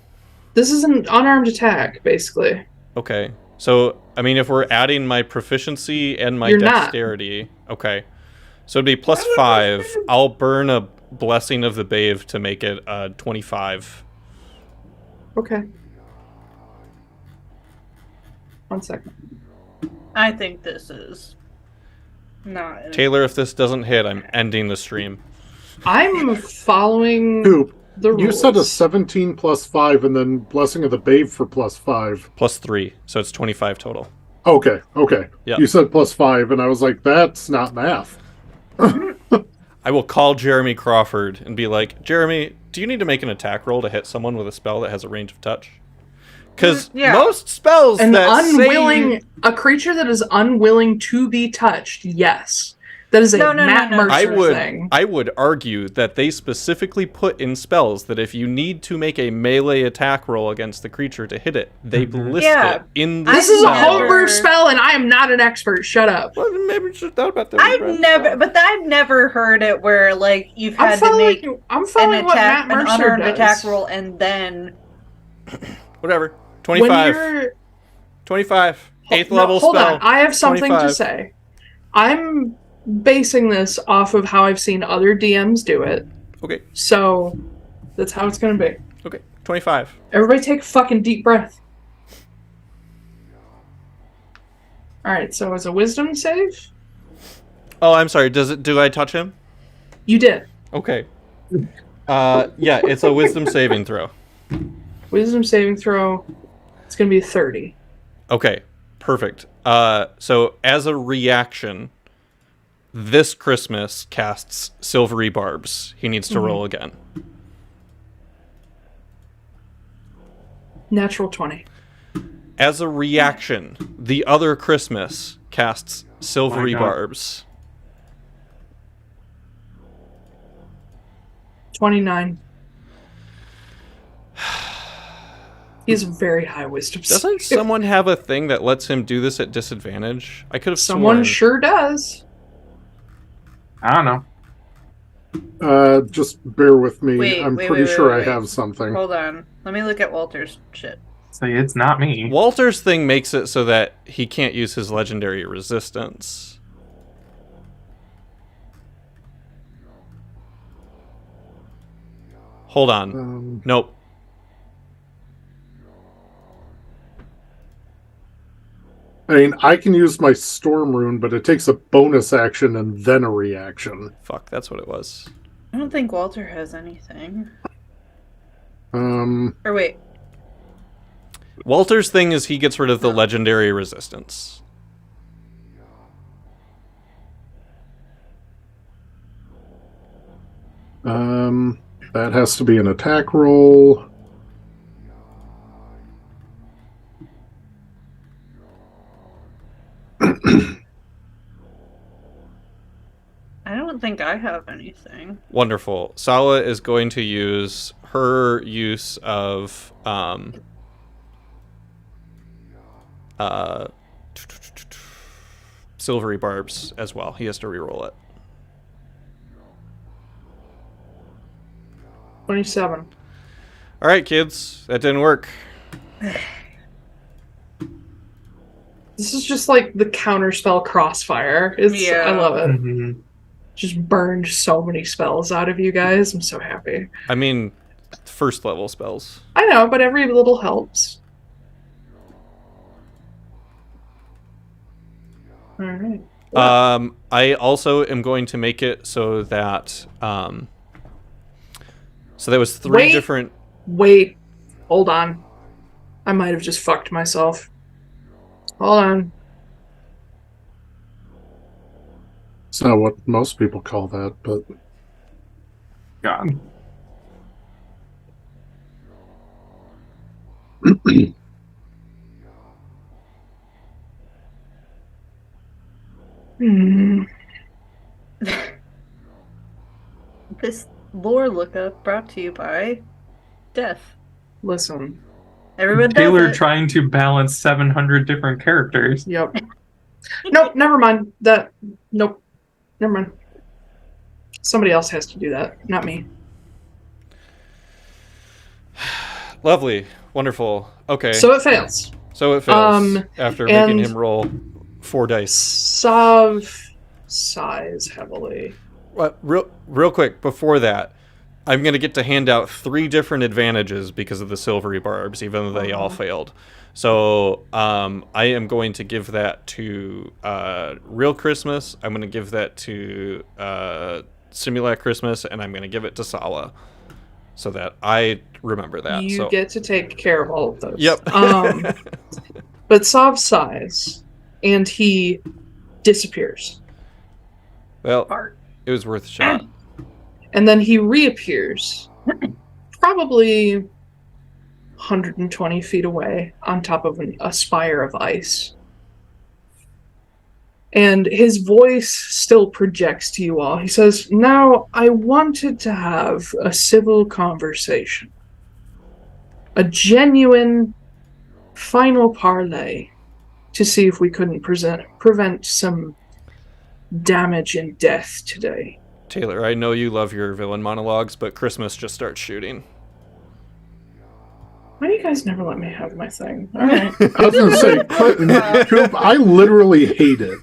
This is an unarmed attack, basically. Okay. So, I mean, if we're adding my proficiency and my You're not. dexterity... Okay. So it'd be plus 5. I'll burn a Blessing of the Bave to make it 25. Okay. 1 second. I think this is not. Taiylor, if this doesn't hit, I'm ending the stream. I'm following Coop, the rules. you said a 17 plus 5 and then Blessing of the Babe for plus 5. Plus 3, so it's 25 total. Okay. Yep. You said plus 5, and I was like, that's not math. I will call Jeremy Crawford and be like, Jeremy, do you need to make an attack roll to hit someone with a spell that has a range of touch? Because most spells a creature that is unwilling to be touched, yes. That is a Matt Mercer thing. I would argue that they specifically put in spells that if you need to make a melee attack roll against the creature to hit it, they list it in the This is a homebrew spell, and I am not an expert. Shut up. Well, maybe you should thought about that. I've never heard it where like you've had to make an unarmed attack roll and then whatever. 25. 25. 8th level hold spell. On. I have something 25. to say. I'm basing this off of how I've seen other DMs do it. Okay. So that's how it's going to be. Okay. 25. Everybody take a fucking deep breath. Alright, so as a wisdom save? Oh, I'm sorry. Do I touch him? You did. Okay. Yeah, it's a wisdom saving throw. Wisdom saving throw. It's going to be a 30. Okay. Perfect. So as a reaction, this Christmas casts Silvery Barbs. He needs to roll again. Natural 20. As a reaction, the other Christmas casts Silvery Barbs. 29. He has very high wisdom. Doesn't someone have a thing that lets him do this at disadvantage? I could have Someone sworn. sure does. I don't know. Just bear with me. Wait, I'm wait, pretty wait, sure wait, I wait. have something. Hold on. Let me look at Walter's shit. So it's not me. Walter's thing makes it so that he can't use his legendary resistance. Hold on. Nope. I mean, I can use my Storm Rune, but it takes a bonus action and then a reaction. Fuck, that's what it was. I don't think Walter has anything. Um, Or wait. Walter's thing is he gets rid of the legendary resistance. that has to be an attack roll. I don't think I have anything. Wonderful. Sala is going to use her use of silvery barbs as well. He has to reroll it. 27. All right, kids, that didn't work. This is just like the counterspell crossfire. Yeah. I love it. Mhm. Just burned so many spells out of you guys. I'm so happy. I mean, first level spells. I know, but every little helps. All right. I also am going to make it so that so there was three different. Wait, hold on. I might have just fucked myself. Hold on. It's not what most people call that, but God. This lore lookup brought to you by Death. Listen. Everyone does Taiylor it. trying to balance 700 different characters. Yep. Nope, never mind. Nope. Never mind. Somebody else has to do that, not me. Lovely, wonderful. Okay. So it fails. So it fails after making and- him roll 4 dice. Sav sighs heavily. Real quick before that, I'm gonna get to hand out 3 different advantages because of the silvery barbs, even though they all failed. So I am going to give that to Real Christmas. I'm gonna give that to Simulac Christmas, and I'm gonna give it to Sala, so that I remember that. You so get to take care of all of those. Yep. But Sav sighs, and he disappears. Well, it was worth a shot. And then he reappears, probably 120 feet away, on top of a spire of ice. And his voice still projects to you all. He says, "Now, I wanted to have a civil conversation. A genuine final parley to see if we couldn't prevent some damage and death today." Taiylor, I know you love your villain monologues, but Christmas just starts shooting. Why do you guys never let me have my thing? All right. I was going to say, Koop, I literally hate it.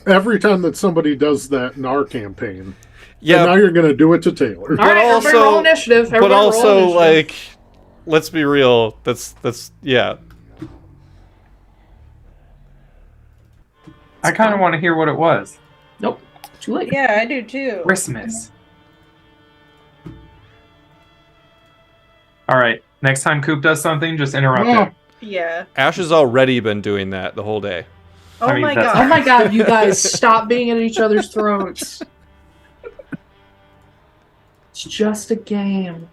Every time that somebody does that in our campaign. Yeah. And now you're going to do it to Taiylor. All right, everybody roll initiative. Everybody But roll also, initiative. like, let's be real. That's yeah. I kind of want to hear what it was. Nope. Too late. Yeah, I do too. Christmas. All right. Next time Koop does something, just interrupt him. Yeah. Ash has already been doing that the whole day. Oh I mean, my that's- god. Oh my god, you guys, stop being at each other's throats. It's just a game.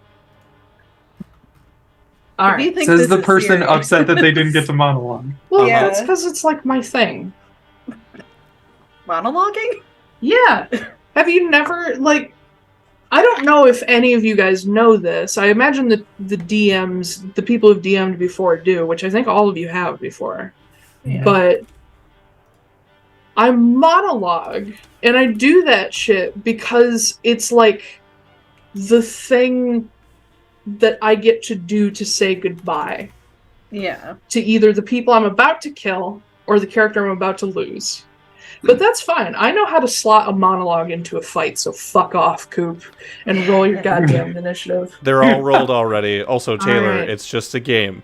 All If you right. think Says this the is person serious- upset that they didn't get to monologue. Well, Yeah. that's because it's like my thing. Monologuing? Yeah. Have you never, like, I don't know if any of you guys know this. I imagine that the DMs, the people who've DM'd before do, which I think all of you have before. Yeah. But I monologue, and I do that shit because it's like the thing that I get to do to say goodbye. Yeah. To either the people I'm about to kill or the character I'm about to lose. But that's fine. I know how to slot a monologue into a fight, so fuck off, Koop, and roll your goddamn initiative. They're all rolled already. Also, Taiylor, right. It's just a game.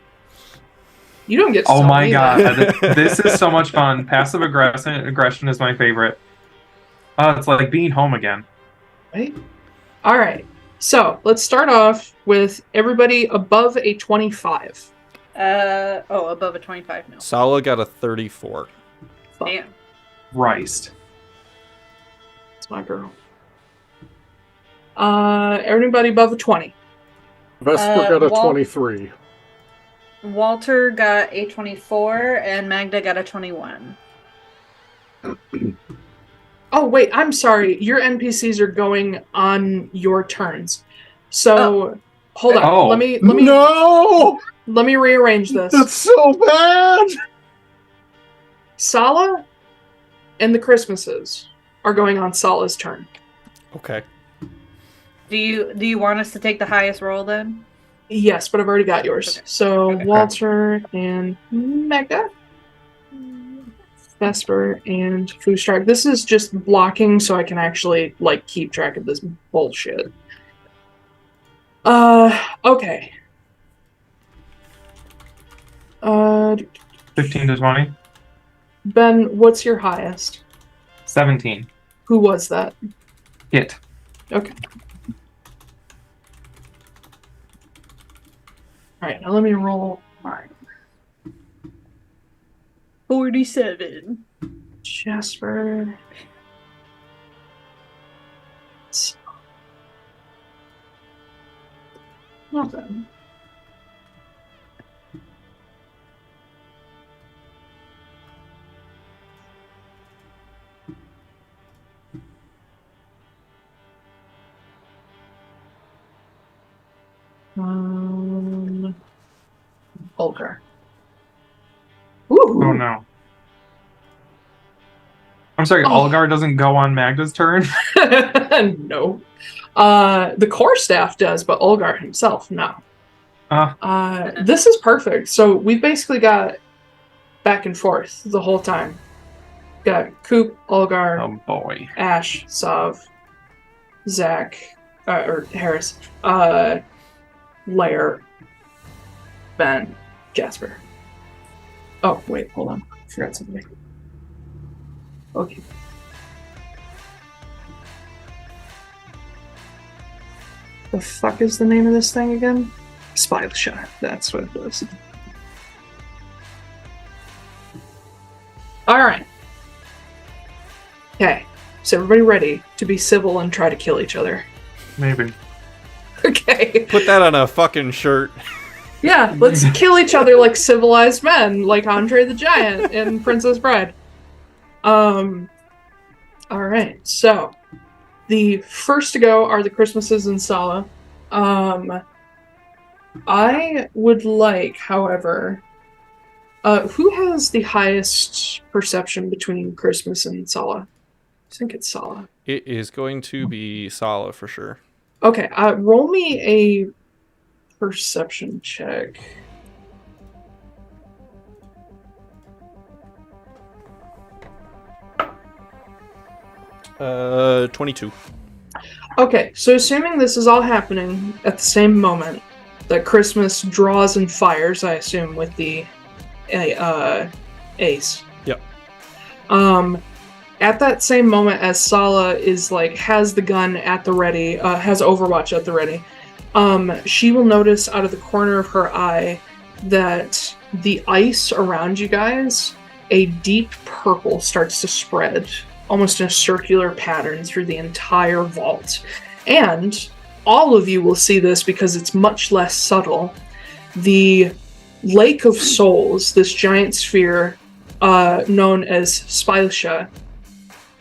You don't get to Oh my either. god, this is so much fun. Passive aggression is my favorite. It's like being home again. Right? All right. So, let's start off with everybody above a 25. Above a 25 now. Sala got a 34. Damn. Christ. It's my girl. Everybody above a 20. Vesper got a 23. Walter got a 24, and Magda got a 21. Oh, wait, I'm sorry. Your NPCs are going on your turns. So, hold on. Oh. Let me No! Let me rearrange this. That's so bad! Sala and the Christmases are going on Sala's turn. Okay. Do you want us to take the highest roll then? Yes, but I've already got yours. Okay. So Okay. Walter and Magda, Vesper and Foostrak. This is just blocking so I can actually keep track of this bullshit. Okay. 15 to 20. Ben, what's your highest? 17. Who was that? Hit. Okay. Alright, now let me roll mine. 47. Jasper. Not bad. Olgar. Ooh. Oh no. I'm sorry, Olgar doesn't go on Magda's turn? No. The core staff does, but Olgar himself, no. This is perfect. So we've basically got back and forth the whole time. Got Koop, Olgar, Oh boy. Ash, Sav, Zack, or Harris, Lair, Ben, Jasper. Oh, wait, hold on. I forgot something. Okay. The fuck is the name of this thing again? Speilsjø. That's what it was. Alright. Okay. Is everybody ready to be civil and try to kill each other? Maybe. Okay. Put that on a fucking shirt. Yeah, let's kill each other like civilized men, like Andre the Giant in Princess Bride. Alright, so the first to go are the Christmases in Sala. I would like, however, who has the highest perception between Christmas and Sala? I think it's Sala. It is going to be Sala for sure. Okay, roll me a perception check. Uh, 22. Okay, so assuming this is all happening at the same moment, that Christmas draws and fires, I assume, with the ace. Yep. At that same moment as Sala is has the gun at the ready, has Overwatch at the ready, she will notice out of the corner of her eye that the ice around you guys, a deep purple starts to spread, almost in a circular pattern through the entire vault. And all of you will see this because it's much less subtle. The Lake of Souls, this giant sphere known as Speilsjø,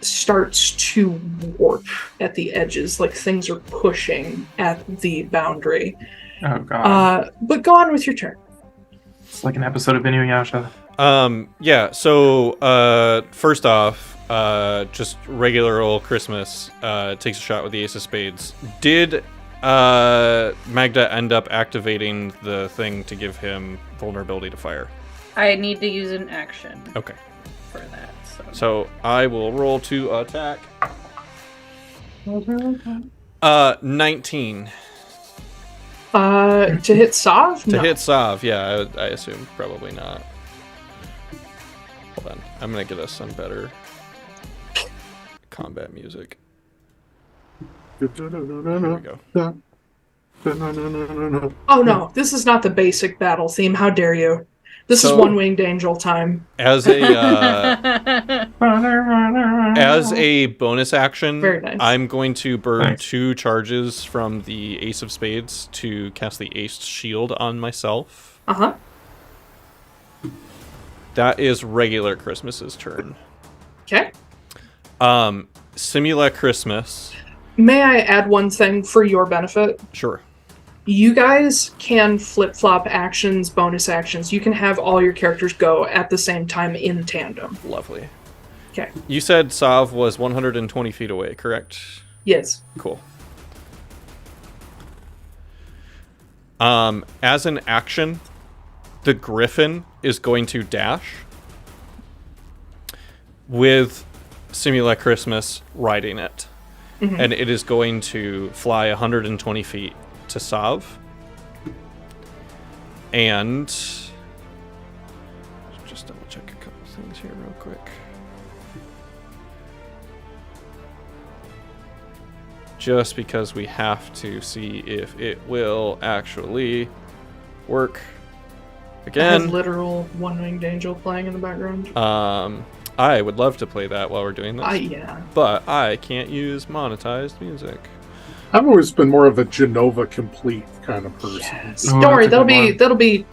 starts to warp at the edges, like things are pushing at the boundary. Oh god. But go on with your turn. It's like an episode of Inuyasha. Yeah, so first off, just regular old Christmas takes a shot with the Ace of Spades. Did Magda end up activating the thing to give him vulnerability to fire? I need to use an action Okay. for that. So I will roll to attack. 19. To hit Sav? To No. hit Sav, yeah, I assume probably not. Hold on, I'm gonna get us some better combat music. There we go. Oh no, this is not the basic battle theme. How dare you? This is One-Winged Angel time. As a bonus action, Very nice. I'm going to burn 2 charges from the Ace of Spades to cast the Ace Shield on myself. Uh-huh. That is regular Christmas's turn. Okay. Simula Christmas. May I add one thing for your benefit? Sure. You guys can flip-flop actions, bonus actions. You can have all your characters go at the same time in tandem. Lovely. Okay. You said Sav was 120 feet away, correct? Yes. Cool. As an action, the Griffin is going to dash with Simula Christmas riding it. Mm-hmm. And it is going to fly 120 feet to Sav. And just double check a couple things here real quick. Just because we have to see if it will actually work. Again, Has literal One-Winged Angel playing in the background. I would love to play that while we're doing this. Yeah. But I can't use monetized music. I've always been more of a Genova complete kind of person. Yes. Don't worry, that'll be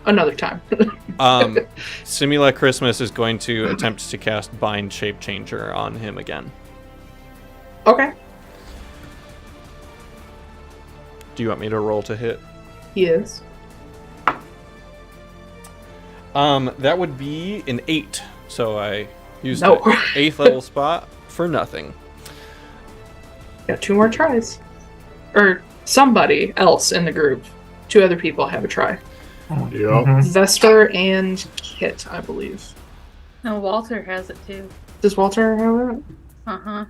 another time. Simula Christmas is going to attempt to cast Bind Shape Changer on him again. Okay. Do you want me to roll to hit? He is. That would be an 8. So I used No. the 8th level spot for nothing. Got 2 more tries. Or somebody else in the group. 2 other people have a try. Yeah. Vesper and Kit, I believe. No, Walter has it too. Does Walter have it? Uh-huh.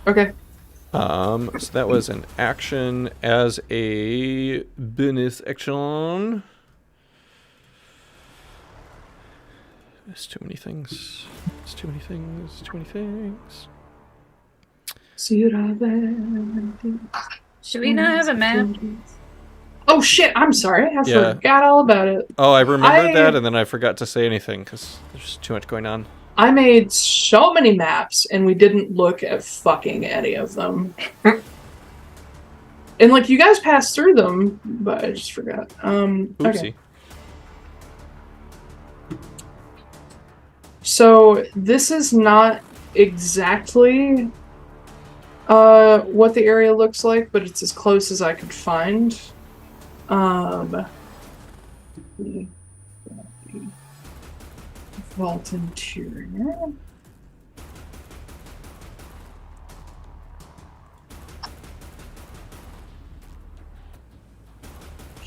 Okay. So that was an action. As a bonus action. There's too many things. There's too many things. Too many things. Should we not have a map? Oh shit, I'm sorry. I forgot all about it. Oh, I remembered that, and then I forgot to say anything because there's too much going on. I made so many maps, and we didn't look at fucking any of them. And like, you guys passed through them, but I just forgot. Oopsie. Okay. So this is not exactly what the area looks like, but it's as close as I could find. Vault interior.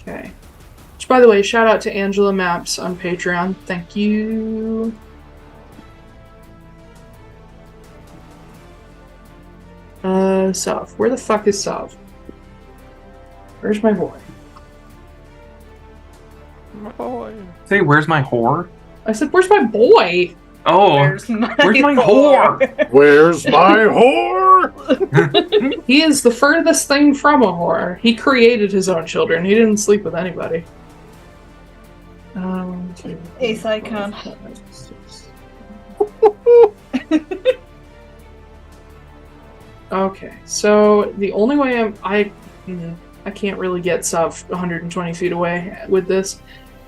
Okay. Which, by the way, shout out to Angela Maps on Patreon. Thank you. Sav. Where the fuck is Sav? Where's my boy? My boy. Say, where's my whore? I said, where's my boy? Oh, where's my whore? Where's my whore? He is the furthest thing from a whore. He created his own children. He didn't sleep with anybody. Ace icon. Okay, so the only way I can't really get Sav 120 feet away with this.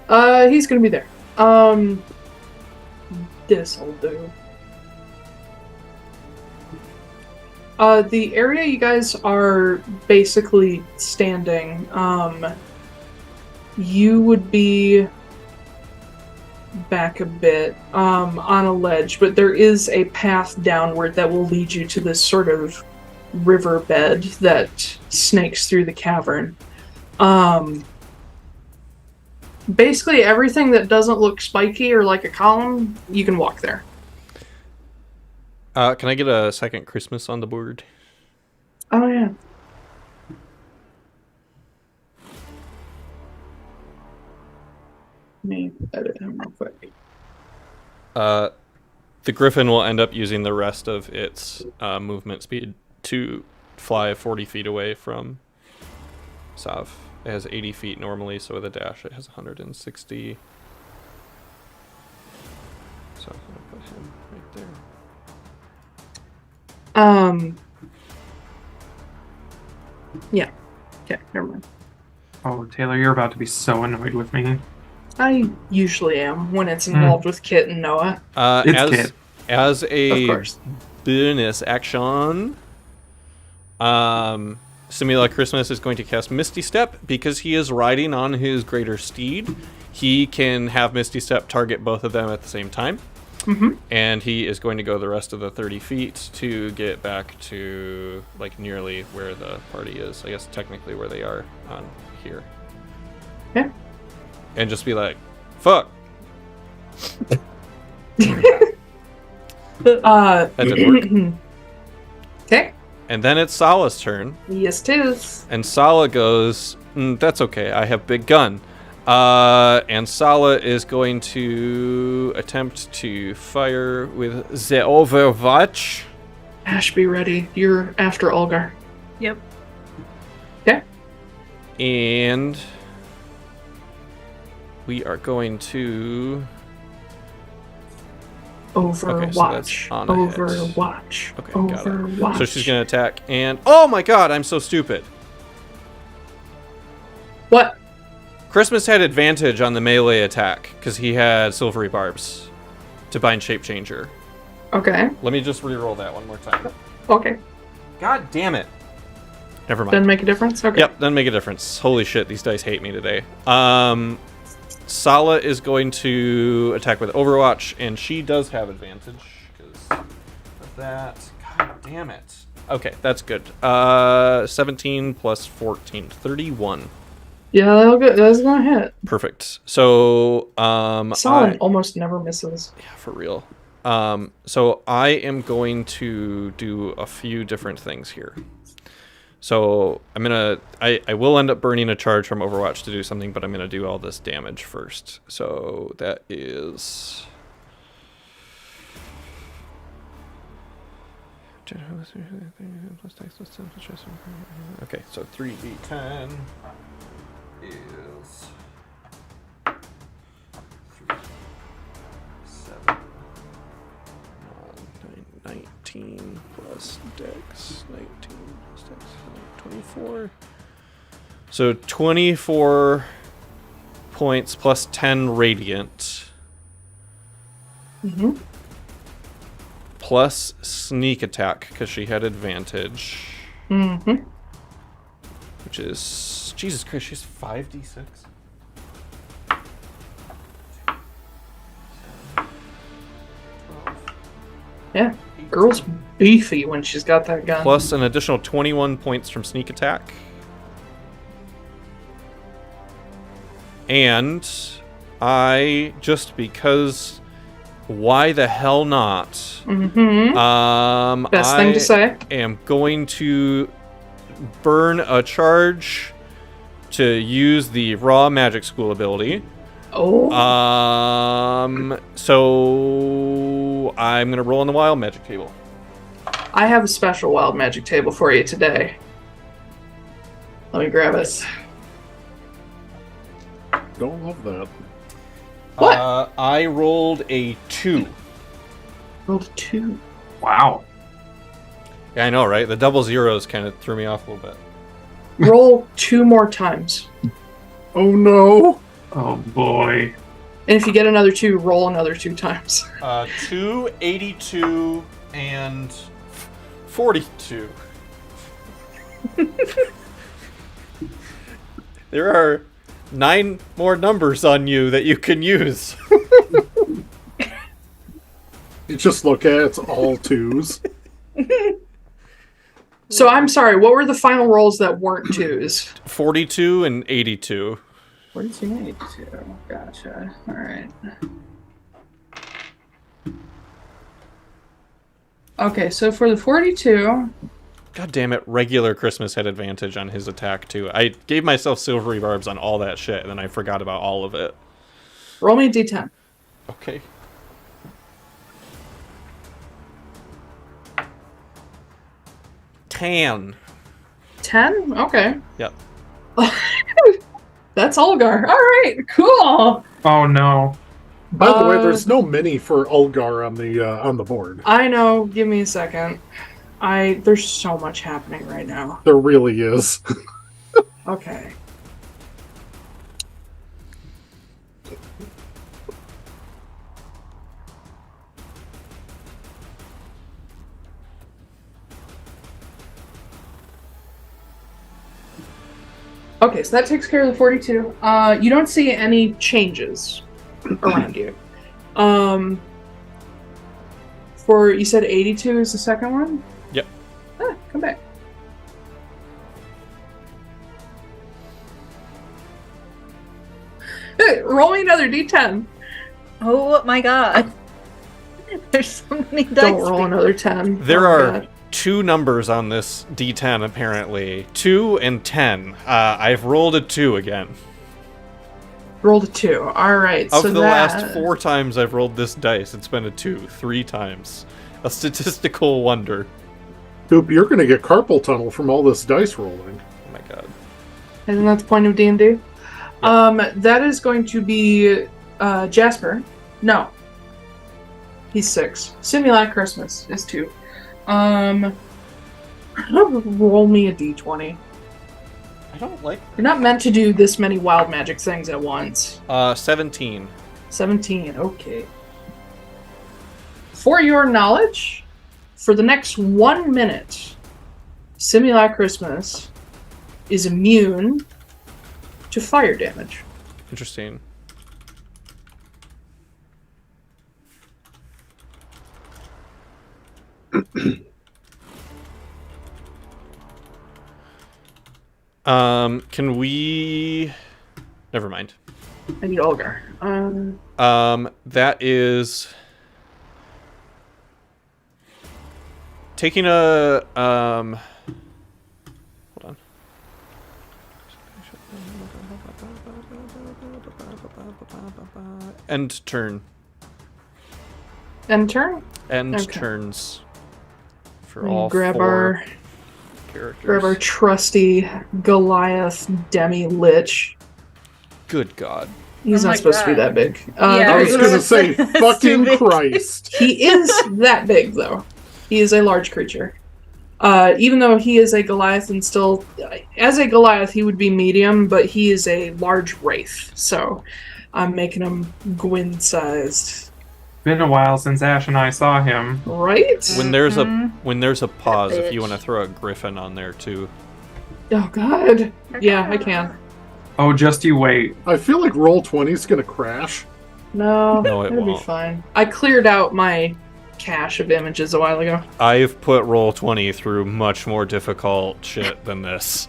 He's gonna be there. This'll do. The area you guys are basically standing, you would be back a bit on a ledge, but there is a path downward that will lead you to this sort of riverbed that snakes through the cavern. Basically everything that doesn't look spiky or like a column, you can walk there. Can I get a second Christmas on the board? Oh, yeah. Let me edit him real quick. The Griffin will end up using the rest of its movement speed to fly 40 feet away from Sav. It has 80 feet normally, so with a dash it has 160. So I'm going to put him right there. Yeah. Okay, never mind. Oh, Taylor, you're about to be so annoyed with me. I usually am when it's involved with Kit and Noah. It's Kit. As Of a course. bonus action, Simula Christmas is going to cast Misty Step because he is riding on his greater steed. He can have Misty Step target both of them at the same time. Mm-hmm. And he is going to go the rest of the 30 feet to get back to, like, nearly where the party is. I guess technically where they are on here. Yeah. And just be like, fuck. That didn't work. Okay. And then it's Sala's turn. Yes, it is. And Sala goes, that's okay, I have big gun. And Sala is going to attempt to fire with the Overwatch. Ash, be ready. You're after Olgar. Yep. Okay. And we are going to... Overwatch. on a hit. Overwatch. Okay, got it. Overwatch. So she's going to attack, and... Oh my god, I'm so stupid. What? Christmas had advantage on the melee attack, because he had silvery barbs to bind Shape Changer. Okay. Let me just re-roll that one more time. Okay. God damn it. Never mind. Doesn't make a difference? Okay. Yep, doesn't make a difference. Holy shit, these dice hate me today. Sala is going to attack with Overwatch, and she does have advantage because of that. God damn it. Okay, that's good. 17 plus 14, 31. Yeah, that'll go. That's gonna hit. Perfect. So, Solid almost never misses. Yeah, for real. So I am going to do a few different things here. So I'm gonna, I will end up burning a charge from Overwatch to do something, but I'm gonna do all this damage first. So that is... Okay, so 3d10 is 3, 7, 19 plus dex, 19 plus dex, 24. So 24 points plus 10 radiant. Mm-hmm. Plus sneak attack, because she had advantage. Mm-hmm. Which is... Jesus Christ, she's 5d6? Yeah. Girl's beefy when she's got that gun. Plus an additional 21 points from sneak attack. And I, just because... Why the hell not? Mm-hmm. Best thing to say. I am going to burn a charge to use the raw magic school ability. Oh. So I'm gonna roll on the wild magic table. I have a special wild magic table for you today. Let me grab it. Don't love that. What? I rolled a 2. Rolled 2. Wow. Yeah, I know, right? The double zeros kind of threw me off a little bit. Roll 2 more times. Oh no! Oh boy. And if you get another 2, roll another 2 times. 2, 82, and 42. There are 9 more numbers on you that you can use. You just look at it, it's all 2s. So I'm sorry, what were the final rolls that weren't 2s? 42 and 82. 42 and 82. Gotcha. Alright. Okay, so for the 42... God damn it, regular Christmas had advantage on his attack, too. I gave myself silvery barbs on all that shit, and then I forgot about all of it. Roll me a d10. Okay. Tan. 10? Okay. Yep. That's Ulgar. Alright, cool! Oh no. By the way, there's no mini for Ulgar on the board. I know, give me a second. There's so much happening right now. There really is. Okay. Okay, so that takes care of the 42. You don't see any changes around you. You said 82 is the second one? Yep. Ah, come back. Hey, roll me another d10. Oh my god. There's so many dice. Don't roll another 10. There are God. 2 numbers on this D10, apparently. 2 and 10. I've rolled a 2 again. Rolled a 2. Alright, Of so the that... last 4 times I've rolled this dice, it's been a 2. 3 times. A statistical wonder. Koop, you're going to get carpal tunnel from all this dice rolling. Oh my god. Isn't that the point of D&D? Yep. That is going to be Jasper. No. He's 6. Simulacrum Christmas is 2. Roll me a d20. I don't like... You're not meant to do this many wild magic things at once. 17. 17, okay. For your knowledge, for the next 1 minute, Simulacrum Christmas is immune to fire damage. Interesting. Can we... Never mind. I need Olgar. That is... Taking a, Hold on. End turn. End turn? End Okay. turns. For We all grab 4 our characters. grab our trusty Goliath demi-lich. Good God. He's Oh not my supposed to be God. that big. Yeah, I was going to say, It's too fucking big. Christ. He is that big, though. He is a large creature. Even though he is a Goliath and still... As a Goliath, he would be medium, but he is a large wraith. So I'm making him Gwyn-sized. Been a while since Ash and I saw him. Right? When there's a pause, if you bitch. want to throw a griffin on there too. Oh, God. Yeah, I can. Oh, just you wait. I feel like Roll20 is going to crash. No, No, it it'll be won't. fine. I cleared out my cache of images a while ago. I've put Roll20 through much more difficult shit than this.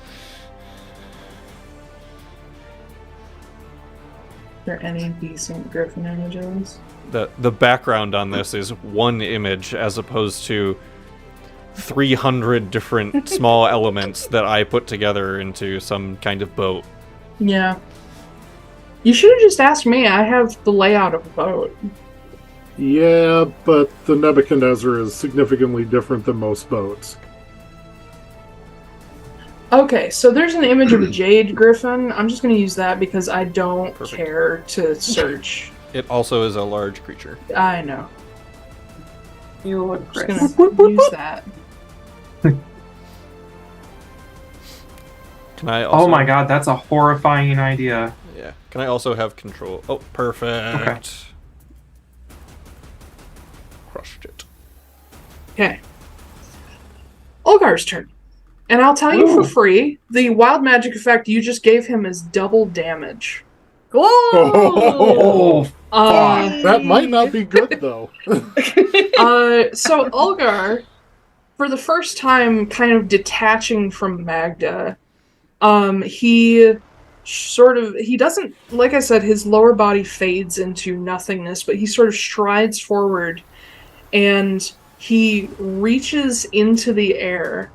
Are there any decent Griffin images? The background on this is 1 image as opposed to 300 different small elements that I put together into some kind of boat. Yeah. You should have just asked me. I have the layout of a boat. Yeah, but the Nebuchadnezzar is significantly different than most boats. Okay, so there's an image of a jade griffin. I'm just going to use that because I don't Perfect. care to search. It also is a large creature. I know. You look I'm great. just going to use that. Can I also... Oh my god, that's a horrifying idea. Yeah. Can I also have control? Oh, perfect. Crushed it. Okay. Olgar's turn. And I'll tell you for free, the wild magic effect you just gave him is double damage. Oh, that might not be good, though. So Olgar, for the first time kind of detaching from Magda, he doesn't, like I said, his lower body fades into nothingness, but he sort of strides forward and he reaches into the air.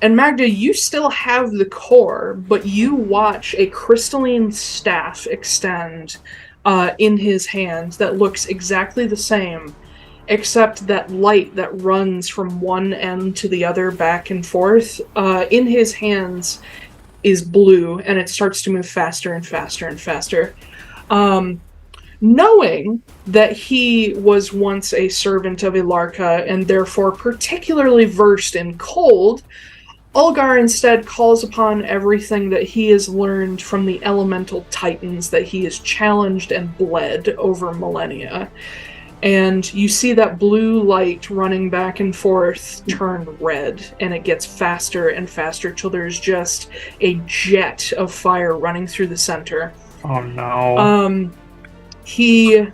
And Magda, you still have the core, but you watch a crystalline staff extend in his hand that looks exactly the same, except that light that runs from one end to the other back and forth in his hands is blue, and it starts to move faster and faster and faster. Knowing that he was once a servant of Ilarka and therefore particularly versed in cold, Olgar instead calls upon everything that he has learned from the elemental titans that he has challenged and bled over millennia. And you see that blue light running back and forth turn red, and it gets faster and faster till there's just a jet of fire running through the center. Oh no. He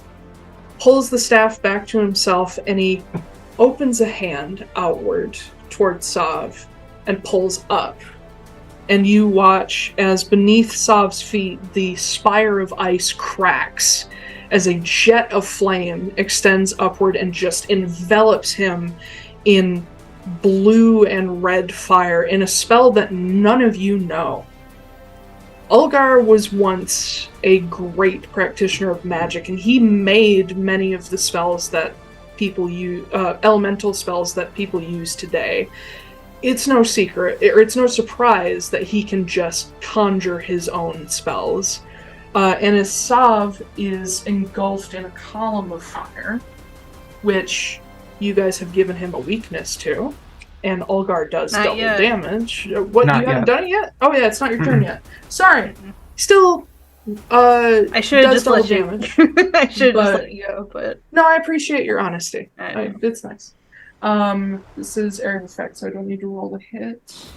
pulls the staff back to himself, and he opens a hand outward towards Sav and pulls up. And you watch as beneath Sav's feet, the spire of ice cracks as a jet of flame extends upward and just envelops him in blue and red fire in a spell that none of you know. Olgar was once a great practitioner of magic, and he made many of the spells that people use, elemental spells that people use today. It's no secret, or it's no surprise that he can just conjure his own spells. And as Sav is engulfed in a column of fire, which you guys have given him a weakness to, and Olgar does Not double yet. damage. What, Not you haven't yet. done it yet? Oh yeah, it's not your turn yet. Sorry. Still, I should have does just double let you. damage. I should have just But- let you go, but No, I appreciate your honesty. I know. It's nice. This is area of effect, so I don't need to roll the hit.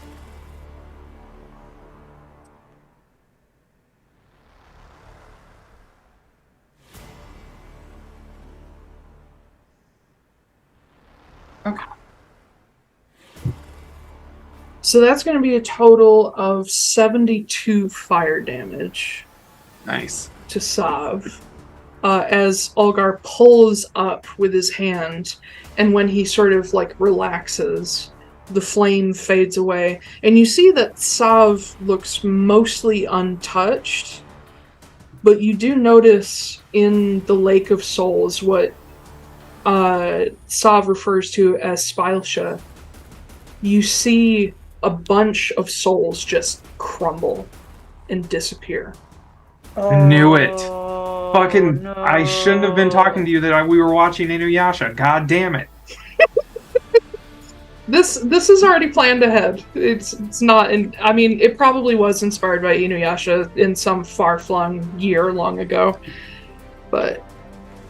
Okay. So that's going to be a total of 72 fire damage Nice. to Sav, as Olgar pulls up with his hand, and when he sort of like relaxes, the flame fades away, and you see that Sav looks mostly untouched, but you do notice in the Lake of Souls what Sav refers to as Speilsjø. You see a bunch of souls just crumble and disappear. I knew it. Oh, Fucking, no. I shouldn't have been talking to you that we were watching Inuyasha. God damn it. This is already planned ahead. It's not. I mean, it probably was inspired by Inuyasha in some far-flung year long ago. But,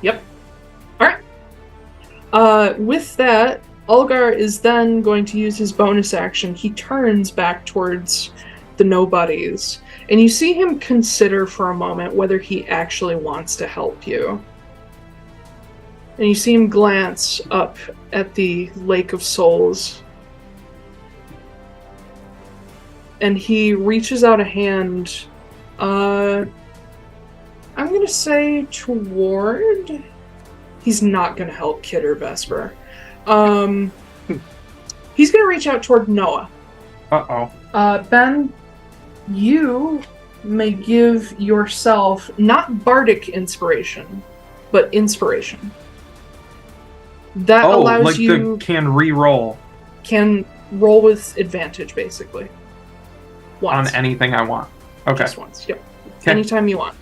yep. All right. With that, Olgar is then going to use his bonus action. He turns back towards the Nobodies, and you see him consider for a moment whether he actually wants to help you. And you see him glance up at the Lake of Souls. And he reaches out a hand, I'm gonna say toward... He's not gonna help Kid or Vesper. He's gonna reach out toward Noah. Uh-oh. Ben, you may give yourself not bardic inspiration, but inspiration. That Oh, allows like you the can re-roll can roll with advantage, basically. on Once. anything I want. Okay. Just once, yep. Okay. Anytime you want.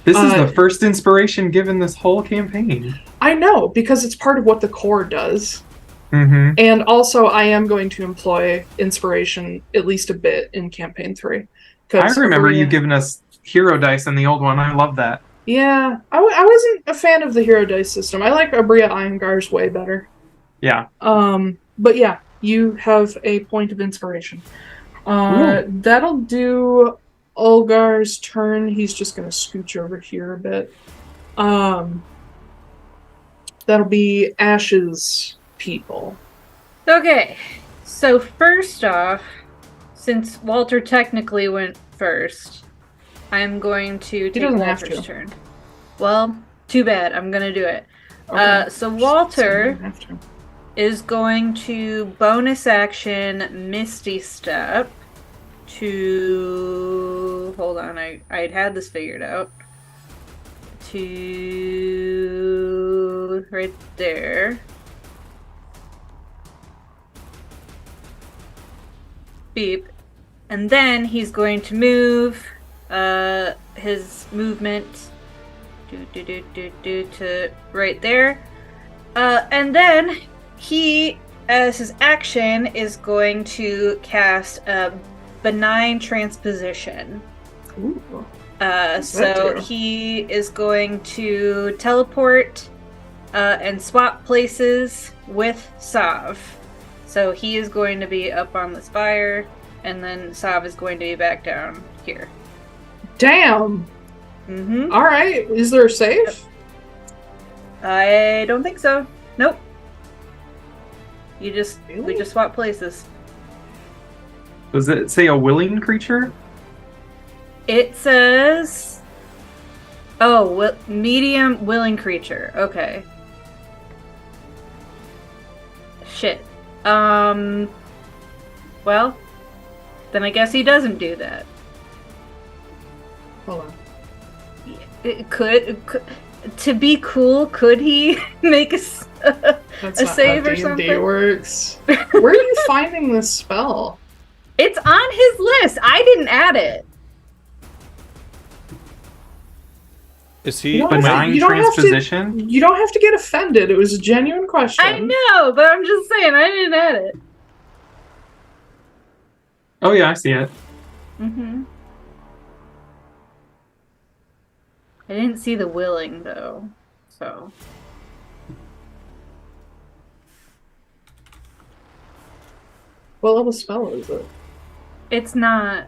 This is Uh, the first inspiration given this whole campaign. I know, because it's part of what the core does. Mm-hmm. And also, I am going to employ inspiration at least a bit in Campaign 3. I remember you Abria- giving us hero dice in the old one. I love that. Yeah, I wasn't a fan of the hero dice system. I like Abria Irongar's way better. Yeah. But yeah, You have a point of inspiration. That'll do Ulgar's turn. He's just going to scooch over here a bit. That'll be Ash's people. Okay, so first off, since Walter technically went first, I'm going to take Walter's turn. Well, too bad. I'm going to do it. Okay. So Walter is going to bonus action Misty Step to... Hold on, I'd had this figured out. To... right there. Beep. And then he's going to move his movement to right there. And then he, as his action, is going to cast a benign transposition. Ooh. So he is going to teleport and swap places with Sav. So he is going to be up on the spire, and then Sav is going to be back down here. Damn! Mm-hmm. Alright, is there a save? I don't think so. Nope. We just swap places. Does it say a willing creature? It says... Oh, medium willing creature. Okay. Shit. Well, then I guess he doesn't do that. Hold on. It could to be cool, could he make a save or something? D&D works. Where are you finding this spell? It's on his list. I didn't add it. Is he benign transposition? You don't have to get offended. It was a genuine question. I know, but I'm just saying I didn't add it. Oh yeah, I see it. Mm-hmm. I didn't see the willing though, so. What level spell is it? It's not.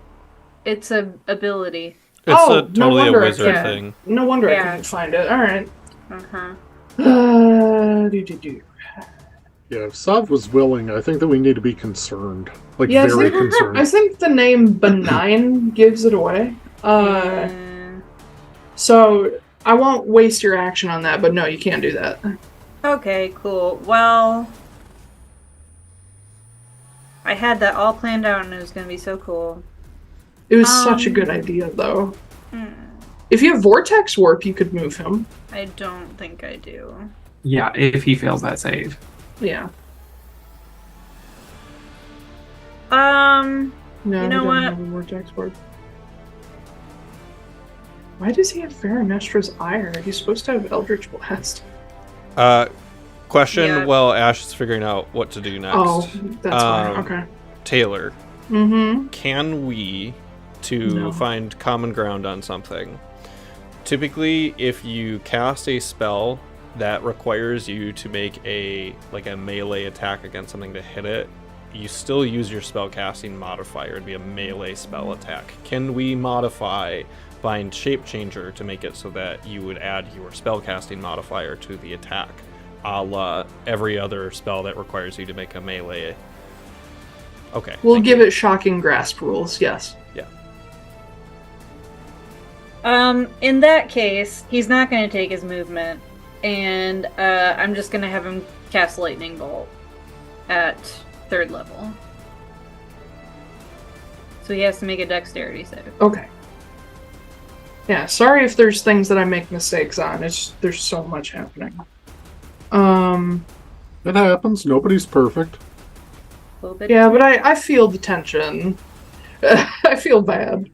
It's a ability. It's totally a wizard thing. No wonder I couldn't find it. Alright. Uh-huh. Yeah, if Sav was willing, I think that we need to be concerned. Very concerned. I think the name benign gives it away. So I won't waste your action on that, but no, you can't do that. Okay, cool. Well, I had that all planned out and it was going to be so cool. It was such a good idea, though. If you have Vortex Warp, you could move him. I don't think I do. Yeah, if he fails that save. Yeah. No, you know what? Have a Vortex Warp. Why does he have Faranestra's Ire? He's supposed to have Eldritch Blast. Question Yeah. while Ash is figuring out what to do next. Oh, that's fine. Okay. Taiylor, Mm-hmm. can we, No. find common ground on something, typically if you cast a spell that requires you to make a melee attack against something to hit it, you still use your spellcasting modifier. It'd be a melee spell attack. Can we modify Bind Shape Changer to make it so that you would add your spellcasting modifier to the attack, a la every other spell that requires you to make a melee? Okay. We'll give it Shocking Grasp rules, yes. Yeah. In that case, he's not going to take his movement, and I'm just going to have him cast Lightning Bolt at 3rd level. So he has to make a Dexterity save. Okay. Yeah, sorry if there's things that I make mistakes on. There's so much happening. It happens. Nobody's perfect. Yeah, but I feel the tension. I feel bad.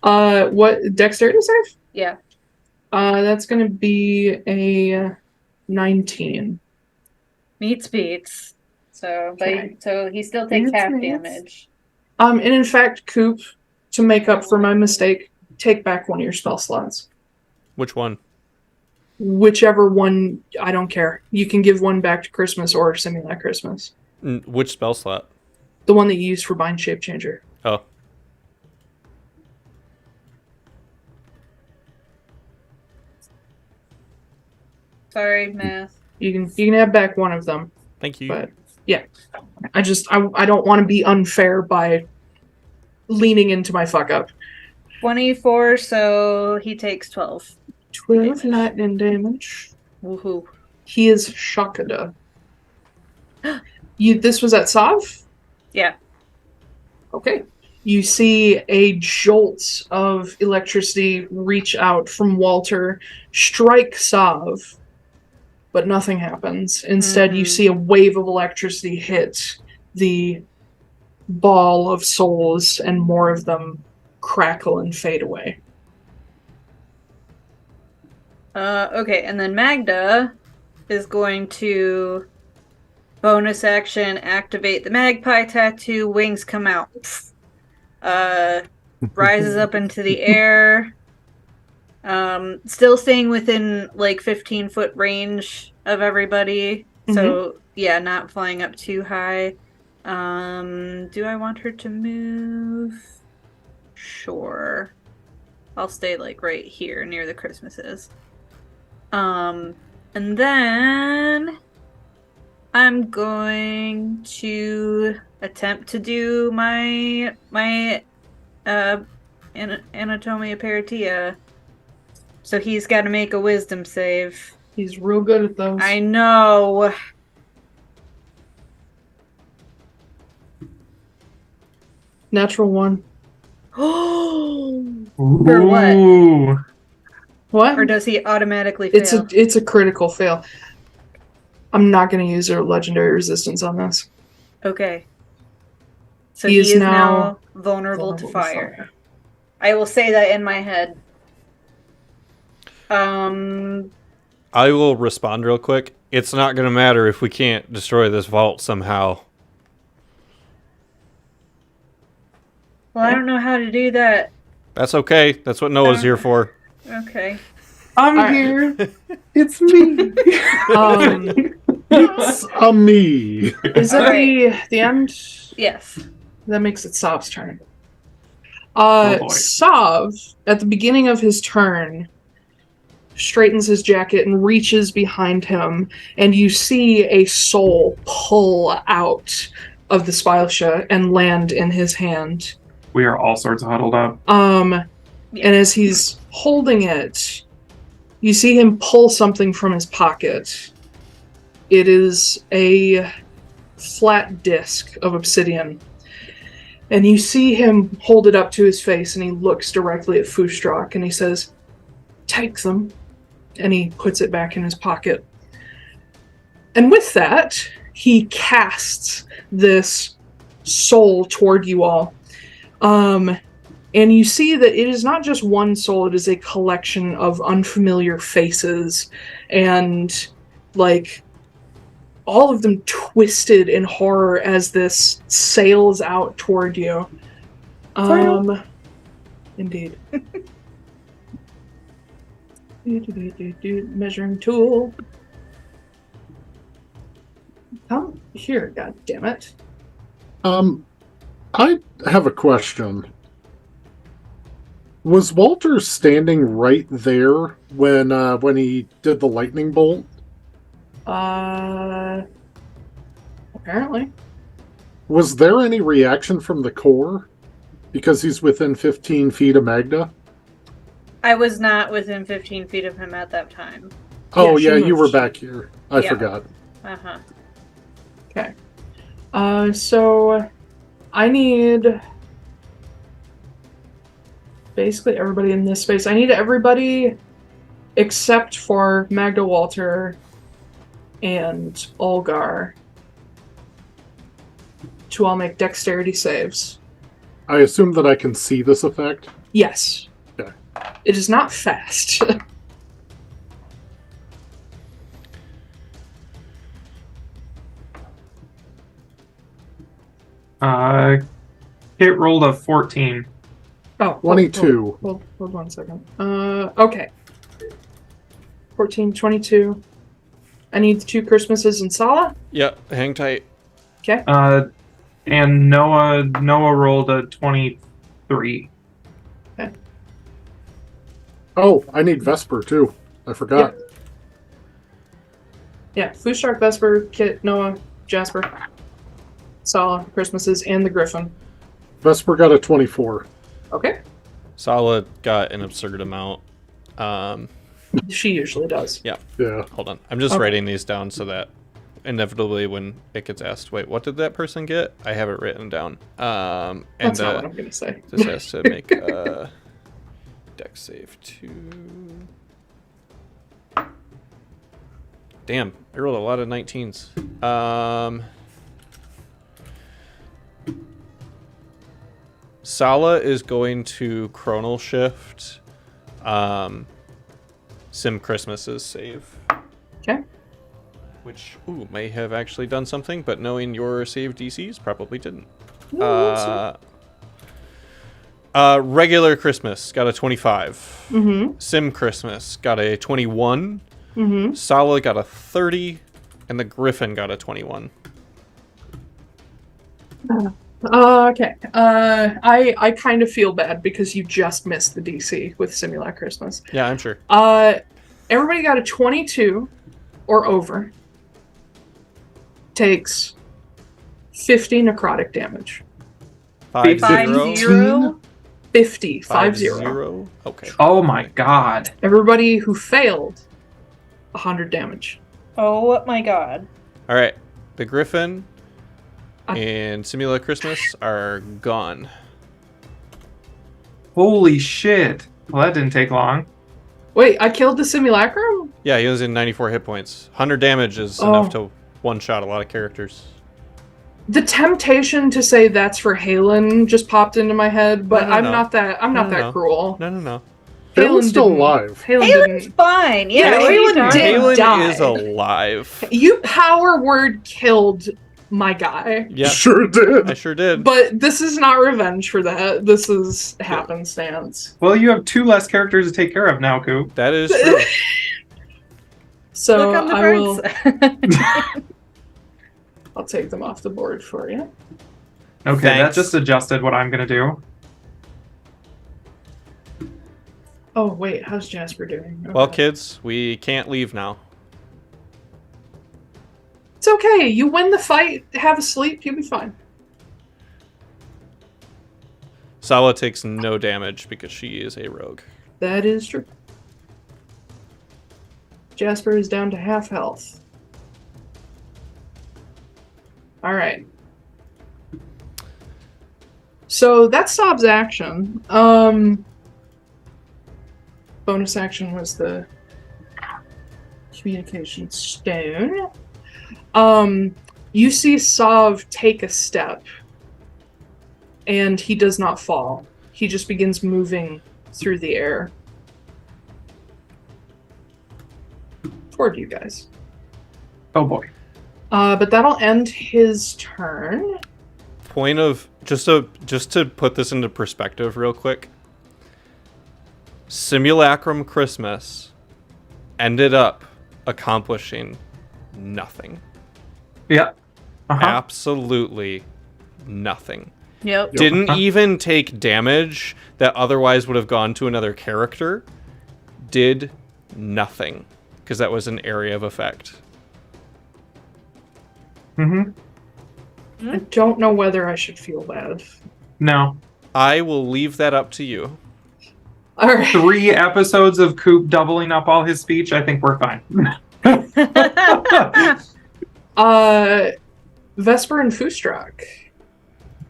What, Dexterity save? Yeah. That's gonna be a 19. Meets beats. So, Okay. so he still takes half Meets. damage. And in fact, Koop, to make up for my mistake, take back one of your spell slots. Which one? Whichever one, I don't care. You can give one back to Christmas or Simulate Christmas. Which spell slot? The one that you used for Bind Shape Changer. Oh. Sorry, math. You can have back one of them. Thank you. But yeah, I don't want to be unfair by leaning into my fuck up. 24, so he takes 12. 12 lightning damage. Woohoo. He is Shakada. This was at Sav? Yeah. Okay. You see a jolt of electricity reach out from Walter, strike Sav, but nothing happens. Instead, you see a wave of electricity hit the ball of souls, and more of them crackle and fade away. Okay, and then Magda is going to bonus action activate the magpie tattoo, wings come out. Rises up into the air. Still staying within like 15-foot range of everybody. So yeah, not flying up too high. Do I want her to move? Sure. I'll stay like right here near the Christmases. And then I'm going to attempt to do my Anatomia Paratia. So he's got to make a wisdom save. He's real good at those. I know. Natural 1. For what? Ooh. What? Or does he automatically fail? It's a critical fail. I'm not going to use a legendary resistance on this. Okay. So he is now vulnerable to fire. I will say that in my head. I will respond real quick. It's not going to matter if we can't destroy this vault somehow. Well, I don't know how to do that. That's okay. That's what Noah's here for. Okay. I'm here. It's me. It's a me. Is it the end? Yes. That makes it Sav's turn. boy. Sav, at the beginning of his turn, straightens his jacket and reaches behind him, and you see a soul pull out of the Speilsjø and land in his hand. We are all sorts of huddled up. And as he's holding it, you see him pull something from his pocket. It is a flat disc of obsidian. And you see him hold it up to his face, and he looks directly at Foostrak, and he says, "Take them." And he puts it back in his pocket. And with that, he casts this soul toward you all. And you see that it is not just one soul, it is a collection of unfamiliar faces, and like all of them twisted in horror as this sails out toward you. Indeed. Measuring tool. Come here, god damn it. I have a question. Was Walter standing right there when he did the lightning bolt? Apparently. Was there any reaction from the core? Because he's within 15 feet of Magda? I was not within 15 feet of him at that time. Oh, Yeah, yeah, she you were moved. back here. I Yeah. forgot. Uh-huh. Okay. So I need basically everybody in this space. I need everybody except for Magda, Walter, and Olgar to all make dexterity saves. I assume that I can see this effect. Yes. Okay. It is not fast. Kit rolled a 14. Oh, 22. Hold 1 second. Okay. 14, 22. I need 2 Christmases in Sala. Yep, hang tight. Okay. And Noah rolled a 23. Okay. Oh, I need Vesper too. I forgot. Yep. Yeah, Foostrak, Vesper, Kit, Noah, Jasper, Sala, Christmases, and the Griffin. Vesper got a 24. Okay. Sala got an absurd amount. She usually does. Yeah. Yeah. Hold on. I'm just writing these down so that inevitably when it gets asked, wait, what did that person get? I have it written down. And That's not what I'm going to say. this has to make a dex save 2. Damn, I rolled a lot of 19s. Sala is going to chronal shift Sim Christmas's save. Okay. Which, may have actually done something, but knowing your save DCs, probably didn't. Regular Christmas got a 25. Mm-hmm. Sim Christmas got a 21. Mm-hmm. Sala got a 30. And the Griffin got a 21. Okay. I kind of feel bad because you just missed the DC with Simulacrum Christmas. Yeah, I'm sure. Everybody got a 22 or over. Takes 50 necrotic damage. 5-0. 50. 50. Okay. Oh my god. Everybody who failed, 100 damage. Oh my god. All right. The Griffin and Simula Christmas are gone. Holy shit. Well, that didn't take long. Wait, I killed the Simulacrum? Yeah, he was in 94 hit points. 100 damage is enough to one-shot a lot of characters. The temptation to say that's for Halen just popped into my head, but I'm not that cruel. No. Halen's still alive. Halen's fine. Yeah, Halen did Halen die. is alive. You power word killed my guy. Yeah, Sure did. I sure did. But this is not revenge for that. This is happenstance. Well, you have 2 less characters to take care of now, Koop. That is true. So Look on the I bright will. side. I'll take them off the board for you. Okay, Thanks. that just adjusted what I'm gonna do. Oh wait, how's Jasper doing? Okay. Well, kids, we can't leave now. It's okay. You win the fight. Have a sleep. You'll be fine. Sala takes no damage because she is a rogue. That is true. Jasper is down to half health. All right. So that stops action. Bonus action was the communication stone. You see Sav take a step, and he does not fall. He just begins moving through the air toward you guys. Oh boy. But that'll end his turn. Point of just to put this into perspective real quick. Simulacrum Christmas ended up accomplishing nothing. Yeah. Absolutely nothing. Yep. Didn't even take damage that otherwise would have gone to another character. Did nothing. Because that was an area of effect. I don't know whether I should feel bad. No. I will leave that up to you. All right. 3 episodes of Koop doubling up all his speech, I think we're fine. Vesper and Foostrak.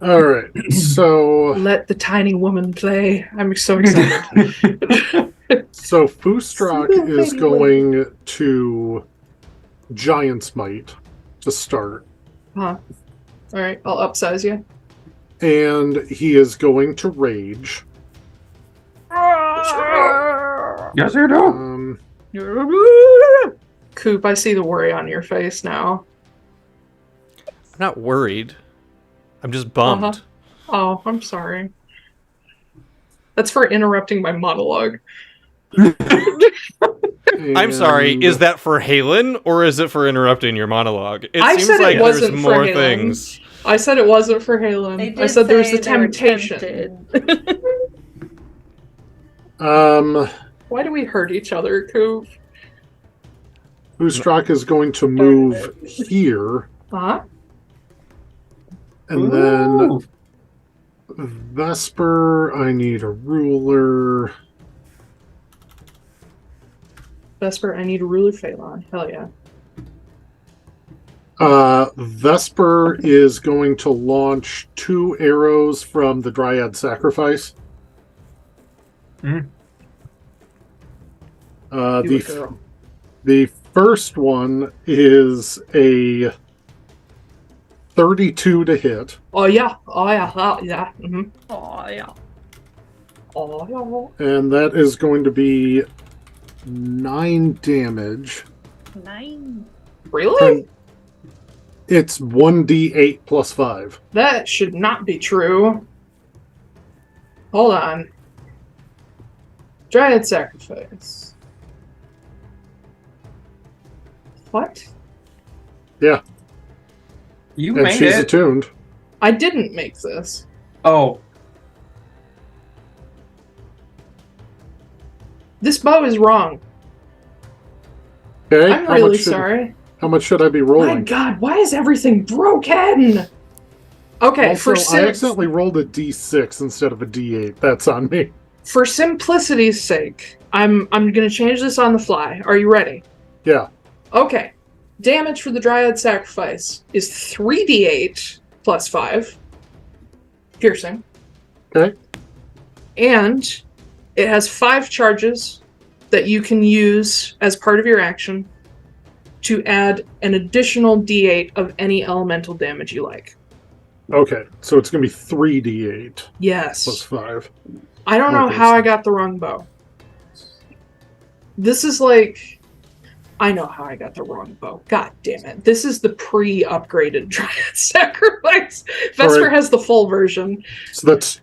All right, so let the tiny woman play. I'm so excited. So Foostrak is going to Giant's Might to start. Huh. All right, I'll upsize you. And he is going to rage. Yes, you do. Koop, I see the worry on your face now. I'm not worried. I'm just bummed. Uh-huh. Oh, I'm sorry. That's for interrupting my monologue. I'm sorry, is that for Halen, or is it for interrupting your monologue? I seems said it like wasn't there's for more Halen. things. I said it wasn't for Halen. They did I said there was say the they were temptation. tempted. Why do we hurt each other, Koop? Foostrak is going to move here, Huh? and then Vesper, I need a ruler. Vesper, I need a ruler Phelan. Hell yeah. Vesper is going to launch 2 arrows from the Dryad Sacrifice. You a girl. The first one is a 32 to hit. Oh yeah. Oh yeah. Oh yeah. Mm-hmm. Oh yeah. Oh yeah. And that is going to be 9 damage. 9. Really? It's 1d8 plus 5. That should not be true. Hold on. Dryad Sacrifice. What? Yeah, You and made she's it. attuned. I didn't make this. Oh, This bow is wrong. Okay, I'm really sorry. How much should I be My rolling? god, why is everything broken? Okay, Also, for I accidentally rolled a d6 instead of a d8. That's on me. For simplicity's sake, I'm gonna change this on the fly. Are you ready? Yeah. Okay. Damage for the Dryad Sacrifice is 3d8 plus 5. Piercing. Okay. And it has 5 charges that you can use as part of your action to add an additional d8 of any elemental damage you like. Okay, so it's going to be 3d8 Yes. plus 5. I don't know Okay, how so- I got the wrong bow. This is like... I know how I got the wrong bow. God damn it. This is the pre-upgraded Dryad Sacrifice. Vesper Alright. has the full version. So that's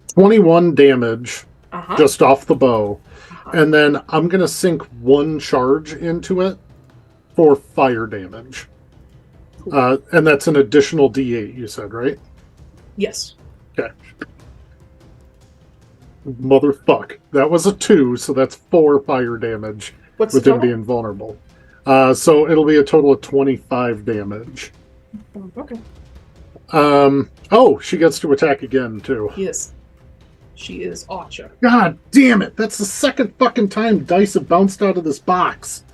21 damage Uh-huh. just off the bow. And then I'm going to sink 1 charge into it for fire damage. And that's an additional d8, you said, right? Yes. Okay. Motherfuck. That was a 2, so that's 4 fire damage What's with the him total? being vulnerable. So it'll be a total of 25 damage. Okay. Oh, she gets to attack again, too. Yes. She is Acha. God damn it! That's the second fucking time dice have bounced out of this box.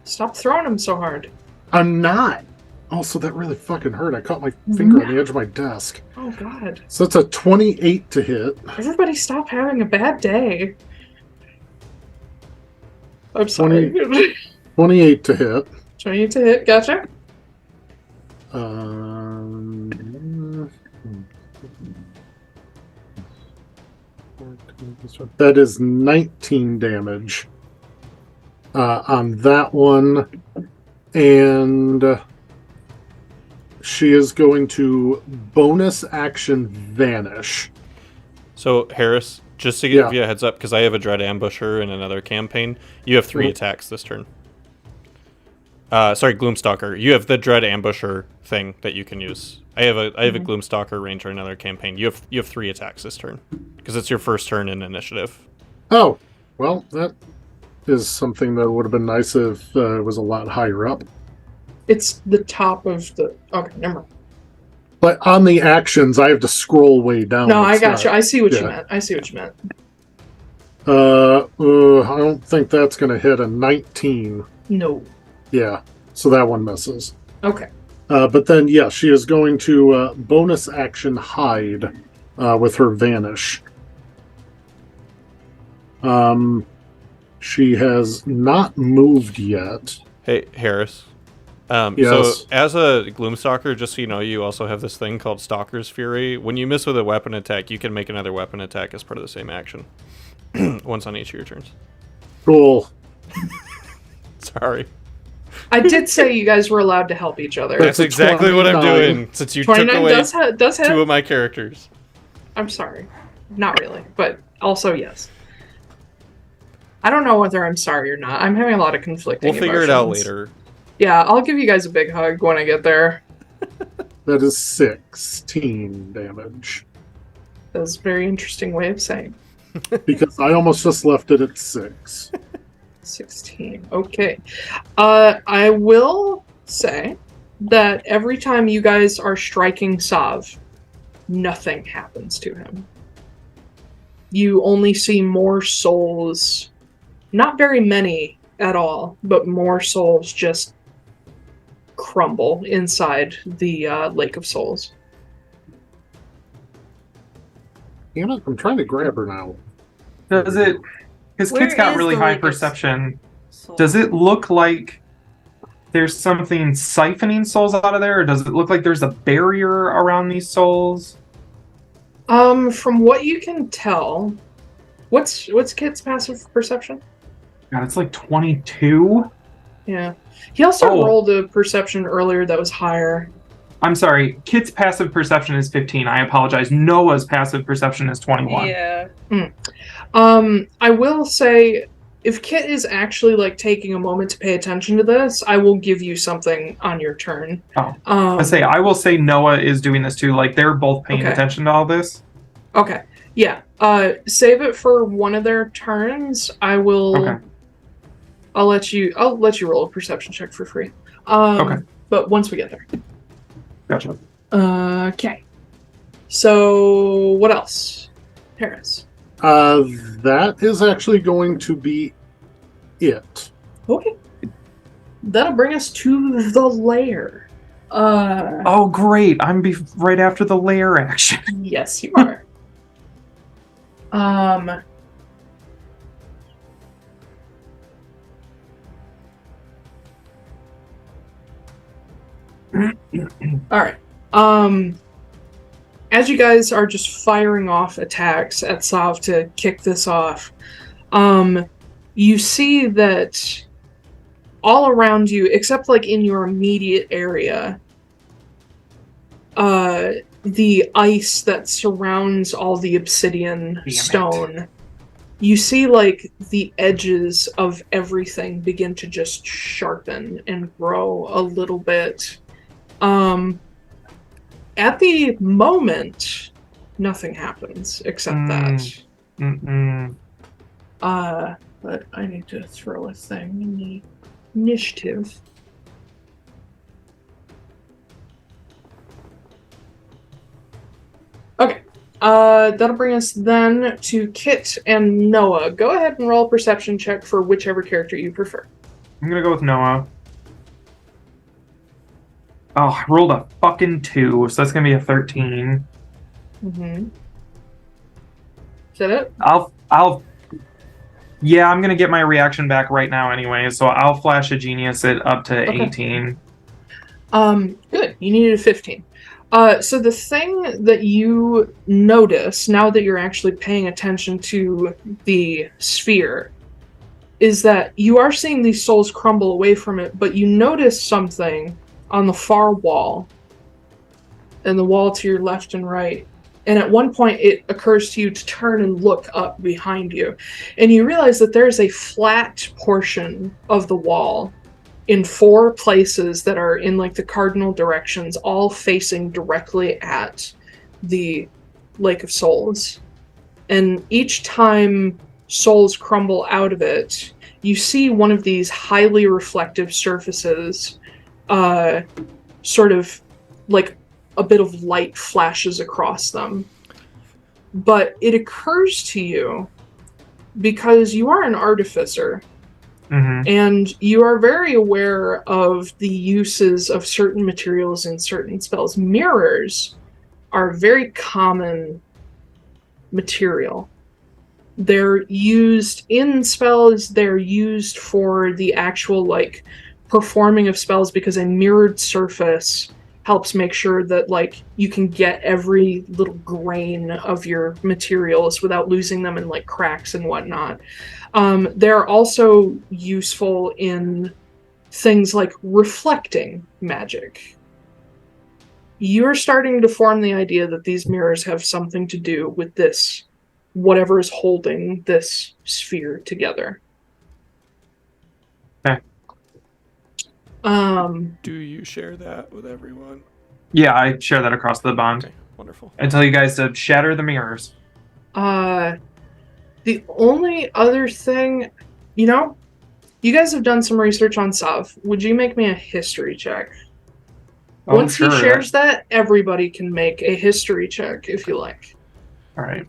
Stop throwing them so hard. I'm not. Also, that really fucking hurt. I caught my finger on the edge of my desk. Oh god. So it's a 28 to hit. Everybody stop having a bad day. I'm sorry. 28 to hit. 20 to hit. Gotcha. That is 19 damage on that one. And she is going to bonus action vanish. So, Harris, just to give you a heads up, because I have a Dread Ambusher in another campaign, you have 3 attacks this turn. Sorry, Gloomstalker. You have the Dread Ambusher thing that you can use. I have a Gloomstalker Ranger in another campaign. You have 3 attacks this turn, because it's your first turn in initiative. Oh, well, that is something that would have been nice if it was a lot higher up. It's the top of the... Okay, never mind. But on the actions, I have to scroll way down. No, I It's got you. not- I see what you yeah. meant. I see what you meant. I don't think that's going to hit a 19. No. Yeah, so that one misses. Okay. But then, yeah, she is going to bonus action hide with her vanish. She has not moved yet. Hey, Harris. Yes. So, as a Gloomstalker, just so you know, you also have this thing called Stalker's Fury. When you miss with a weapon attack, you can make another weapon attack as part of the same action. Once on each of your turns. Cool. Sorry. I did say you guys were allowed to help each other. That's exactly what I'm doing, since you took 29 away does hit? 2 of my characters. I'm sorry. Not really, but also yes. I don't know whether I'm sorry or not. I'm having a lot of conflicting We'll figure it out emotions. later. Yeah, I'll give you guys a big hug when I get there. That is 16 damage. That's a very interesting way of saying. Because I almost just left it at 6. 16. Okay. I will say that every time you guys are striking Sav, nothing happens to him. You only see more souls, not very many at all, but more souls just crumble inside the Lake of Souls. Damn it, I'm trying to grab her now. Does it? Because Where Kit's got is really the high Lake of perception. Soul? Does it look like there's something siphoning souls out of there, or does it look like there's a barrier around these souls? From what you can tell, what's Kit's passive perception? God, it's like 22. Yeah. He also Oh. rolled a perception earlier that was higher. I'm sorry, Kit's passive perception is 15. I apologize. Noah's passive perception is 21. Yeah. I will say, if Kit is actually like taking a moment to pay attention to this, I will give you something on your turn. Oh. I will say Noah is doing this too. Like, they're both paying Okay. attention to all this. Okay. Yeah. Save it for one of their turns. I will. Okay. I'll let you roll a perception check for free. Okay. But once we get there. Gotcha. Okay. So what else? Harris. That is actually going to be it. Okay. That'll bring us to the lair. Oh, great. I'm right after the lair action. Yes, you are. All right. As you guys are just firing off attacks at Sav to kick this off, you see that all around you, except like in your immediate area, the ice that surrounds all the obsidian stone, you see like the edges of everything begin to just sharpen and grow a little bit. At the moment, nothing happens except that. But I need to throw a thing in the initiative. Okay. That'll bring us then to Kit and Noah. Go ahead and roll a perception check for whichever character you prefer. I'm gonna go with Noah. Oh, I rolled a fucking 2, so that's gonna be a 13. Mm-hmm. Is that it? Yeah, I'm gonna get my reaction back right now anyway, so I'll flash a genius it up to 18. Good. You needed a 15. So the thing that you notice, now that you're actually paying attention to the sphere, is that you are seeing these souls crumble away from it, but you notice something on the far wall, and the wall to your left and right. And at one point, it occurs to you to turn and look up behind you. And you realize that there's a flat portion of the wall in 4 places that are in like the cardinal directions, all facing directly at the Lake of Souls. And each time souls crumble out of it, you see one of these highly reflective surfaces, sort of like a bit of light flashes across them. But it occurs to you, because you are an artificer, and you are very aware of the uses of certain materials in certain spells. Mirrors are a very common material. They're used in spells, they're used for the actual, like, performing of spells, because a mirrored surface helps make sure that, like, you can get every little grain of your materials without losing them in, like, cracks and whatnot. They're also useful in things like reflecting magic. You're starting to form the idea that these mirrors have something to do with this, whatever is holding this sphere together. Do you share that with everyone? Yeah, I share that across the bond. Okay, wonderful. I tell you guys to shatter the mirrors. The only other thing, you guys have done some research on Sav. Would you make me a history check? Once he shares that, everybody can make a history check if you like. All right.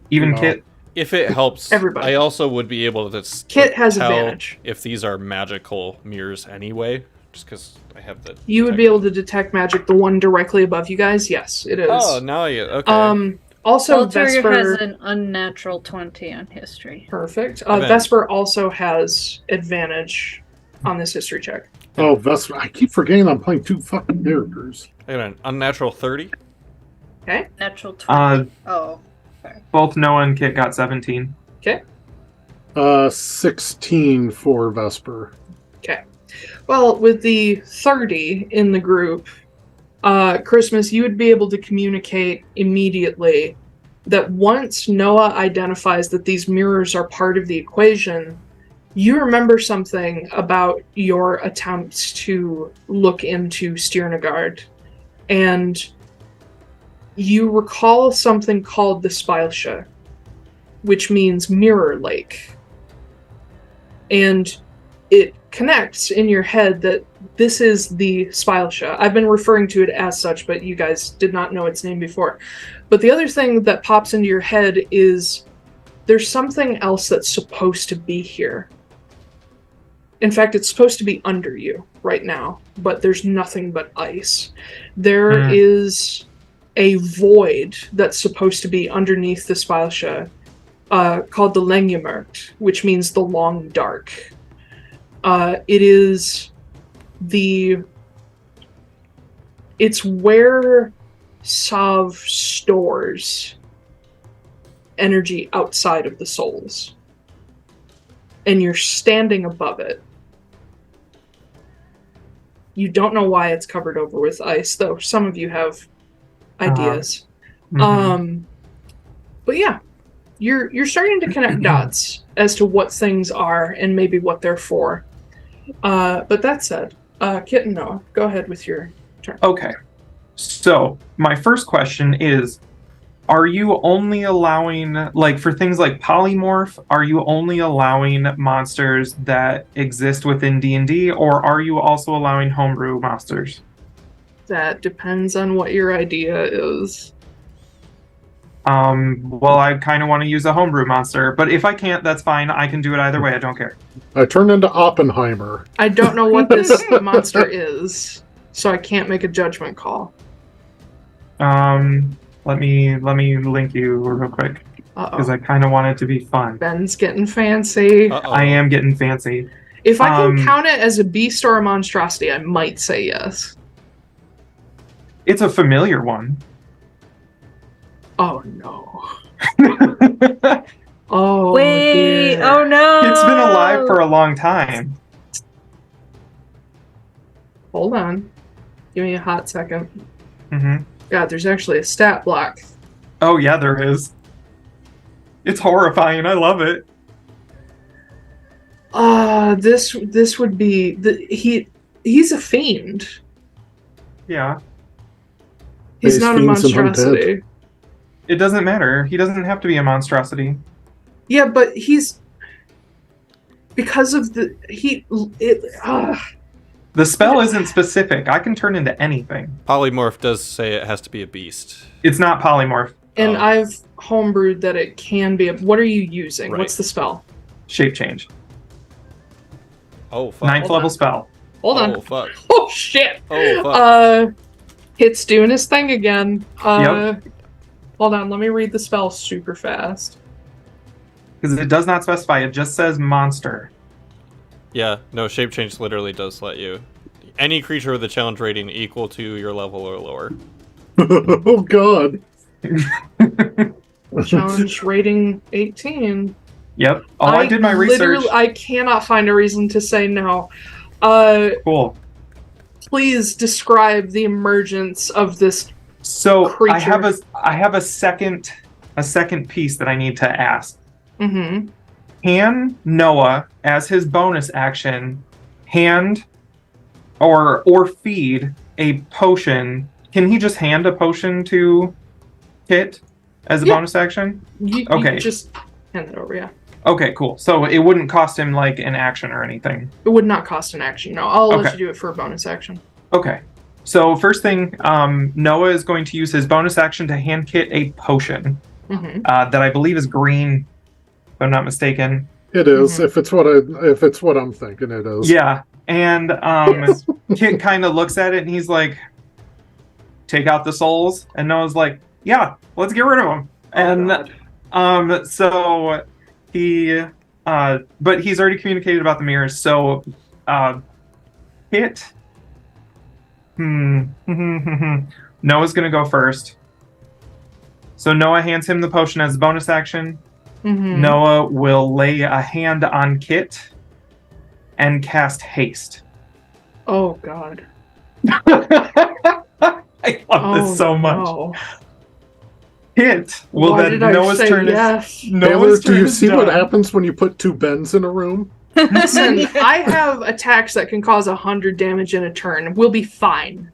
Even Kit? If it helps, everybody. I also would be able to Kit has tell advantage. if these are magical mirrors anyway, just because I have the... You would be able to detect magic. The one directly above you guys, yes, it is. Oh, now you... Okay. Also, Valkyria Vesper has an unnatural 20 on history. Perfect. Vesper also has advantage on this history check. Oh, Vesper. I keep forgetting I'm playing 2 fucking characters. I got an unnatural 30. Okay. Natural 20. Oh. Okay. Both Noah and Kit got 17. Okay. 16 for Vesper. Okay. Well, with the 30 in the group, Christmas, you would be able to communicate immediately that once Noah identifies that these mirrors are part of the equation, you remember something about your attempts to look into Stjernegaard, and you recall something called the Speilsjø, which means mirror lake. And it connects in your head that this is the Speilsjø. I've been referring to it as such, but you guys did not know its name before. But the other thing that pops into your head is there's something else that's supposed to be here. In fact, it's supposed to be under you right now, but there's nothing but ice. There is a void that's supposed to be underneath the Speilsjø, called the Lengemørkt, which means the long dark. It is it's where Sav stores energy outside of the souls. And you're standing above it. You don't know why it's covered over with ice, though some of you have ideas. But yeah, you're starting to connect dots as to what things are and maybe what they're for. But that said, Kit and Noah, go ahead with your turn. Okay. So, my first question is, are you only allowing, like, for things like polymorph, are you only allowing monsters that exist within D&D, or are you also allowing homebrew monsters? That depends on what your idea is. Well, I kind of want to use a homebrew monster, but if I can't, that's fine. I can do it either way. I don't care. I turn into Oppenheimer. I don't know what this monster is, so I can't make a judgment call. Let me link you real quick, because I kind of want it to be fun. Ben's getting fancy. I am getting fancy. If I can count it as a beast or a monstrosity, I might say yes. It's a familiar one. Oh no. Oh wait, dear. Oh no. It's been alive for a long time. Hold on. Give me a hot second. Mm-hmm. God, there's actually a stat block. Oh yeah, there is. It's horrifying. I love it. This would be he's a fiend. Yeah. He's not a monstrosity. It doesn't matter. He doesn't have to be a monstrosity. Yeah, but he's because of the The spell isn't specific. I can turn into anything. Polymorph does say it has to be a beast. It's not polymorph. And I've homebrewed that it can be. What are you using? Right. What's the spell? Shape change. Oh, fuck. 9th level spell. Hold on. Oh, fuck. Oh, shit. Oh, fuck. Hit's doing his thing again. Yep. Hold on. Let me read the spell super fast. Because it does not specify. It just says monster. Yeah, no, shape change literally does let you. Any creature with a challenge rating equal to your level or lower. Oh, God. Challenge rating 18. Yep. Oh, I did my research. I cannot find a reason to say no. Cool. Please describe the emergence of this creature. I have a second piece that I need to ask. Mm-hmm. Can Noah, as his bonus action, hand or feed a potion. Can he just hand a potion to Kit as a bonus action? You just hand it over, yeah. Okay, cool. So it wouldn't cost him like an action or anything. It would not cost an action. No, I'll let you do it for a bonus action. Okay. So first thing, Noah is going to use his bonus action to hand Kit a potion that I believe is green, if I'm not mistaken. It is. If it's what I'm thinking, it is. Yeah. And Kit kind of looks at it and he's like, "Take out the souls." And Noah's like, "Yeah, let's get rid of them." So he, but he's already communicated about the mirrors. So, Kit. Noah's gonna go first. So Noah hands him the potion as a bonus action. Noah will lay a hand on Kit and cast haste. Oh God. I love this so much. No. Kit will then Noah's turn. Yes. Taylor, do you see what happens when you put two Bens in a room? Listen, I have attacks that can cause 100 damage in a turn. We'll be fine.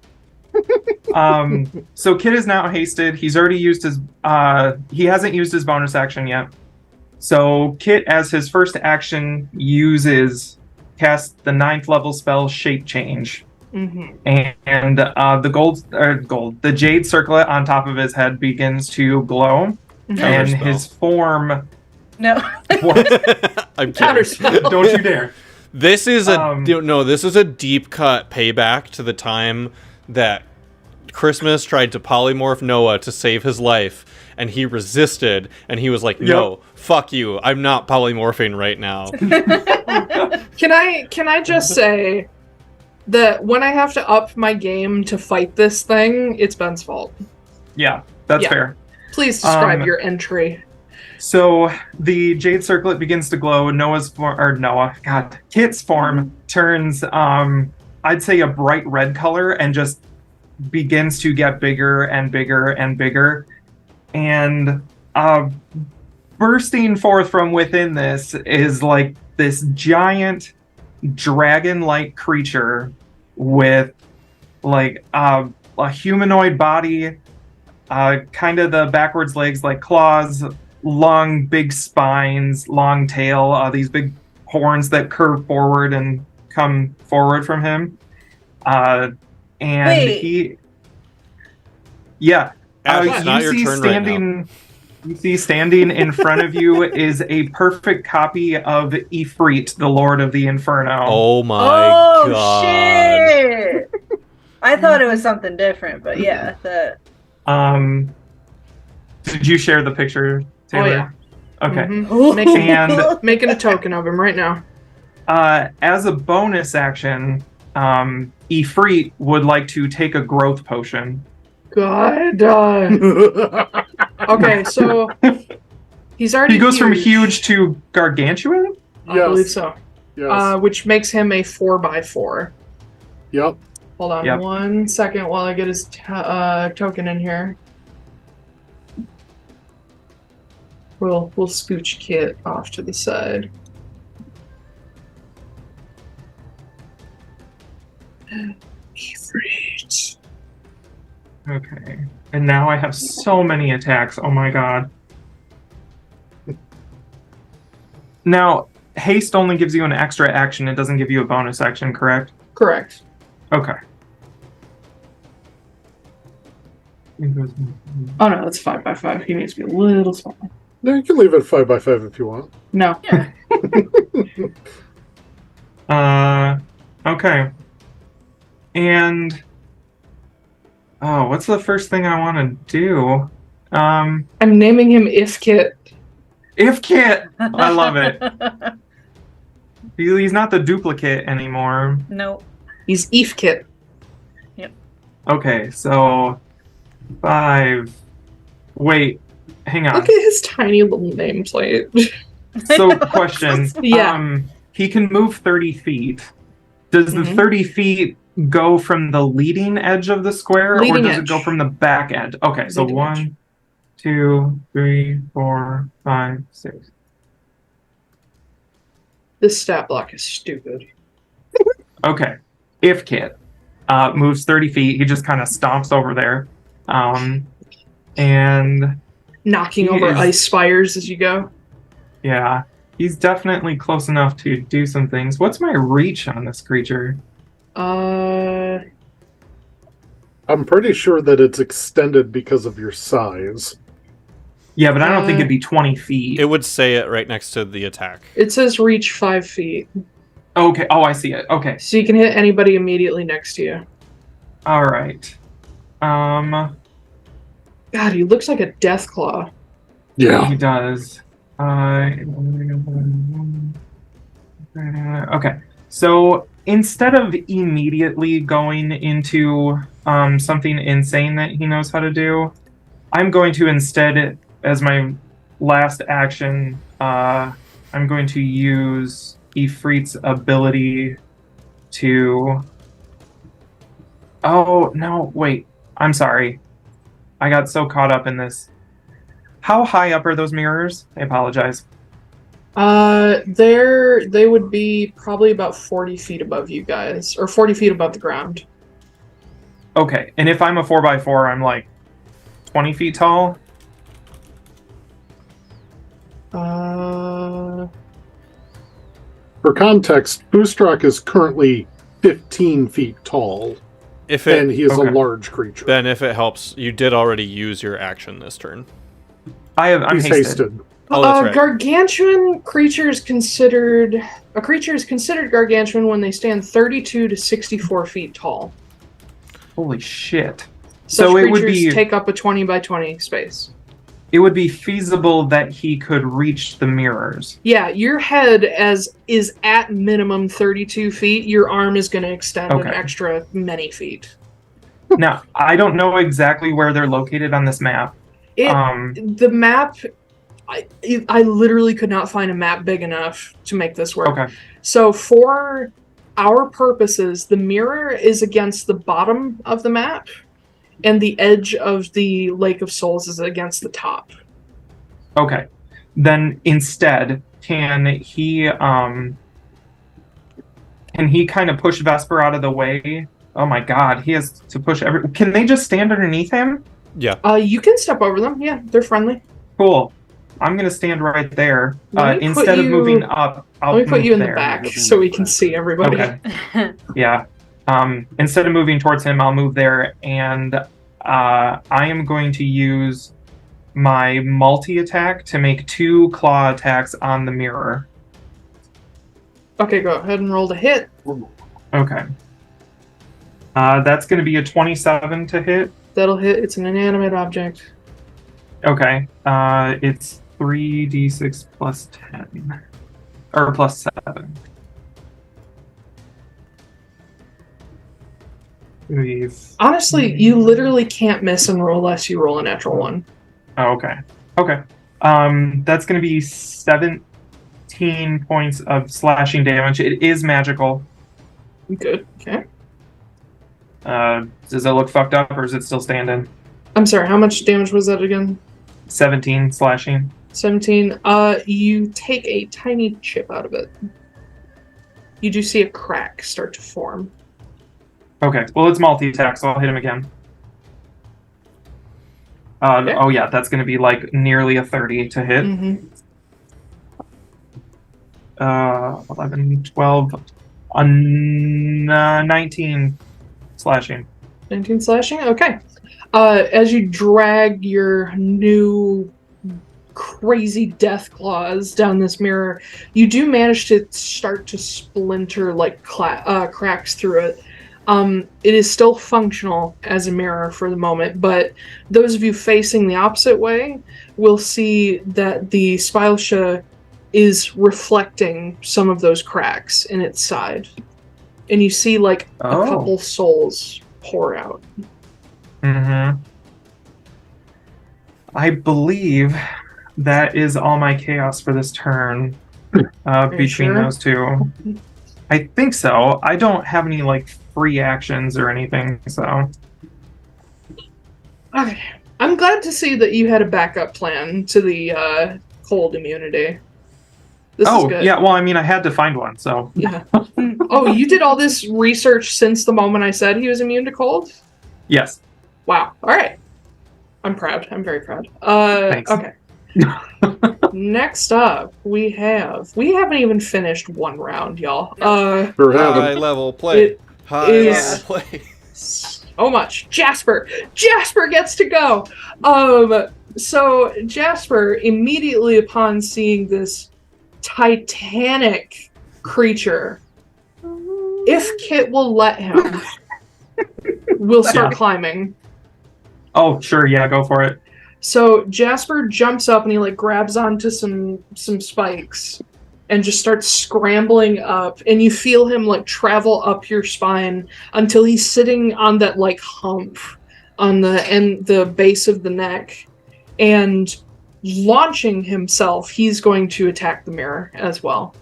So Kit is now hasted. He's already used his he hasn't used his bonus action yet. So Kit, as his first action, casts the 9th level spell Shape Change. And the jade circlet on top of his head begins to glow. And his form No. I'm kidding. Don't you dare. This is this is a deep cut payback to the time that Christmas tried to polymorph Noah to save his life, and he resisted, and he was like, "No, fuck you. I'm not polymorphing right now." Can I just say that when I have to up my game to fight this thing, it's Ben's fault. Yeah, that's fair. Please describe your entry. So the jade circlet begins to glow. Kit's form turns, I'd say, a bright red color and just begins to get bigger and bigger and bigger. And bursting forth from within this is like this giant dragon-like creature with like a humanoid body, kind of the backwards legs like claws, long big spines, long tail, these big horns that curve forward and come forward from him. You see standing in front of you is a perfect copy of Ifrit, the Lord of the Inferno. Oh my god. Oh shit! I thought it was something different, but yeah, that. Did you share the picture, Taylor? Oh yeah. Okay. Making a token of him right now. As a bonus action, Ifrit would like to take a growth potion. God. Okay, so he's already. He goes from huge to gargantuan? I believe so. Yes. Which makes him a 4x4. Yep. Hold on 1 second while I get his token in here. We'll scooch Kit off to the side. Great. Okay. And now I have so many attacks. Oh my god. Now, haste only gives you an extra action. It doesn't give you a bonus action, correct? Correct. Okay. Oh no, that's 5x5. He needs to be a little smaller. No, you can leave it 5x5 if you want. No. Okay. And what's the first thing I want to do? I'm naming him If-Kit. If-Kit! I love it. He's not the duplicate anymore. No. He's If-Kit. Yep. Okay, so 5. Wait, hang on. Look at his tiny little nameplate. So, question. Yeah. He can move 30 feet. Does the 30 feet go from the leading edge of the square, or does it go from the back end? Okay, so 1, 2, 3, 4, 5, 6. This stat block is stupid. Okay. if Kit moves 30 feet, he just kind of stomps over there. And knocking over ice spires as you go. Yeah, he's definitely close enough to do some things. What's my reach on this creature? I'm pretty sure that it's extended because of your size. Yeah, but I don't think it'd be 20 feet. It would say it right next to the attack. It says reach 5 feet. Okay. Oh, I see it. Okay. So you can hit anybody immediately next to you. All right. God, he looks like a death claw. Yeah. He does. Okay. So instead of immediately going into something insane that he knows how to do, I'm going to instead, as my last action, I'm going to use Ifrit's ability to... Oh, no, wait. I'm sorry. I got so caught up in this. How high up are those mirrors? I apologize. They would be probably about 40 feet above you guys, or 40 feet above the ground. Okay, and if I'm a 4x4, I'm like 20 feet tall? For context, Foostrak is currently 15 feet tall, and he is a large creature. Ben, if it helps, you did already use your action this turn. I'm hasted. Oh, that's right. Gargantuan creature is considered... A creature is considered gargantuan when they stand 32 to 64 feet tall. Holy shit. Such So it creatures would be... take up a 20 by 20 space. It would be feasible that he could reach the mirrors. Yeah, your head is at minimum 32 feet. Your arm is going to extend an extra many feet. Now, I don't know exactly where they're located on this map. The map... I literally could not find a map big enough to make this work. Okay. So for our purposes, the mirror is against the bottom of the map, and the edge of the Lake of Souls is against the top. Okay. Then instead, can he kind of push Vesper out of the way? Oh my god, he has to push Can they just stand underneath him? Yeah. You can step over them. Yeah, they're friendly. Cool. I'm going to stand right there. Instead of moving up, I'll let me put you in there. the back so we can see everybody. Okay. Yeah. Instead of moving towards him, I'll move there, and I am going to use my multi-attack to make 2 claw attacks on the mirror. Okay, go ahead and roll to hit. Okay. That's going to be a 27 to hit. That'll hit. It's an inanimate object. Okay. It's 3d6 plus 10. Or plus 7. Honestly, you literally can't miss and roll unless you roll a natural 1. Oh, okay. Okay. That's going to be 17 points of slashing damage. It is magical. Good. Okay. Does it look fucked up, or is it still standing? I'm sorry, how much damage was that again? 17 slashing. 17. You take a tiny chip out of it. You do see a crack start to form. Okay, well, it's multi-attack, so I'll hit him again. Okay. Oh yeah, that's going to be like nearly a 30 to hit. 11, 12, 19 slashing. 19 slashing? Okay. As you drag your new crazy death claws down this mirror, you do manage to start to splinter like cracks through it. It is still functional as a mirror for the moment, but those of you facing the opposite way will see that the Speilsjø is reflecting some of those cracks in its side. And you see like a couple souls pour out. I believe that is all my chaos for this turn. Between those two. I think so. I don't have any like free actions or anything, so. Okay. I'm glad to see that you had a backup plan to the cold immunity. This is Oh, good. yeah. Well, I mean, I had to find one, so. Yeah. Oh, you did all this research since the moment I said he was immune to cold? Yes. Wow. All right. I'm proud. I'm very proud. Thanks. Okay. Next up, we haven't even finished one round, y'all. We're having High level play. High is- level play. So much. Jasper gets to go. So Jasper, immediately upon seeing this titanic creature, if Kit will let him, will start climbing. Oh, sure. Yeah, go for it. So Jasper jumps up and he like grabs onto some spikes and just starts scrambling up, and you feel him like travel up your spine until he's sitting on that like hump on the base of the neck, and launching himself, he's going to attack the mirror as well.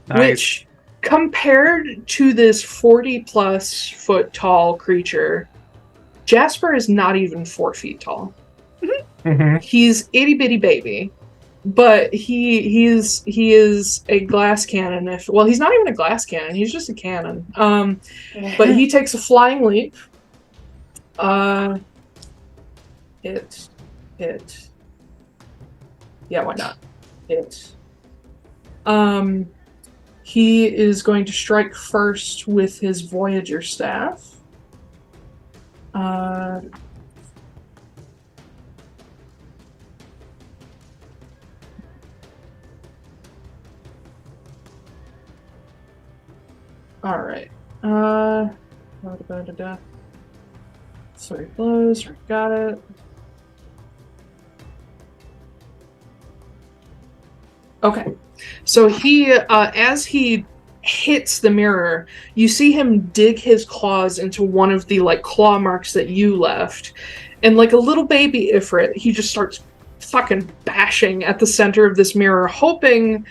Nice. Which, compared to this 40+ foot tall creature, Jasper is not even 4 feet tall. Mm-hmm. He's itty bitty baby, but he is a glass cannon. Well, he's not even a glass cannon. He's just a cannon. But he takes a flying leap. Yeah, why not? He is going to strike first with his Voyager staff. All right. 3 blows. Got it. Okay. So he, as he hits the mirror, you see him dig his claws into one of the like claw marks that you left, and like a little baby Ifrit, he just starts fucking bashing at the center of this mirror, hoping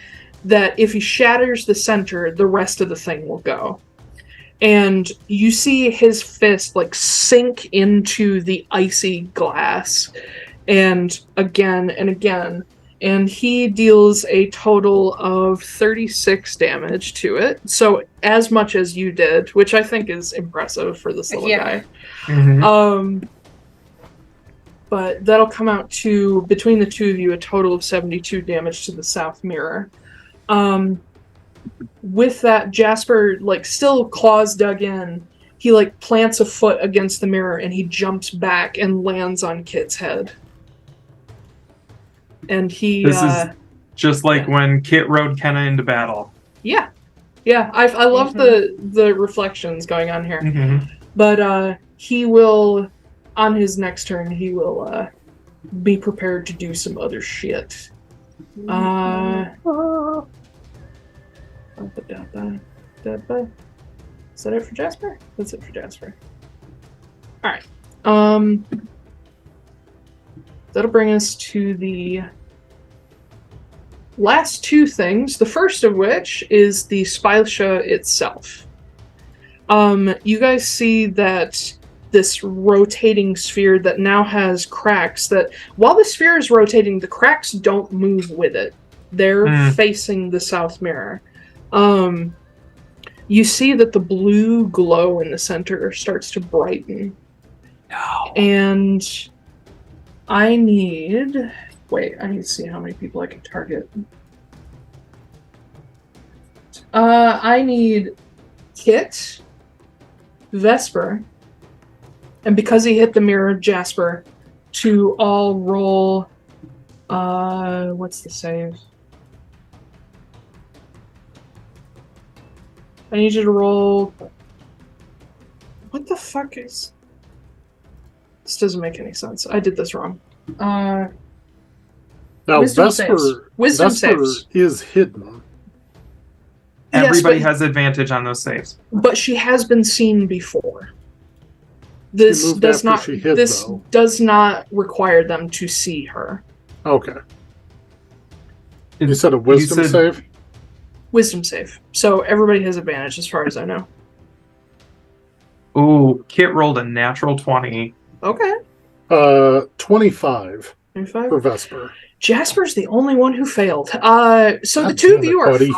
that if he shatters the center, the rest of the thing will go. And you see his fist like sink into the icy glass, and again, and he deals a total of 36 damage to it. So as much as you did, which I think is impressive for this little guy. Mm-hmm. But that'll come out to, between the two of you, a total of 72 damage to the south mirror. With that, Jasper, like, still claws dug in, he, like, plants a foot against the mirror and he jumps back and lands on Kit's head. And he... This is just like when Kit rode Kenna into battle. Yeah. I love the reflections going on here. Mm-hmm. But he will, on his next turn, he will be prepared to do some other shit. Is that it for Jasper? That's it for Jasper. Alright. That'll bring us to the last two things, the first of which is the Speilsjø itself. You guys see that this rotating sphere that now has cracks, that while the sphere is rotating, the cracks don't move with it. They're facing the south mirror. You see that the blue glow in the center starts to brighten. No. And I need to see how many people I can target. I need Kit, Vesper, and because he hit the mirror, Jasper, to all roll, what's the save? I need you to roll... What the fuck is... This doesn't make any sense. I did this wrong. Now, Wisdom Vesper, saves. Wisdom Vesper saves. is hidden. Everybody Yes, has advantage on those saves. but she has been seen before. This moved does after not. she hid, This though. does not require them to see her. Okay. You said a wisdom save? Wisdom save. So everybody has advantage, as far as I know. Ooh, Kit rolled a natural 20. Okay. 25. 25? For Vesper. Jasper's the only one who failed. So the two of you are fine.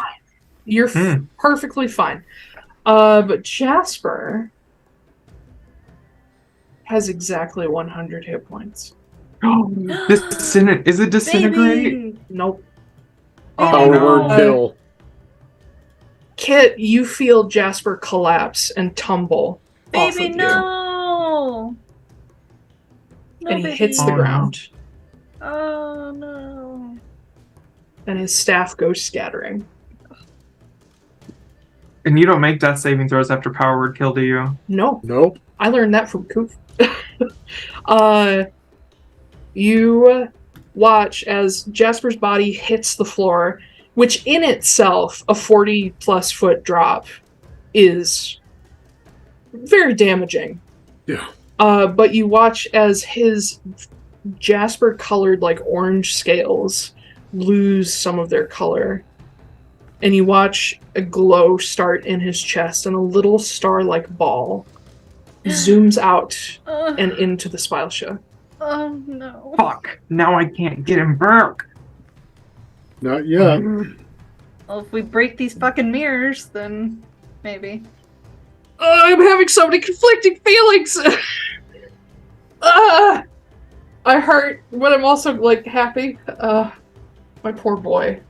You're perfectly fine. But Jasper has exactly 100 hit points. Is it disintegrate? Baby! Nope. Power word kill. Kit, you feel Jasper collapse and tumble off of Baby, you. no! And he hits the ground. Oh, no. And his staff goes scattering. And you don't make death saving throws after power word kill, do you? No. Nope. I learned that from Koop. You watch as Jasper's body hits the floor, which in itself, a 40-plus foot drop, is very damaging. Yeah. But you watch as his Jasper-colored, like, orange scales lose some of their color. And you watch a glow start in his chest, and a little star-like ball zooms out and into the Speilsjø. Oh, no. Fuck. Now I can't get him back. Not yet. Well, if we break these fucking mirrors, then maybe. I'm having so many conflicting feelings! I hurt, but I'm also, like, happy. My poor boy.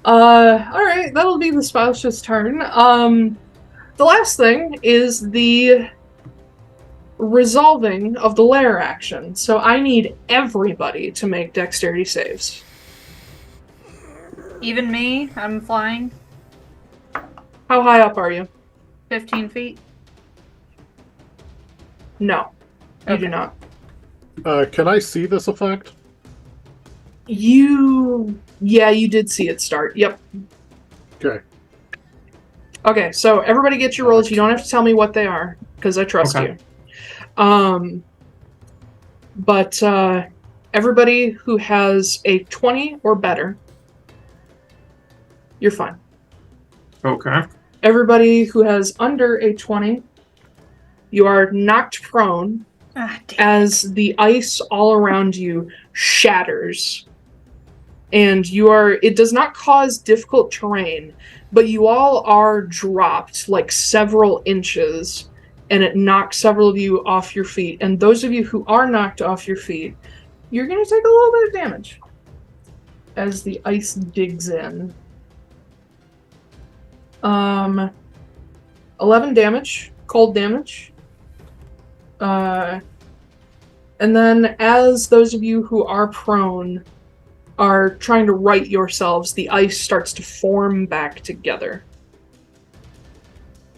Alright, that'll be the Speilsjø's turn. The last thing is the resolving of the lair action. So I need everybody to make dexterity saves. Even me? I'm flying. How high up are you? 15 feet. No, you Okay. do not. Can I see this effect? Yeah, you did see it start. Yep. Okay. Okay, so everybody get your rolls. You don't have to tell me what they are, because I trust Okay. you. But everybody who has a 20 or better, you're fine. Okay. Everybody who has under a 20, you are knocked prone as the ice all around you shatters. And it does not cause difficult terrain, but you all are dropped like several inches, and it knocks several of you off your feet. And those of you who are knocked off your feet, you're going to take a little bit of damage as the ice digs in. 11 damage, cold damage. And then as those of you who are prone are trying to right yourselves, the ice starts to form back together.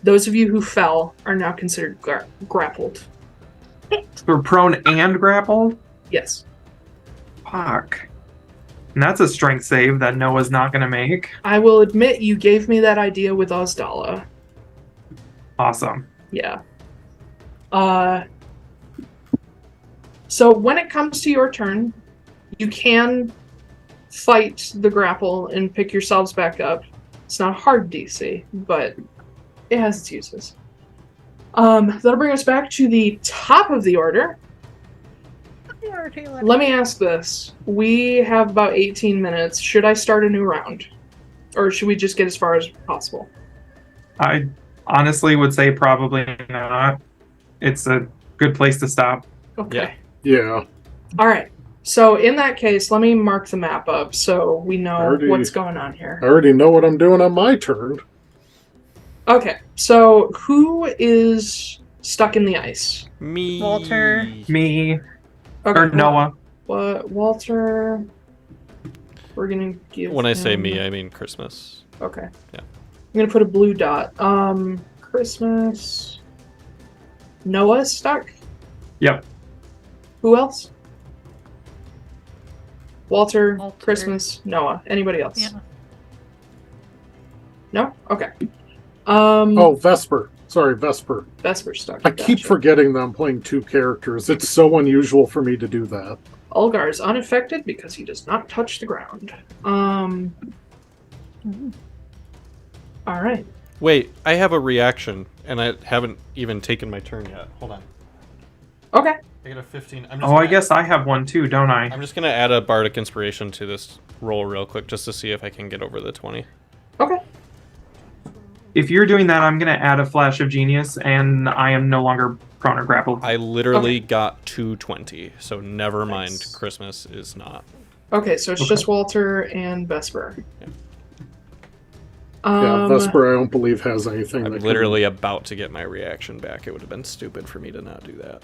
Those of you who fell are now considered grappled. So we're prone and grappled? Yes. Fuck. And that's a strength save that Noah's not going to make. I will admit you gave me that idea with Ozdala. Awesome. Yeah. So when it comes to your turn, you can fight the grapple and pick yourselves back up. It's not a hard DC, but it has its uses. That'll bring us back to the top of the order. Let me ask this. We have about 18 minutes. Should I start a new round? Or should we just get as far as possible? I honestly would say probably not. It's a good place to stop. Okay. Yeah. All right. So in that case, let me mark the map up so we know what's going on here. I already know what I'm doing on my turn. Okay. So who is stuck in the ice? Me. Walter. Me. Okay, Or Noah. What? Walter. We're gonna give. When I say him- me, I mean Christmas. Okay. Yeah. I'm gonna put a blue dot. Christmas. Noah's stuck. Yep. Who else? Walter, Walter. Christmas, Noah. Anybody else? Yeah. No? Okay. Oh, Vesper. Sorry, Vesper. Vesper's stuck. I keep Gotcha. forgetting that I'm playing two characters. It's so unusual for me to do that. Ulgar is unaffected because he does not touch the ground. Alright. Wait, I have a reaction, and I haven't even taken my turn yet. Hold on. Okay. I get a 15. I guess I have one too, don't I? I'm just gonna add a bardic inspiration to this roll real quick, just to see if I can get over the 20. Okay. If you're doing that, I'm going to add a flash of genius, and I am no longer prone or grappled. I literally got 220, so never mind. Christmas is not. Okay, so it's just Walter and Vesper. Yeah, Vesper, I don't believe has anything. I'm literally about to get my reaction back. It would have been stupid for me to not do that.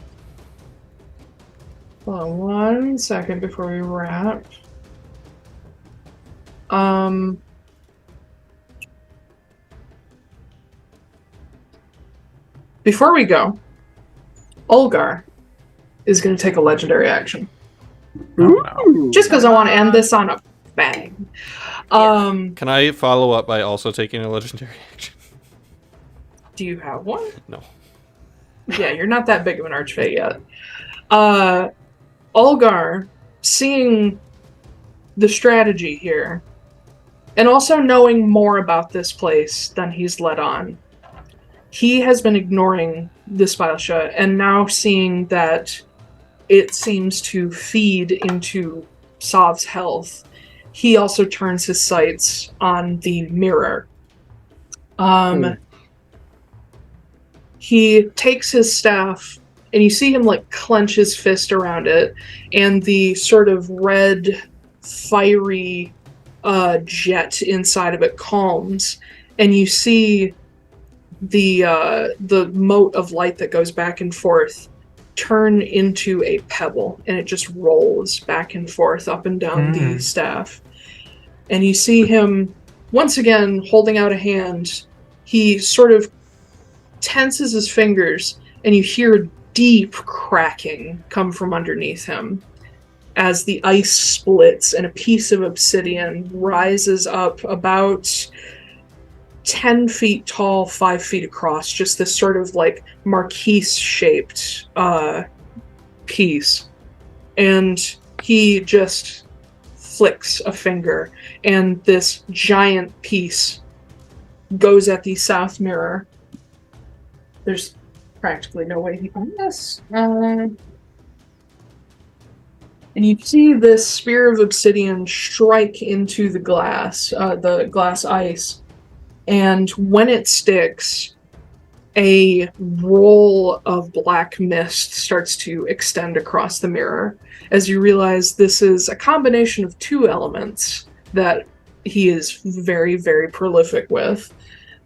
Hold on 1 second before we wrap. Before we go, Olgar is going to take a legendary action. Ooh. Just because I want to end this on a bang. Can I follow up by also taking a legendary action? Do you have one? No. Yeah, you're not that big of an archfey yet. Olgar, seeing the strategy here, and also knowing more about this place than he's let on, he has been ignoring the Speilsjø, and now seeing that it seems to feed into Sov's health, he also turns his sights on the mirror. He takes his staff, and you see him like clench his fist around it, and the sort of red, fiery jet inside of it calms, and you see the mote of light that goes back and forth turn into a pebble, and it just rolls back and forth up and down the staff. And you see him once again holding out a hand. He sort of tenses his fingers, and you hear deep cracking come from underneath him as the ice splits and a piece of obsidian rises up about 10 feet tall, 5 feet across, just this sort of like marquise-shaped piece. And he just flicks a finger, and this giant piece goes at the south mirror. There's practically no way he can miss. And you see this spear of obsidian strike into the glass ice. And when it sticks, a roll of black mist starts to extend across the mirror as you realize this is a combination of two elements that he is very, very prolific with.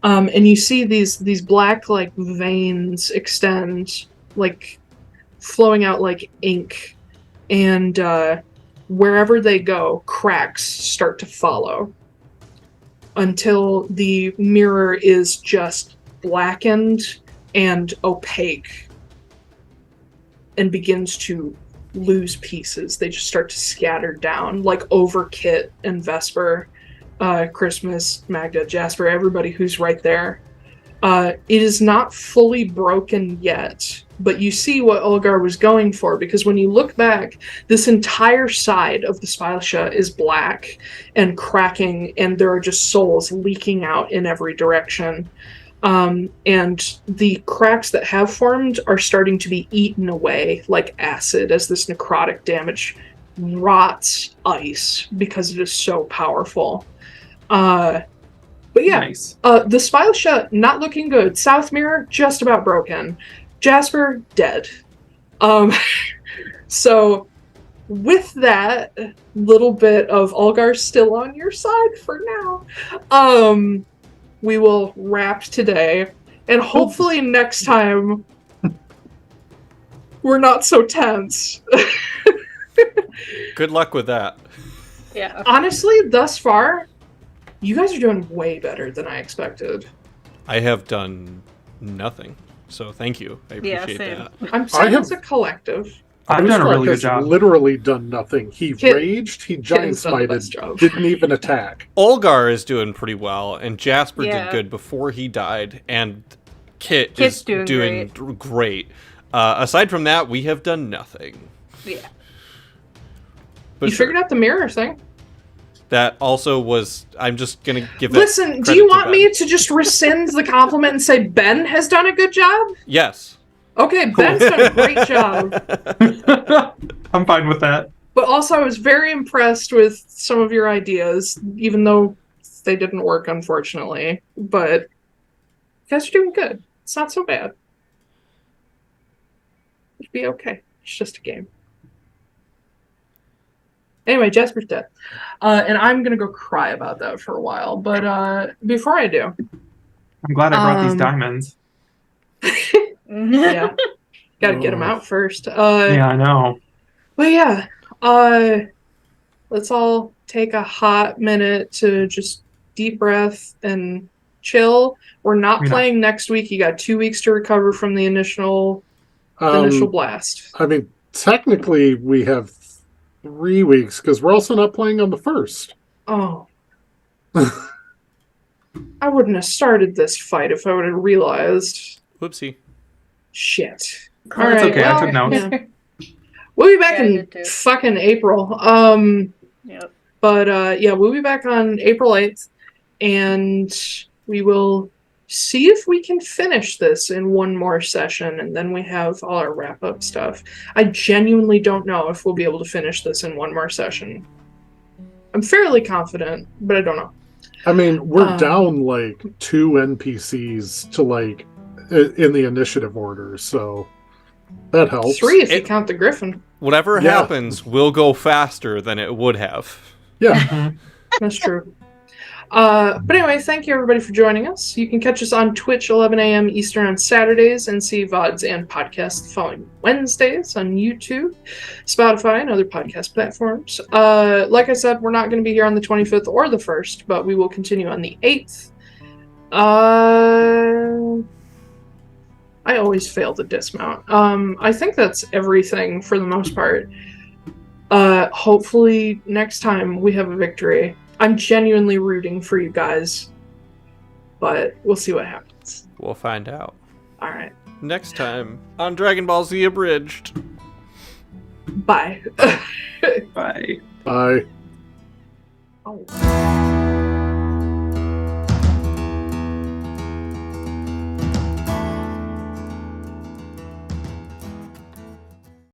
And you see these black like veins extend, like flowing out like ink, and wherever they go, cracks start to follow, until the mirror is just blackened and opaque and begins to lose pieces. They just start to scatter down, like over Kit and Vesper, Christmas, Magda, Jasper, everybody who's right there. It is not fully broken yet, but you see what Olgar was going for, because when you look back, this entire side of the Speilsjø is black and cracking, and there are just souls leaking out in every direction. And the cracks that have formed are starting to be eaten away like acid as this necrotic damage rots ice because it is so powerful. But yeah, Nice. The Speilsjø, not looking good. South Mirror, just about broken. Jasper, dead. So with that little bit of Olgar still on your side for now, we will wrap today, and hopefully next time we're not so tense. Good luck with that. Yeah. Honestly, thus far, you guys are doing way better than I expected. I have done nothing, so thank you. I Yeah, appreciate same. that. I'm saying it's a collective. I've done a really good has job. literally done nothing. He Kit- raged, he Kit's giant done the best smited, job. didn't even attack. Olgar is doing pretty well, and Jasper Yeah. did good before he died, and Kit Kit's is doing great. Aside from that, we have done nothing. Yeah. But You figured out the mirror thing. that also was. I'm just gonna give that. Listen, do credit you to want Ben. me to just rescind the compliment and say Ben has done a good job? Yes. Okay, Ben's done a great job. I'm fine with that. But also, I was very impressed with some of your ideas, even though they didn't work, unfortunately. But you guys are doing good. It's not so bad. It'll be okay. It's just a game. Anyway, Jasper's dead. And I'm going to go cry about that for a while. But before I do... I'm glad I brought these diamonds. Yeah. Gotta get them out first. Yeah, I know. But yeah, let's all take a hot minute to just deep breath and chill. We're not playing next week. You got 2 weeks to recover from the initial blast. I mean, technically, we have 3 weeks because we're also not playing on the 1st. Oh. I wouldn't have started this fight if I would have realized. Whoopsie. Shit. All right, okay. Well, I took notes. Yeah. We'll be back in fucking April. Yep. But yeah, we'll be back on April 8th, and we will see if we can finish this in one more session, and then we have all our wrap-up stuff. I genuinely don't know if we'll be able to finish this in one more session. I'm fairly confident, but I don't know. I mean, we're down like 2 NPCs to like in the initiative order, so that helps. 3 if you count the Griffin. Whatever happens will go faster than it would have. Yeah. That's true. But anyway, thank you everybody for joining us. You can catch us on Twitch 11 a.m. Eastern on Saturdays and see VODs and podcasts the following Wednesdays on YouTube, Spotify, and other podcast platforms. Like I said, we're not going to be here on the 25th or the 1st, but we will continue on the 8th. I always fail to dismount. I think that's everything for the most part. Hopefully next time we have a victory. I'm genuinely rooting for you guys, but we'll see what happens. We'll find out. All right. Next time on Dragon Ball Z Abridged. Bye. Bye. Bye. Oh.